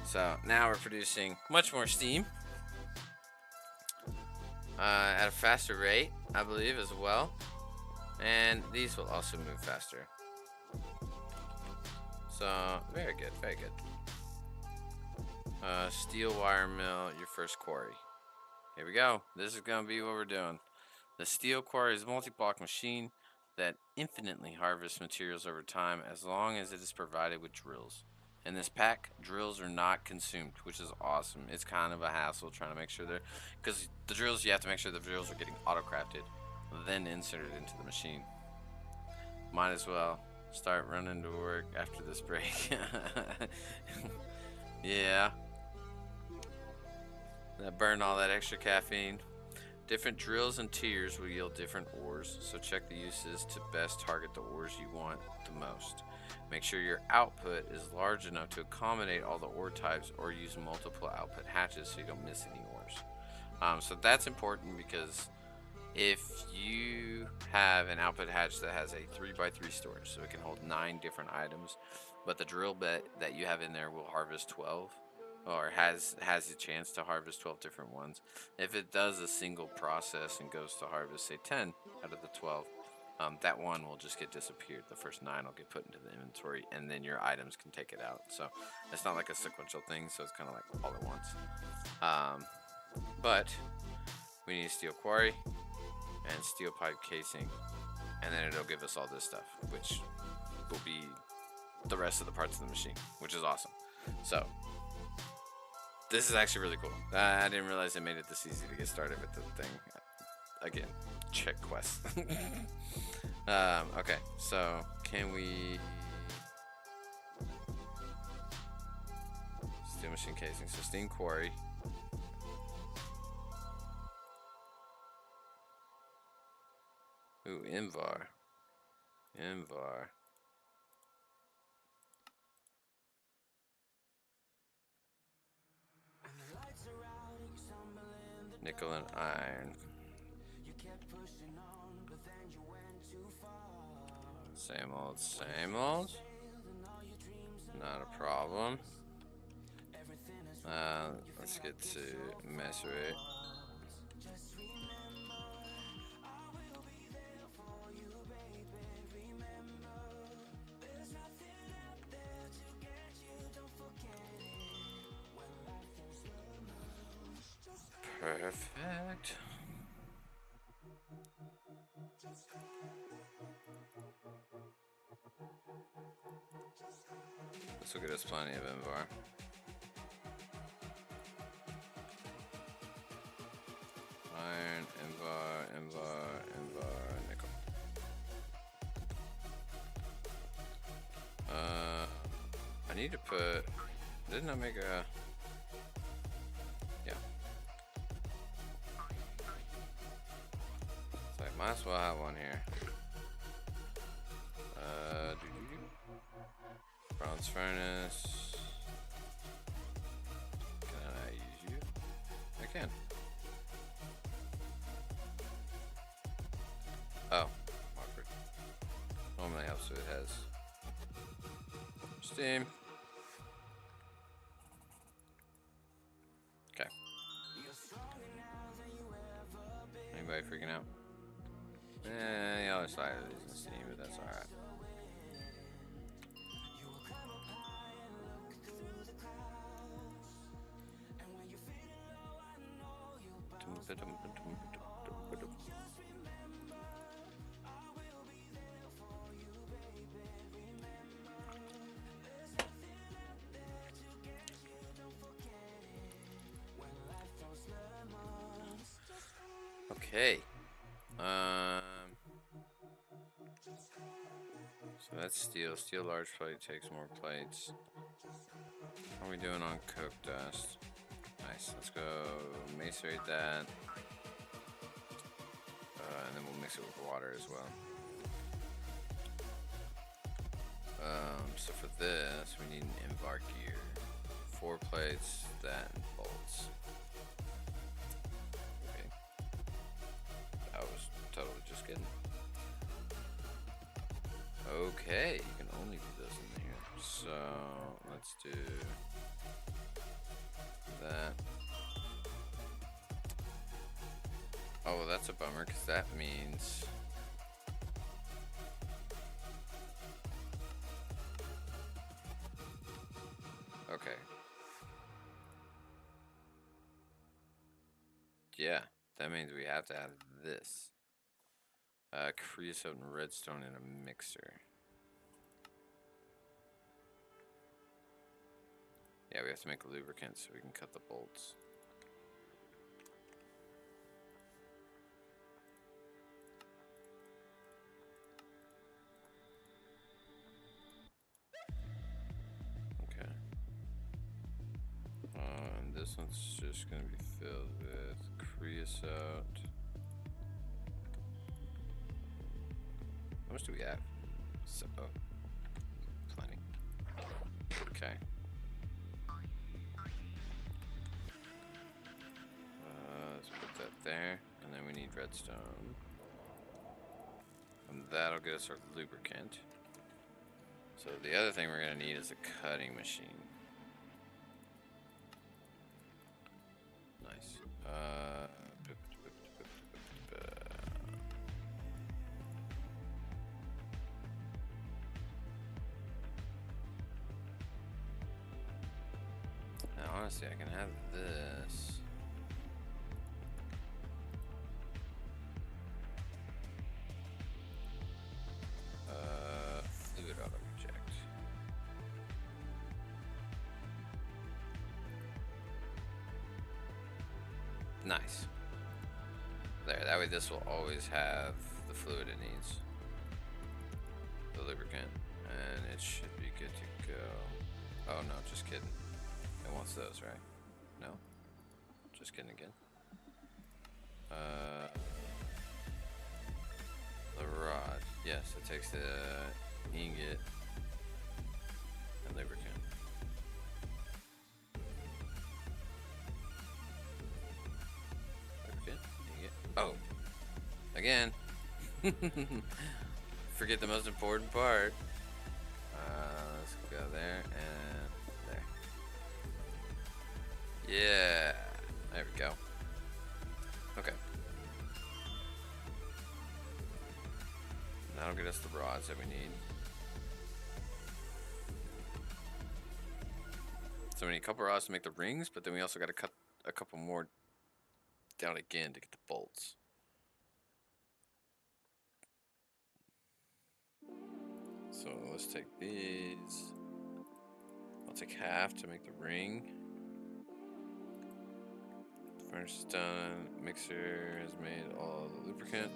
So now we're producing much more steam at a faster rate, I believe, as well. And these will also move faster. So very good, very good. Steel wire mill, your first quarry. Here we go. This is gonna be what we're doing. The steel quarry is a multi-block machine that infinitely harvests materials over time as long as it is provided with drills. In this pack, drills are not consumed, which is awesome. It's kind of a hassle trying to make sure they're, because the drills, you have to make sure the drills are getting auto-crafted, then inserted into the machine. Might as well start running to work after this break. Yeah. That burned all that extra caffeine. Different drills and tiers will yield different ores, so check the uses to best target the ores you want the most. Make sure your output is large enough to accommodate all the ore types, or use multiple output hatches so you don't miss any ores. So that's important, because if you have an output hatch that has a 3x3 storage, so it can hold 9 different items, but the drill bit that you have in there will harvest 12, or has a chance to harvest 12 different ones. If it does a single process and goes to harvest, say, 10 out of the 12, that one will just get disappeared. The first 9 will get put into the inventory, and then your items can take it out. So it's not like a sequential thing, so it's kind of like all at once. But we need a steel quarry and steel pipe casing, and then it'll give us all this stuff, which will be the rest of the parts of the machine, which is awesome. So this is actually really cool. I didn't realize it made it this easy to get started with the thing. Again, check quests. Okay, so can we... Steel machine casing, so steam quarry. Ooh, Invar. Nickel and iron. Same old, same old. Not a problem. Let's get to Messerate. Perfect. This will get us plenty of Invar. Iron, Invar, nickel. I need to put... Didn't I make a... Yeah. So I might as well have one here. Bronze furnace. Can I use you? I can. Oh, awkward. Normally helps if it has steam. Okay. Anybody freaking out? The other side of it isn't steam, but that's alright. Okay. So that's steel. Steel large plate takes more plates. How are we doing on coke dust? Nice. Let's go macerate that. And then we'll mix it with water as well. So for this, we need an embark gear, 4 plates, that, and bolts. Okay. I was totally just kidding. Okay, you can only do this in here. So let's do that. Oh, well, that's a bummer because that means okay. Yeah, that means we have to add this. Creosote and redstone in a mixer. Yeah, we have to make a lubricant so we can cut the bolts. Okay. And this one's just going to be filled with creosote. How much do we have? So, oh, plenty. Okay. Let's put that there, and then we need redstone. And that'll get us our lubricant. So the other thing we're going to need is a cutting machine. Nice. Now honestly, I can have this. Fluid auto reject. Nice. There, that way this will always have the fluid it needs. The lubricant. And it should be good to go. Oh no, just kidding. It wants those, right? No? Just kidding again. The rod. Yes, it takes the ingot and lubricant. Lubricant, ingot. Oh, again. Forget the most important part. Let's go there and there. Yeah, there we go. Okay. That'll get us the rods that we need. So we need a couple rods to make the rings, but then we also got to cut a couple more down again to get the bolts. So let's take these. I'll take half to make the ring. The furnace is done. Mixer has made all the lubricant.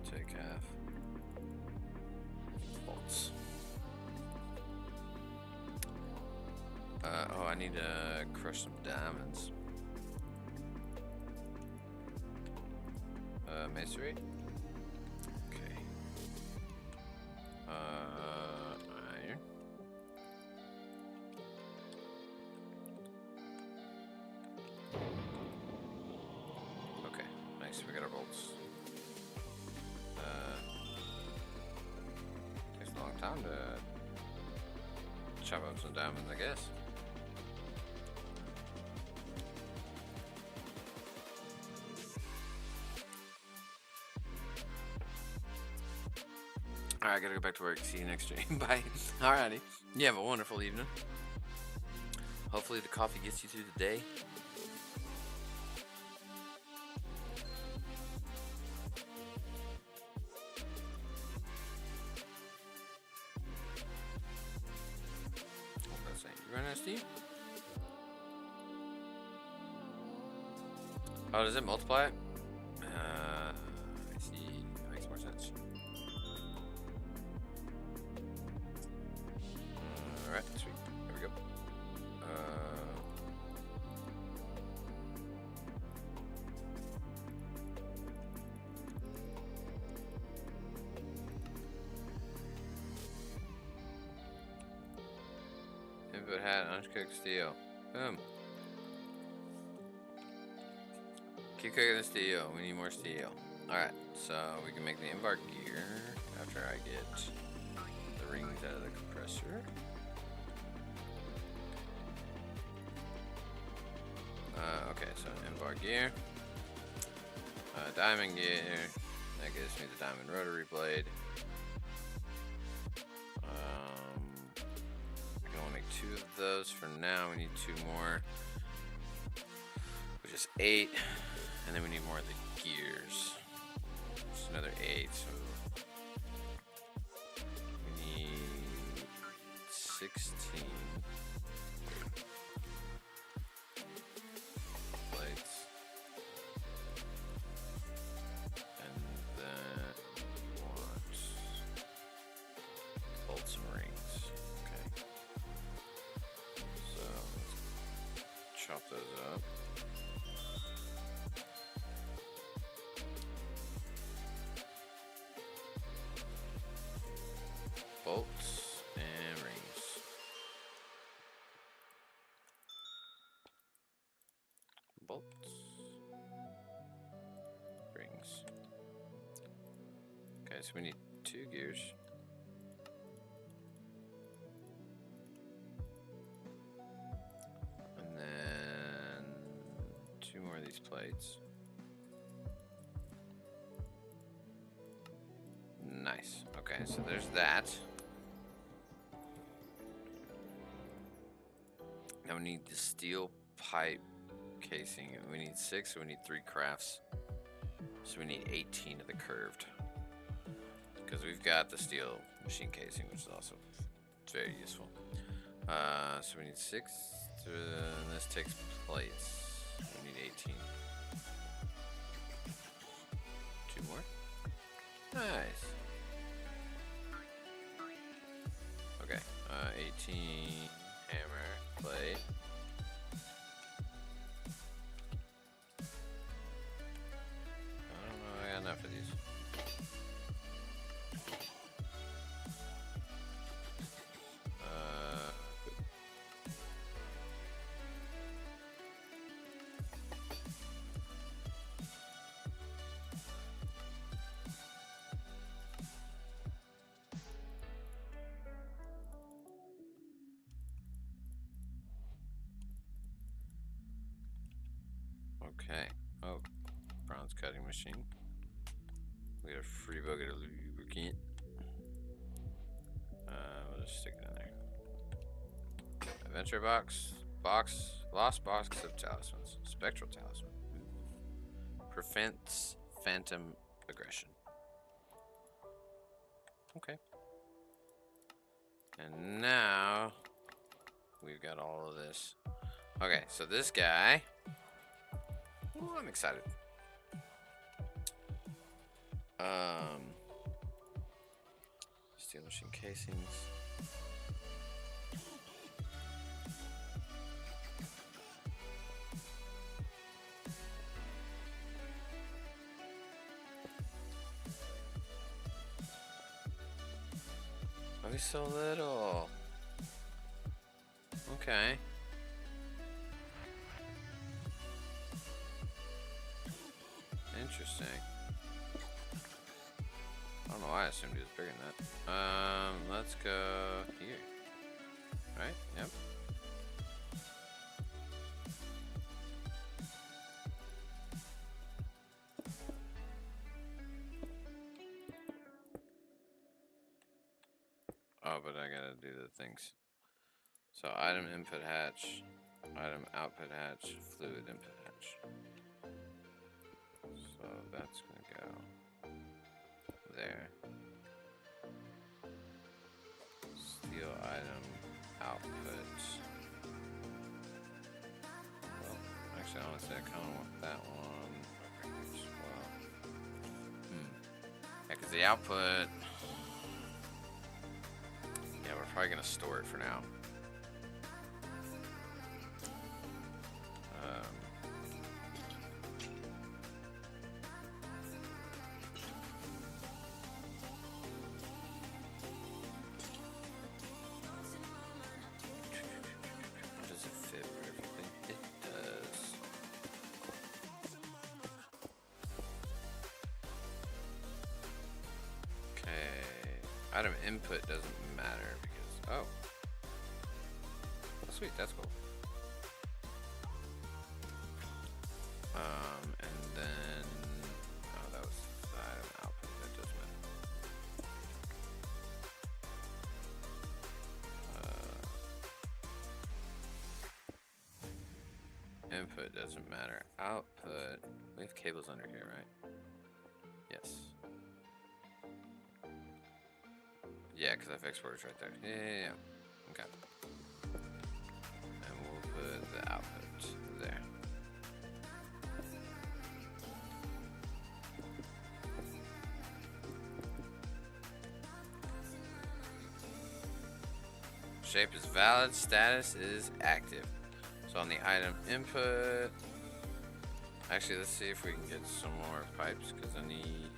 Take half. Bolts. Oh, I need to crush some diamonds. Masonry. Okay. Iron. Okay, nice. We got our bolts. Takes a long time to chop up some diamonds, I guess. Alright, I gotta go back to work. See you next stream. Bye. Alrighty. You have a wonderful evening. Hopefully the coffee gets you through the day. What was I saying? You run out of steam? Oh, does it multiply it? I see. That makes more sense. Alright, sweet. There we go. uncooked steel. Boom. Keep cooking the steel. We need more steel. Alright, so we can make the embark gear after I get the rings out of the compressor. Okay, so embark gear. Diamond gear. That gives me the diamond rotary blade. I can only make 2 of those for now. We need 2 more, which is 8. And then we need more of the gears. It's another 8, so we need 16 plates. And then we want bolts and rings. Okay. So let's chop those up. Bolts and rings. Bolts. Rings. Okay, so we need 2 gears. And then 2 more of these plates. Nice. Okay, so there's that. Now we need the steel pipe casing. We need 6, so we need 3 crafts. So we need 18 of the curved. Because we've got the steel machine casing, which is also very useful. So we need 6. And this takes plates. We need 18. 2 more. Nice. Okay, 18 hammer plate. I don't know, I got enough of these. Okay. Oh, bronze cutting machine. We got a free bucket of lubricant. We'll just stick it in there. Adventure box. Lost box of talismans. Spectral talisman. Prevents phantom aggression. Okay. And now we've got all of this. Okay, so this guy. Ooh, I'm excited. Steel machine casings. Oh, he's so little. Okay. Interesting. I don't know why I assumed he was bigger than that. Let's go here. Right? Yep. Oh, but I gotta do the things. So item input hatch, item output hatch, fluid input hatch. So that's gonna go there. Steel item output. Well, actually, honestly, I kind of want that one as well. Yeah, because the output. Yeah, we're probably gonna store it for now. item input doesn't matter because, oh, sweet, that's cool. And then, oh, that was the item output, that does matter. Input doesn't matter. Output, we have cables under here, right? Yes. Yeah, because I have exporters right there. Yeah. Okay. And we'll put the output there. Shape is valid, status is active. So on the item input, actually let's see if we can get some more pipes because I need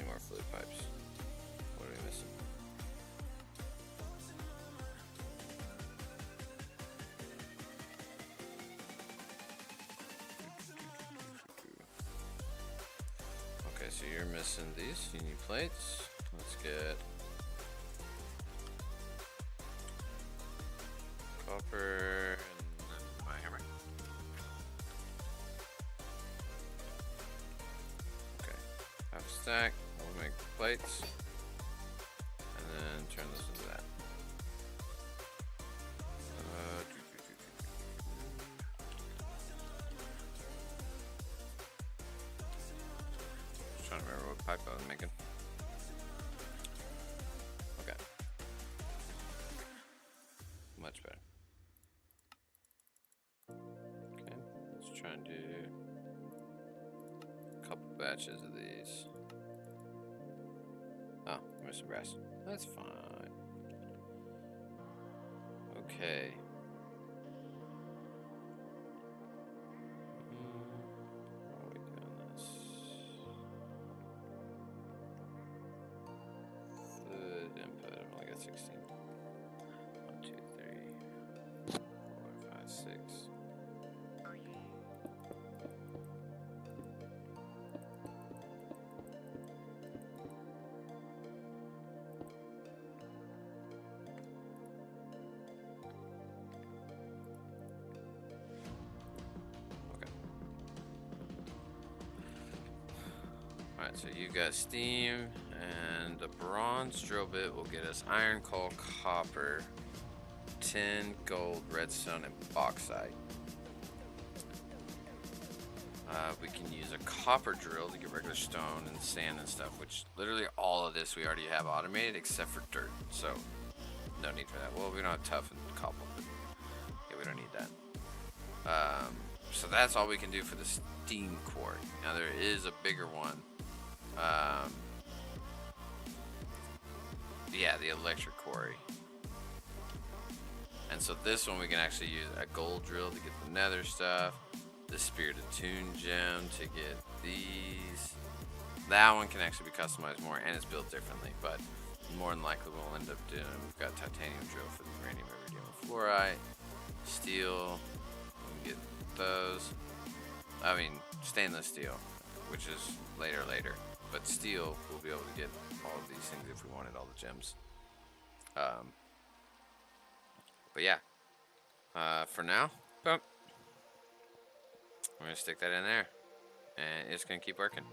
more fluid pipes. What are we missing? Okay, so you're missing these. You need plates. Let's get copper and my hammer. Okay, half a stack. We'll make plates and then turn this into that. Just trying to remember what pipe I was making. Okay, much better. Okay, let's try and do a couple batches of these. Oh, I'm missing brass. That's fine. Okay. How are we doing this? Fluid input. I've only got 16. 1, 2, 3, 4, 5, 6. Alright, so you got steam, and the bronze drill bit will get us iron, coal, copper, tin, gold, redstone, and bauxite. We can use a copper drill to get regular stone and sand and stuff, which literally all of this we already have automated except for dirt, so no need for that. Well, we don't have tough and cobble, but yeah, we don't need that. So that's all we can do for the steam quarry. Now there is a bigger one. Yeah, the electric quarry. And so this one we can actually use a gold drill to get the nether stuff, the spirited tune gem to get these. That one can actually be customized more and it's built differently, but more than likely we'll end up doing, we've got titanium drill for the uranium, iridium, fluorite, steel, we can get those. I mean, stainless steel, which is later, but steel, we'll be able to get all of these things if we wanted all the gems. But yeah, for now, boom. We're gonna stick that in there, and it's gonna keep working.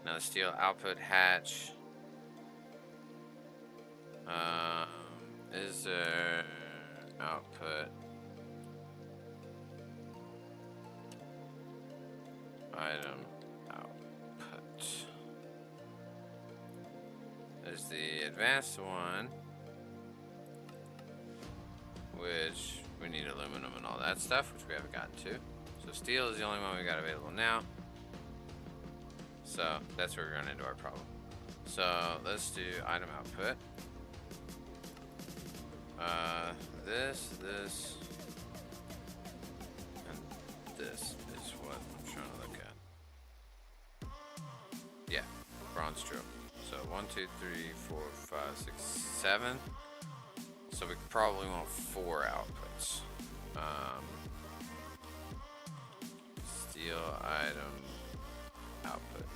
Now the steel output hatch. Is there output item output? There's the advanced one, which we need aluminum and all that stuff, which we haven't gotten to. So steel is the only one we got available now. So that's where we're running into our problem. So let's do item output. This, and this is what I'm trying to look at. Yeah, bronze drill. So 1, 2, 3, 4, 5, 6, 7. So we probably want 4 outputs. Steel item output.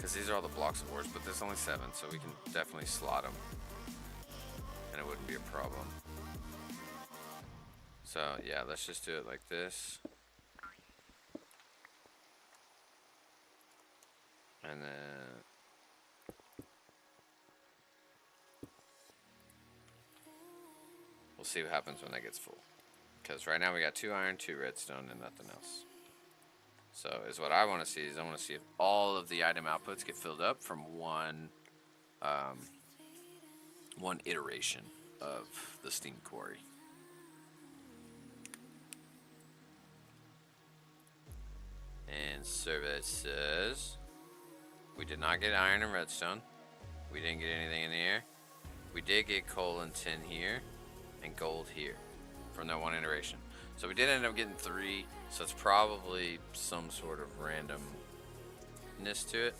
because these are all the blocks of ores, but there's only 7, so we can definitely slot them, and it wouldn't be a problem. So yeah, let's just do it like this, and then we'll see what happens when that gets full. Because right now we got 2 iron, 2 redstone, and nothing else. So is what I want to see is I want to see if all of the item outputs get filled up from one iteration of the steam quarry. And survey says we did not get iron and redstone. We didn't get anything in here. We did get coal and tin here, and gold here from that one iteration. So we did end up getting 3, so it's probably some sort of randomness to it.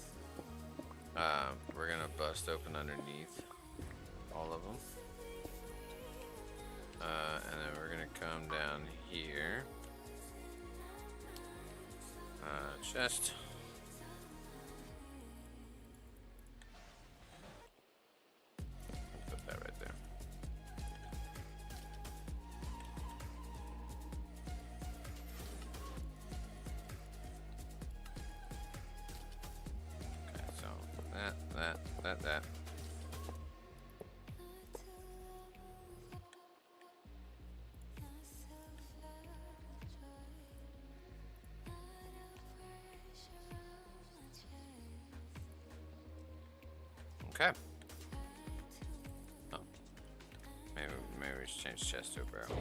We're gonna bust open underneath all of them. And then we're gonna come down here. Chest. Put that right there. Okay, so that. Okay. Oh. Maybe we should change chest to a barrel.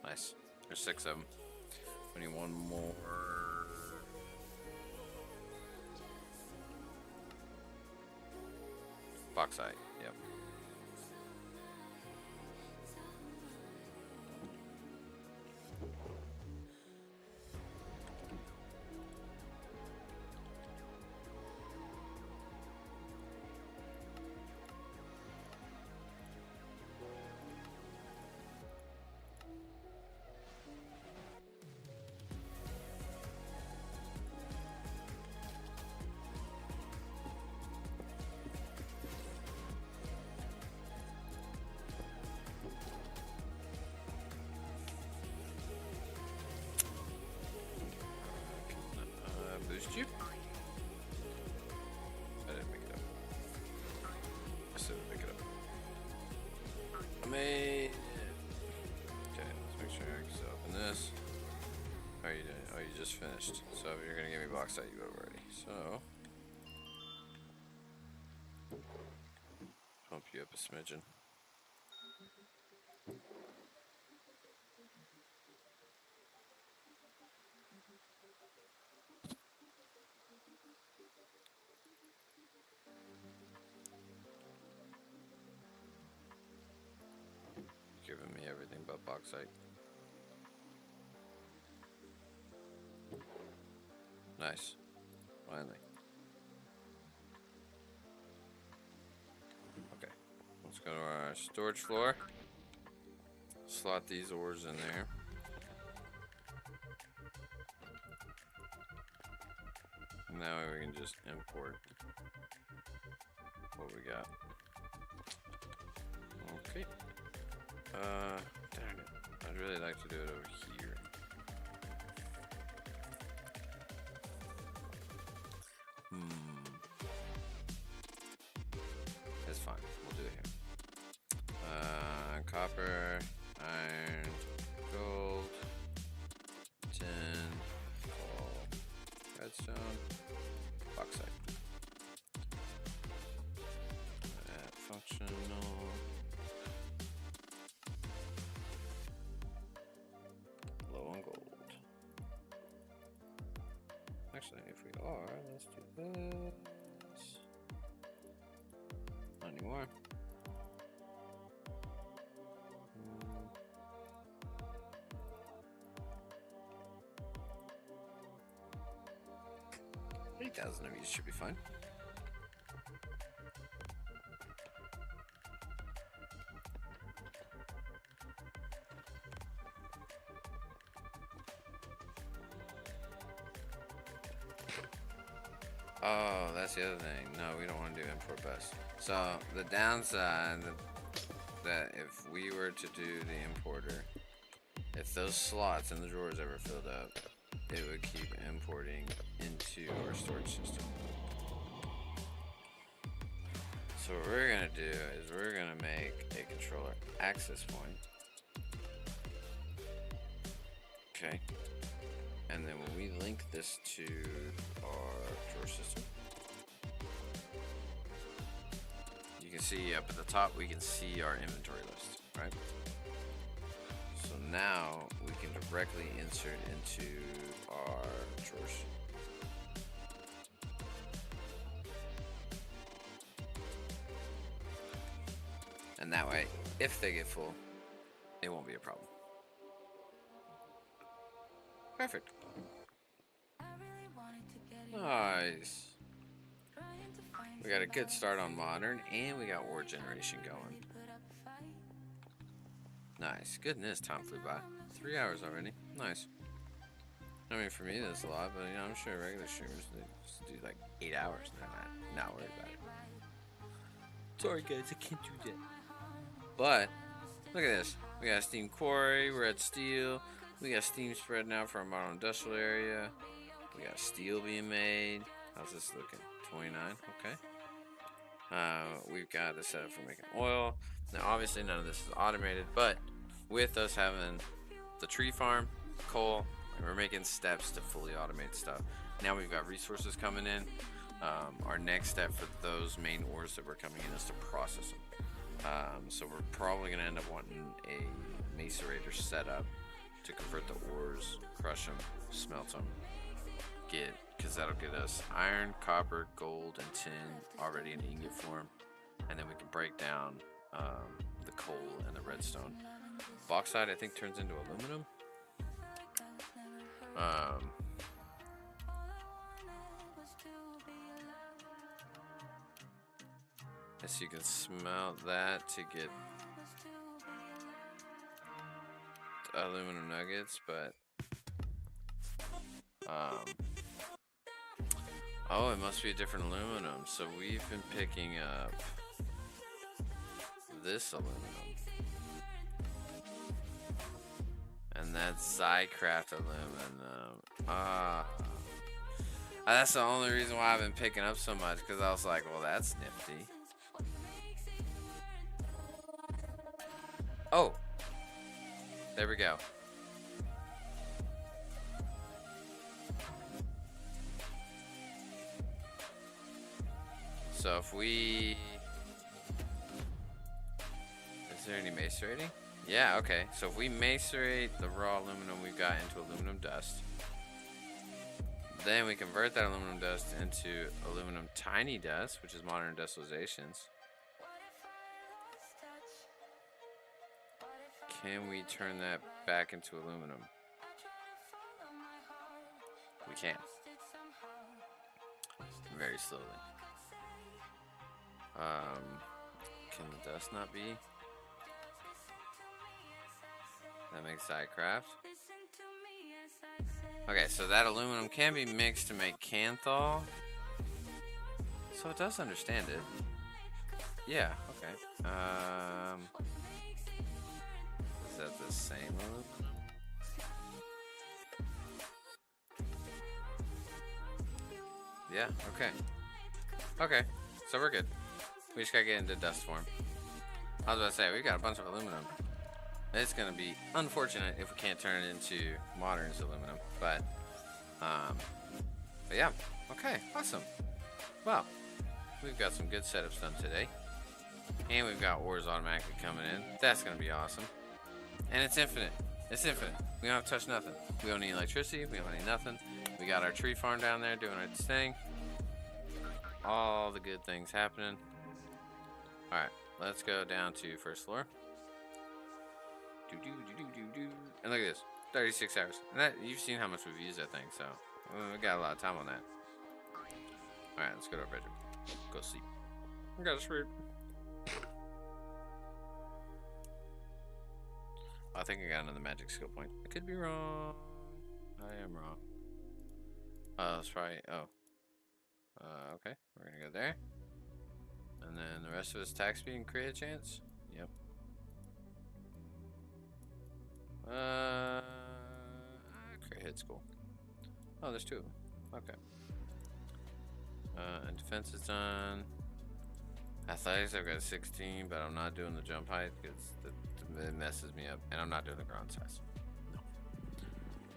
Nice. There's 6 of them. We need one more. Bauxite. Yep. Boost you? I didn't make it up. I still didn't make it up. I made it. Okay, let's make sure I can open this. Oh, you didn't. Oh, you just finished. So if you're gonna give me bauxite, you would already. So pump you up a smidgen. Giving me everything but bauxite. Nice. Finally. Okay. Let's go to our storage floor. Slot these ores in there. And that way we can just import what we got. Okay. Darn it. I'd really like to do it over here. That's fine. We'll do it here. Copper, iron, gold, tin, coal, redstone, bauxite. Functional. Low on gold. Actually, if we are, let's do this. Not anymore. 8,000 of these should be fine. Oh, that's the other thing. No, we don't want to do import bus. So the downside that if we were to do the importer, if those slots in the drawers ever filled up, it would keep importing into our storage system. So what we're gonna do is we're gonna make a controller access point. Okay. And then when we link this to our drawer system, you can see up at the top, we can see our inventory list, right? So now we can directly insert into our drawers. And that way, if they get full, it won't be a problem. Perfect. Nice. We got a good start on modern, and we got war generation going. Nice. Goodness, time flew by. 3 hours already. Nice. I mean, for me, that's a lot, but you know, I'm sure regular streamers they just do like 8 hours. And they're not worried about it. Sorry, guys, I can't do that. But look at this. We got Steam Quarry. We're at Steel. We got Steam spread now for our modern industrial area. We got steel being made. How's this looking? 29. Okay. We've got the setup for making oil. Now, obviously, none of this is automated, but with us having the tree farm, coal, and we're making steps to fully automate stuff. Now we've got resources coming in. Our next step for those main ores that were coming in is to process them. So we're probably going to end up wanting a macerator setup to convert the ores, crush them, smelt them, because that'll get us iron, copper, gold, and tin already in ingot form, and then we can break down the coal and the redstone. Bauxite, I think, turns into aluminum. Guess you can smelt that to get aluminum nuggets, but oh, it must be a different aluminum. So we've been picking up this aluminum, and that's Zycraft aluminum. That's the only reason why I've been picking up so much, because I was like, well, that's nifty. Oh, there we go. So if we... Is there any macerating? Yeah, okay. So if we macerate the raw aluminum we've got into aluminum dust, then we convert that aluminum dust into aluminum tiny dust, which is modern industrializations. Can we turn that back into aluminum? We can. Very slowly. Can the dust not be? That makes Zycraft. Okay, so that aluminum can be mixed to make Canthal. So it does understand it. Yeah, okay. Is that the same aluminum? Yeah, okay. Okay, so we're good. We just gotta get into dust form. I was about to say, we got a bunch of aluminum. It's gonna be unfortunate if we can't turn it into modern's aluminum, but yeah, okay, awesome. Well, we've got some good setups done today, and we've got ores automatically coming in. That's gonna be awesome, and it's infinite. It's infinite. We don't have to touch nothing. We don't need electricity. We don't need nothing. We got our tree farm down there doing its thing. All the good things happening. All right, let's go down to first floor. And look at this, 36 hours. And that, you've seen how much we've used that thing, so we got a lot of time on that. Alright, let's go to our bedroom. Go sleep. I gotta sleep. I think I got another magic skill point. I could be wrong. I am wrong. Oh, that's probably. Oh. Okay. We're gonna go there. And then the rest of us attack speed and create a chance. Yep. Crit hit's cool. Oh, there's 2 of them. Okay. And defense is done. Athletics, I've got 16, but I'm not doing the jump height because it messes me up. And I'm not doing the ground size. No.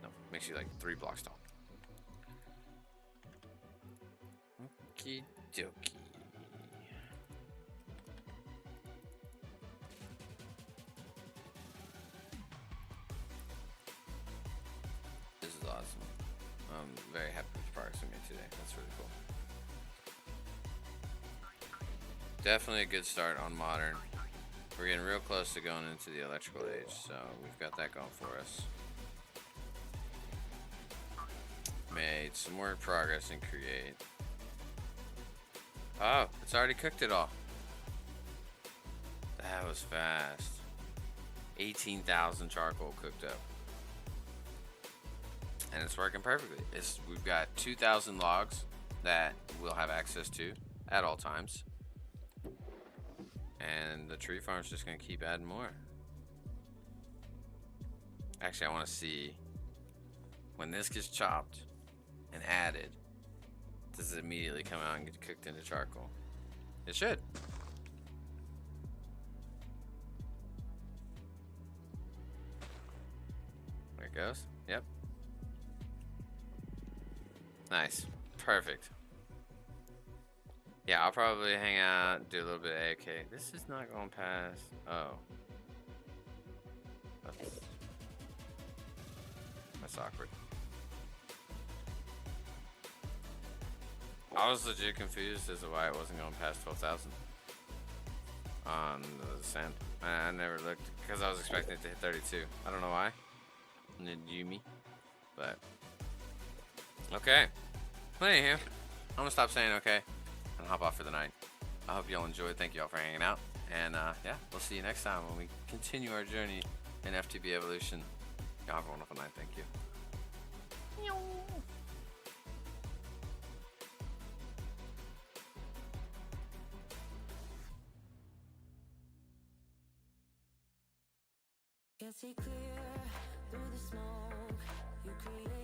No. Makes you like 3 blocks tall. Okie dokie. This is awesome. I'm very happy with the progress we made today. That's really cool. Definitely a good start on modern. We're getting real close to going into the electrical age, so we've got that going for us. Made some more progress in create. Oh, it's already cooked it all. That was fast. 18,000 charcoal cooked up. And it's working perfectly. We've got 2,000 logs that we'll have access to at all times. And the tree farm's just gonna keep adding more. Actually, I wanna see when this gets chopped and added, does it immediately come out and get cooked into charcoal? It should. There it goes. Yep. Nice. Perfect. Yeah, I'll probably hang out, do a little bit of AK. This is not going past. Oh. That's awkward. I was legit confused as to why it wasn't going past 12,000 on the sand. I never looked because I was expecting it to hit 32. I don't know why. Yumi, but okay. Well, anyhow, I'm gonna stop saying okay and hop off for the night. I hope y'all enjoyed. Thank y'all for hanging out, and yeah, we'll see you next time when we continue our journey in FTB Evolution. Y'all have a wonderful night. Thank you. Can see clear through the smoke. You create